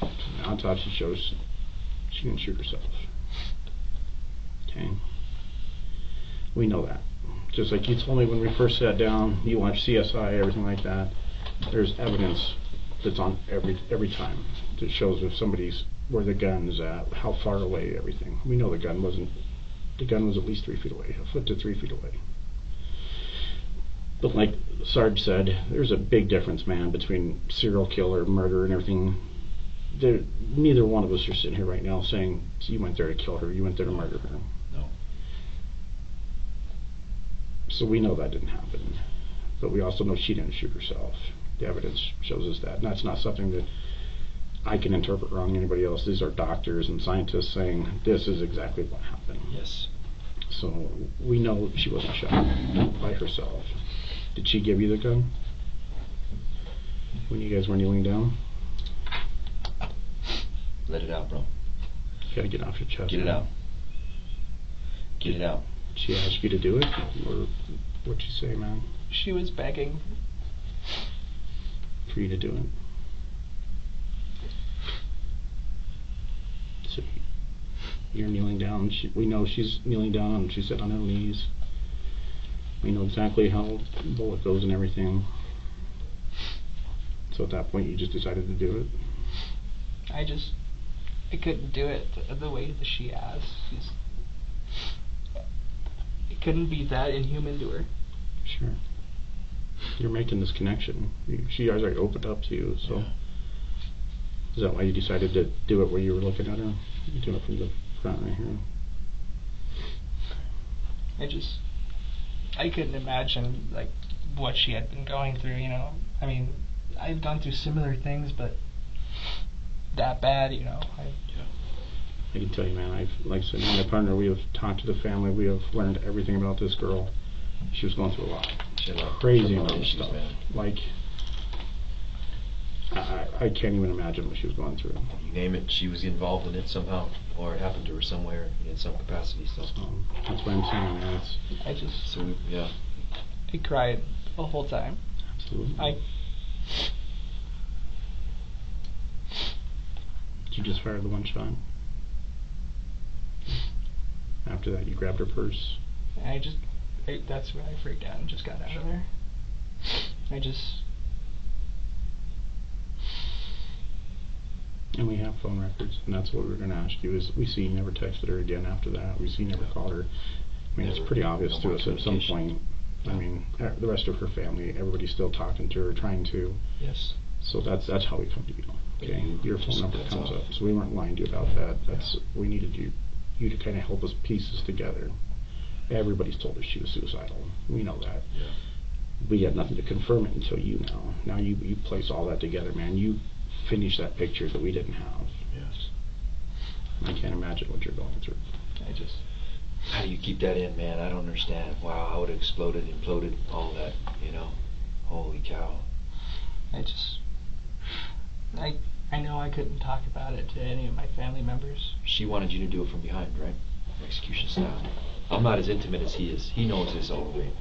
The autopsy shows she didn't shoot herself. Okay? We know that. Just like you told me when we first sat down, you watched CSI, everything like that. There's evidence that's on every time that shows if somebody's where the gun is at, how far away, everything. We know the gun was at least 3 feet away, a foot to 3 feet away. But like Sarge said, there's a big difference, man, between serial killer, murder, and everything. Neither one of us are sitting here right now saying, you went there to kill her, you went there to murder her. No. So we know that didn't happen. But we also know she didn't shoot herself. The evidence shows us that. And that's not something that I can interpret wrong anybody else. These are doctors and scientists saying this is exactly what happened. Yes. So we know she wasn't shot by herself. Did she give you the gun when you guys were kneeling down? Let it out, bro. You gotta get off your chest. Get it out. Get it out. Did she ask you to do it? Or what'd she say, man? She was begging for you to do it. So you're kneeling down. We know she's kneeling down and she's sitting on her knees. We know exactly how the bullet goes and everything. So at that point you just decided to do it? I couldn't do it the way that she asked. It couldn't be that inhuman to her. Sure. You're making this connection. She has already opened up to you, so. Yeah. Is that why you decided to do it where you were looking at her? You do it from the front right here. I couldn't imagine, like, what she had been going through, you know. I mean, I've gone through similar things, but that bad, you know. I can tell you, man, like I said, my partner, we have talked to the family, we have learned everything about this girl. She was going through a lot. She had a lot Crazy of amount of issues, stuff. man. Like, I can't even imagine what she was going through. You name it, she was involved in it somehow, or it happened to her somewhere in some capacity. So that's what I'm saying, man. I cried the whole time. Absolutely. Did you just fire the one shot? After that, you grabbed her purse. That's when I freaked out and just got out of there. And we have phone records, and that's what we were going to ask you, is we see you never texted her again after that. We see you never called her. I mean, it's pretty obvious to us at some point. I mean, the rest of her family, everybody's still talking to her, trying to. Yes. So that's how we come to you. Okay, your phone number comes up. So we weren't lying to you about that. We needed you to kind of help us piece this together. Everybody's told us she was suicidal. We know that. Yeah. We had nothing to confirm it until you know. Now you place all that together, man. You finish that picture that we didn't have. Yes. I can't imagine what you're going through. How do you keep that in, man? I don't understand. Wow, I would have exploded, imploded, all that, you know. Holy cow. I know I couldn't talk about it to any of my family members. She wanted you to do it from behind, right? Execution style. I'm not as intimate as he is. He knows this all the way.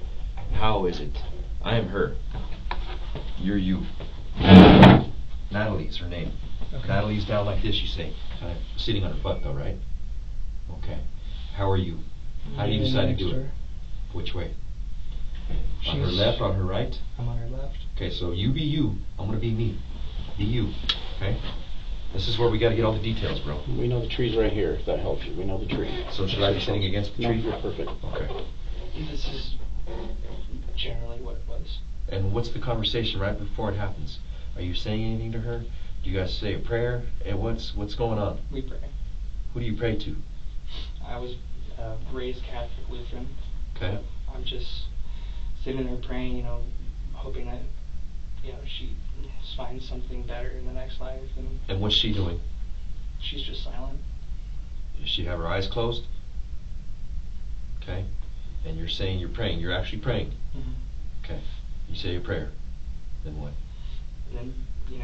How is it? I am her. You're you. Natalie's her name. Okay. Natalie's down like this, you say. Kind of sitting on her butt, though, right? Okay. How are you? How do you decide to do it? Which way? On her left, on her right? I'm on her left. Okay, so you be you. I'm going to be me. Be you. Okay? This is where we got to get all the details, bro. We know the tree's right here, if that helps you. We know the tree. So should I be sitting against the tree? No, you're perfect. Okay. This is generally what it was. And what's the conversation right before it happens? Are you saying anything to her? Do you guys say a prayer? And what's going on? We pray. Who do you pray to? I was raised Catholic Lutheran. Okay. I'm just sitting there praying, you know, hoping that, she finds something better in the next life. And what's she doing? She's just silent. Does she have her eyes closed? Okay. And you're saying you're praying. You're actually praying. Mm-hmm. Okay. You say a prayer. Then what? And then,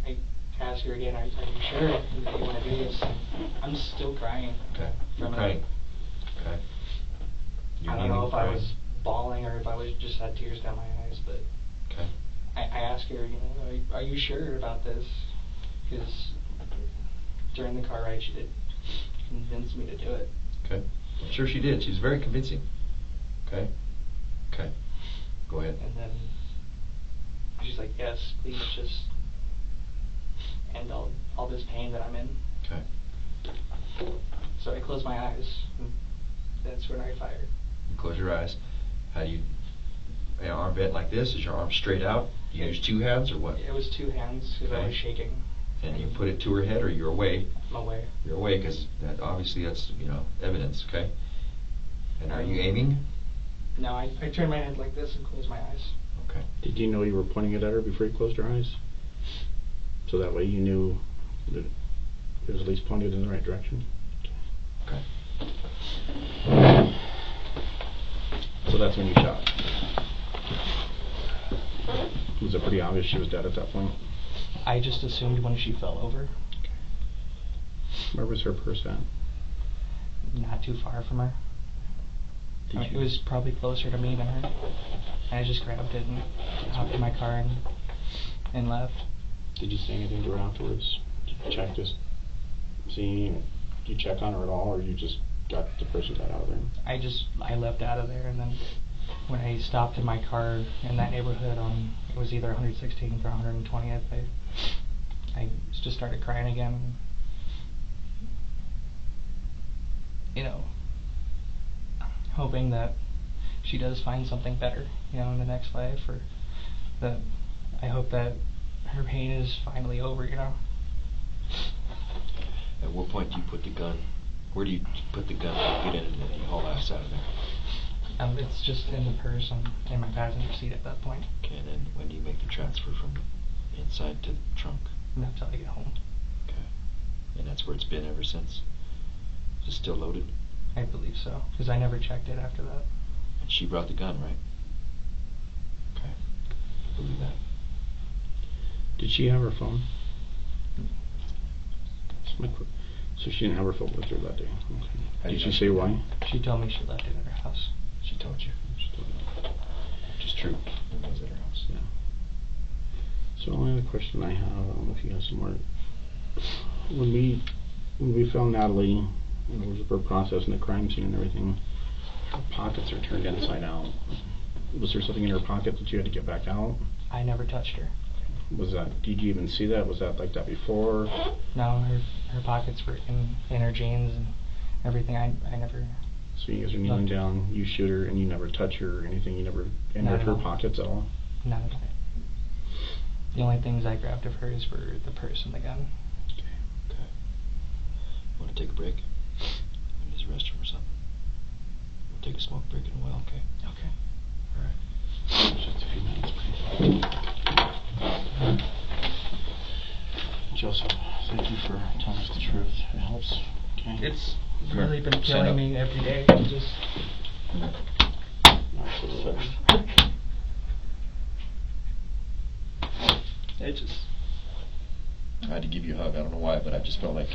I ask her again, are you sure that you want to do this? I'm still crying. Okay. You're crying. Okay. I don't know if I was bawling or if I was just had tears down my eyes, but okay. I asked her, are you sure about this? Because during the car ride, she did convince me to do it. Okay. I'm sure she did. She was very convincing. Okay. Okay. Go ahead. And then she's like, yes, please just end all this pain that I'm in. Okay. So I closed my eyes, and that's when I fired. You close your eyes. How do you arm bent like this? Is your arm straight out? Do you use two hands or what? It was two hands because I was shaking. And you put it to her head, or you're away? I'm away. You're away because obviously that's evidence. Okay. And are you aiming? No, I turned my head like this and closed my eyes. Okay. Did you know you were pointing it at her before you closed your eyes? So that way you knew that it was at least pointed in the right direction? Okay. So that's when you shot. Was it pretty obvious she was dead at that point? I just assumed when she fell over. Where was her purse at? Not too far from her. It was probably closer to me than her. I just grabbed it and hopped in my car and left. Did you say anything to her afterwards? Did you check did you check on her at all, or you just got the purse and got out of there? I left out of there, and then when I stopped in my car in that neighborhood it was either 116th or 120th, I just started crying again. Hoping that she does find something better, in the next life, or that I hope that her pain is finally over, At what point do you put the gun? Where do you put the gun and get in and you haul ass out of there? It's just in the purse in my passenger seat at that point. Okay, and then when do you make the transfer from inside to the trunk? Not until I get home. Okay. And that's where it's been ever since? Is it still loaded? I believe so, because I never checked it after that. And she brought the gun, right? Okay. I believe that. Did she have her phone? So she didn't have her phone with her that day. Okay. Did she say why? She told me she left it at her house. She told you. Which is true. It was at her house. Yeah. So the only other question I have, I don't know if you have some more. When we found Natalie, we're processing the crime scene and everything, her pockets are turned inside out. Was there something in her pocket that you had to get back out? I never touched her. Did you even see that? Was that like that before? No, her pockets were in her jeans and everything. I never. So you guys are kneeling down, you shoot her, and you never touch her or anything? You never entered her pockets at all? Not at all. The only things I grabbed of hers were the purse and the gun. Okay. Want to take a break? Use the restroom or something? We'll take a smoke break in a while, okay? Okay. Alright. Just a few minutes, please. Joseph, thank you for telling us the truth. It helps. Okay. It's really been killing me every day. Just. I had to give you a hug. I don't know why, but I just felt like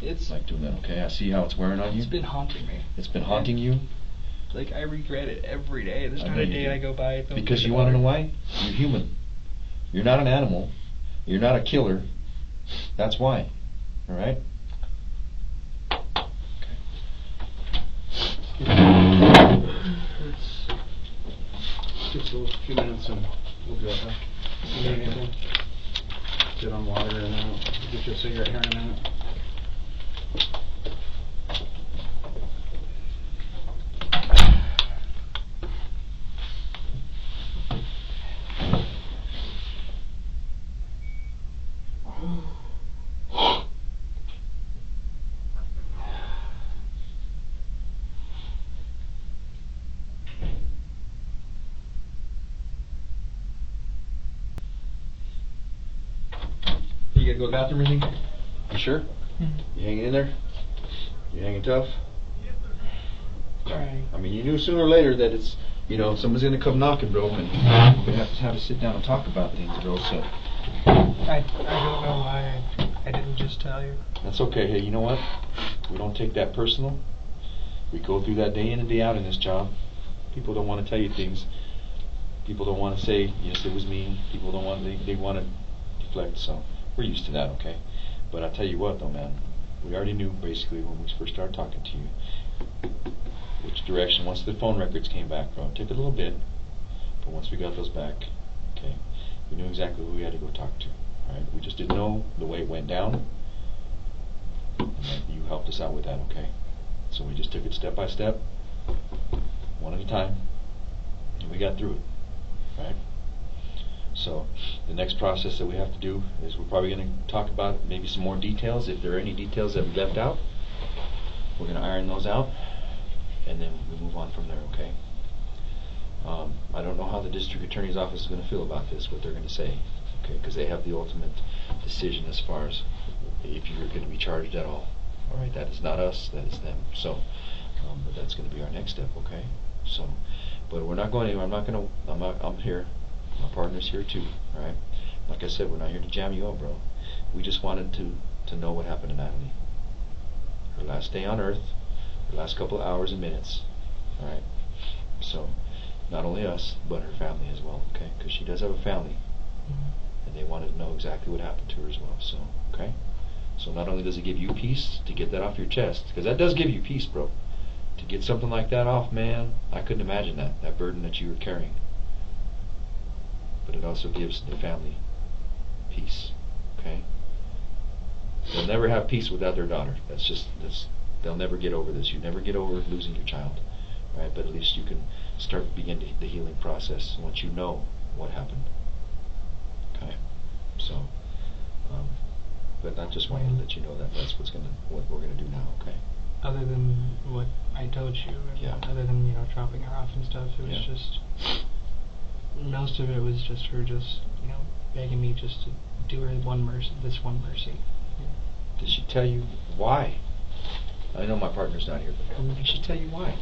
it's like doing that. Okay, I see how it's wearing on you. It's been haunting me. It's been haunting you. Like I regret it every day. There's not a day I go by. Because you want to know why? You're human. You're not an animal. You're not a killer. That's why. All right. Just a few minutes and we'll be right back. You need anything? Sit on water and then get you a cigarette here in a minute. to go to the bathroom or anything? You sure? Mhm. You hanging in there? You hanging tough? Trying. I mean, you knew sooner or later that it's, someone's gonna come knocking, bro, and we have to sit down and talk about things, bro. So I don't know why I didn't just tell you. that's okay. Hey, you know what? We don't take that personal. We go through that day in and day out in this job. People don't want to tell you things. People don't want to say, yes, it was me. People don't want, they want to deflect. So we're used to that, okay? But I'll tell you what, though, man. We already knew, basically, when we first started talking to you, which direction, once the phone records came back, bro. It took a little bit, but once we got those back, okay, we knew exactly who we had to go talk to, all right? We just didn't know the way it went down, and you helped us out with that, okay? So we just took it step by step, one at a time, and we got through it, right? So the next process that we have to do is we're probably going to talk about maybe some more details. If there are any details that we left out, we're going to iron those out, and then we move on from there, okay? I don't know how the district attorney's office is going to feel about this, what they're going to say, okay? Because they have the ultimate decision as far as if you're going to be charged at all. All right, that is not us, that is them. So, but that's going to be our next step, okay? So, but we're not going anywhere. I'm here. My partner's here too, all right? Like I said, we're not here to jam you up, bro. We just wanted to know what happened to Natalie. Her last day on Earth, her last couple of hours and minutes, all right? So, not only us, but her family as well, okay? Because she does have a family, and they wanted to know exactly what happened to her as well, so, okay? So not only does it give you peace to get that off your chest, because that does give you peace, bro. To get something like that off, man, I couldn't imagine that burden that you were carrying. But it also gives the family peace, okay? They'll never have peace without their daughter. They'll never get over this. You never get over losing your child, right? But at least you can begin the healing process once you know what happened, okay? So, but I just wanted to let you know that that's what we're gonna do now, okay? Other than what I told you, and Yeah. other than dropping her off and stuff, it was Yeah. just most of it was just her begging me just to do her this one mercy. Did she tell you why? I know my partner's not here, but did she tell you why?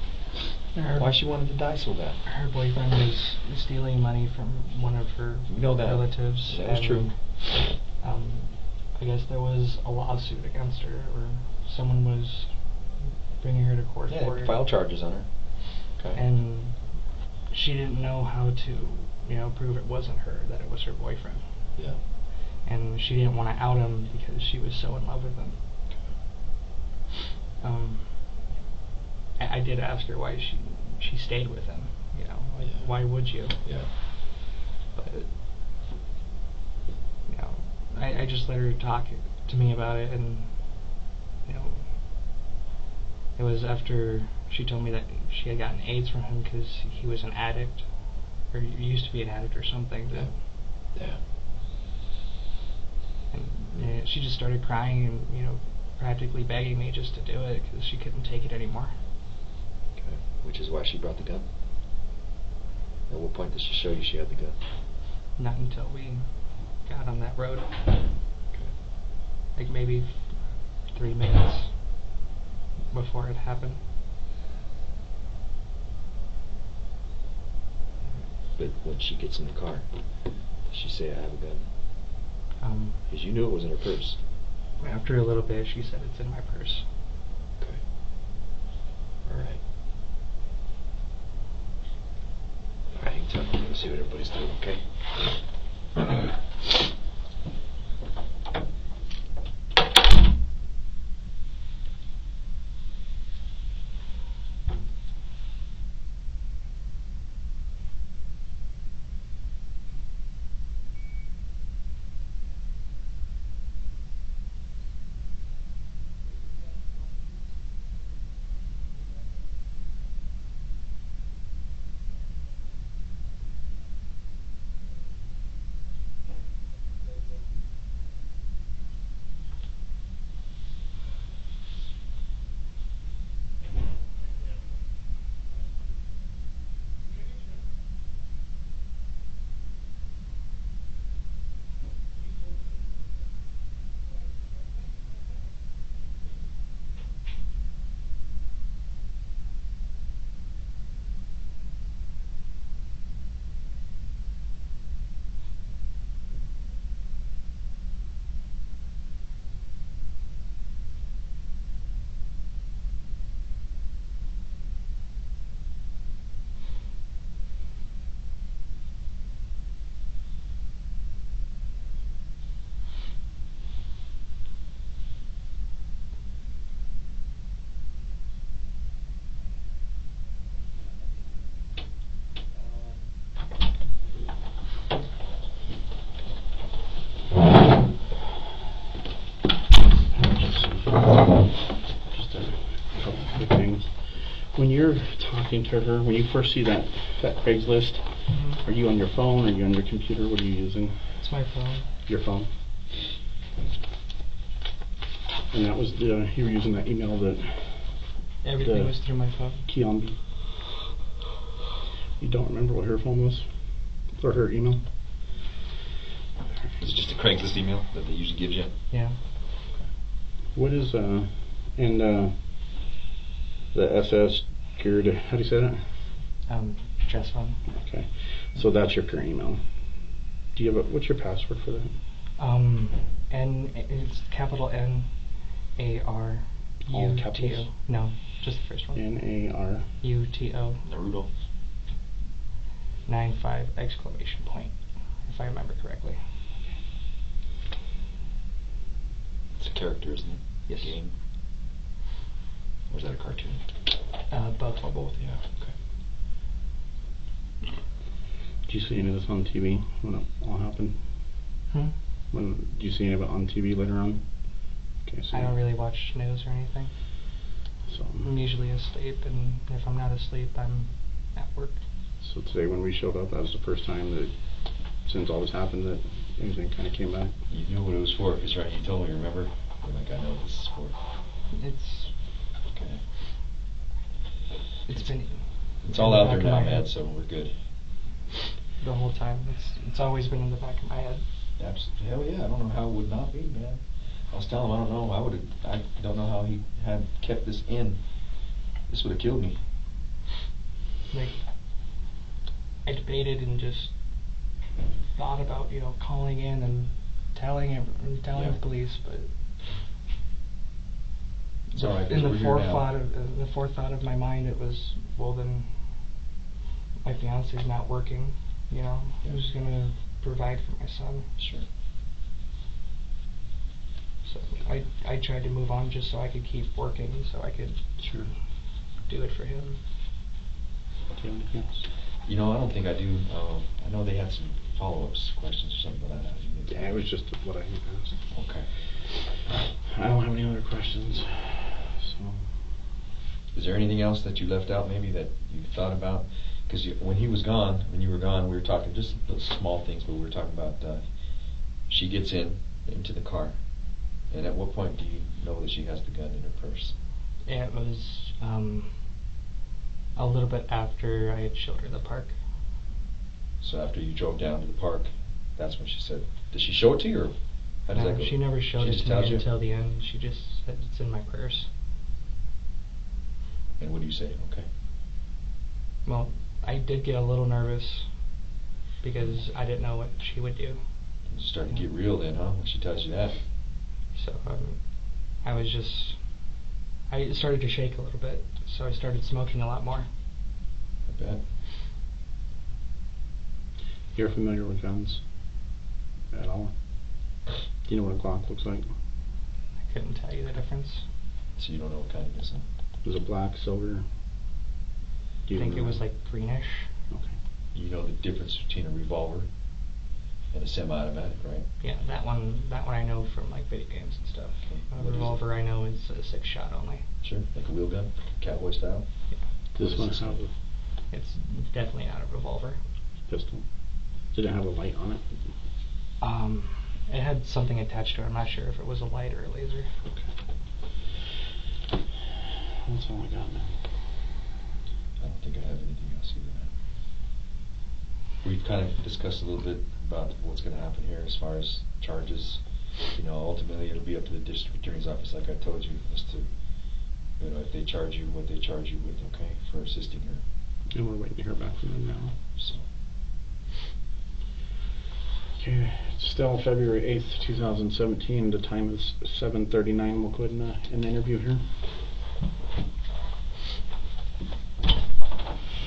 Why she wanted to die so bad? Her boyfriend was stealing money from one of her We know that. relatives. That is true. I guess there was a lawsuit against her, or someone was bringing her to court Yeah, for they it. filed charges on her. Okay. And she didn't know how to, prove it wasn't her, that it was her boyfriend. Yeah. And she didn't want to out him because she was so in love with him. I did ask her why she stayed with him. Yeah. Why would you? Yeah. But I just let her talk to me about it, and it was after she told me that she had gotten AIDS from him because he was an addict, or he used to be an addict or something. Yeah. Yeah. And she just started crying and practically begging me just to do it because she couldn't take it anymore. Okay. Which is why she brought the gun. At what point did she show you she had the gun? Not until we got on that road. Okay. Like maybe 3 minutes before it happened. But when she gets in the car, does she say, I have a gun? Because you knew it was in her purse. After a little bit, she said it's in my purse. Okay. All right. All right, hang tight. Let's see what everybody's doing, okay? When you're talking to her, when you first see that Craigslist, Mm-hmm. are you on your phone? Are you on your computer? What are you using? It's my phone. Your phone. And that was you were using that email that Everything was through my phone. Keon. You don't remember what her phone was? Or her email? Is it just a Craigslist email that they usually gives you? Yeah. What is the SS geared, how do you say that? Trust fund. Okay. So that's your current email. Do you have what's your password for that? It's capital N A R All U T capitals? O. No, just the first one. NAR. UTO Naruto. 95 exclamation point, if I remember correctly. It's a character, isn't it? Yes. Game. Or is that a cartoon? Both. Oh, both, yeah. Okay. Do you see any of this on TV when it all happened? Do you see any of it on TV later on? Okay, so I don't really watch news or anything. So, I'm usually asleep, and if I'm not asleep, I'm at work. so today when we showed up, that was the first time that, since all this happened, that anything kind of came back. You knew what it was for, because right, you told me, remember? You're like, I know what this is for. It's Okay. been. It's all out there in the now, back of my man, head so we're good. the whole time. It's always been in the back of my head. Absolutely. Hell yeah, I don't know how it would not be, man. I was telling him, I don't know, I don't know how he had kept this in. This would have killed me. Like, I debated and just thought about, calling in and telling Yeah. the police, but It's all right, 'cause in the we're here now. forethought of my mind, it was, well, then my fiance's not working, who's gonna provide for my son? Sure. So I tried to move on just so I could keep working, so I could Sure. do it for him. Do you have anything else? I don't think I do. I know they had some follow-ups questions or something, but I didn't. Yeah, it was just what I asked. Okay. I don't have any other questions. So, Is there anything else that you left out, maybe, that you thought about? Because when you were gone, we were talking just those small things, but we were talking about she gets into the car, and at what point do you know that she has the gun in her purse? It was a little bit after I had showed her the park. So after you drove down to the park, that's when she said, did she show it to you, or how does that go? She never showed She it just to tells me you? until the end. She just said it's in my purse. And what do you say? Okay. Well, I did get a little nervous because I didn't know what she would do. It's starting to get real then, huh, when she tells you that? So I started to shake a little bit, so I started smoking a lot more. I bet. you're familiar with guns at all? Do you know what a Glock looks like? I couldn't tell you the difference. So you don't know what kind it is, huh? Is it black, silver? Do I you think it know? was like greenish. Okay. You know the difference between a revolver and a semi-automatic, right? Yeah, that one I know from like video games and stuff. Okay. A What is it? revolver I know is a 6-shot only. Sure. Like a wheel gun? Cowboy style? Does this What one is this have one? It's definitely not a revolver. a pistol? Did it have a light on it? It had something attached to it. I'm not sure if it was a light or a laser. Okay. That's all I got, man. I don't think I have anything else either, man. We've kind of discussed a little bit about what's going to happen here as far as charges. Ultimately it'll be up to the district attorney's office, like I told you, as to, if they charge you, what they charge you with, okay, for assisting her. And we're waiting to hear back from them now. So, Okay, it's still February 8th, 2017. The time is 7:39. We'll go ahead and end the interview here.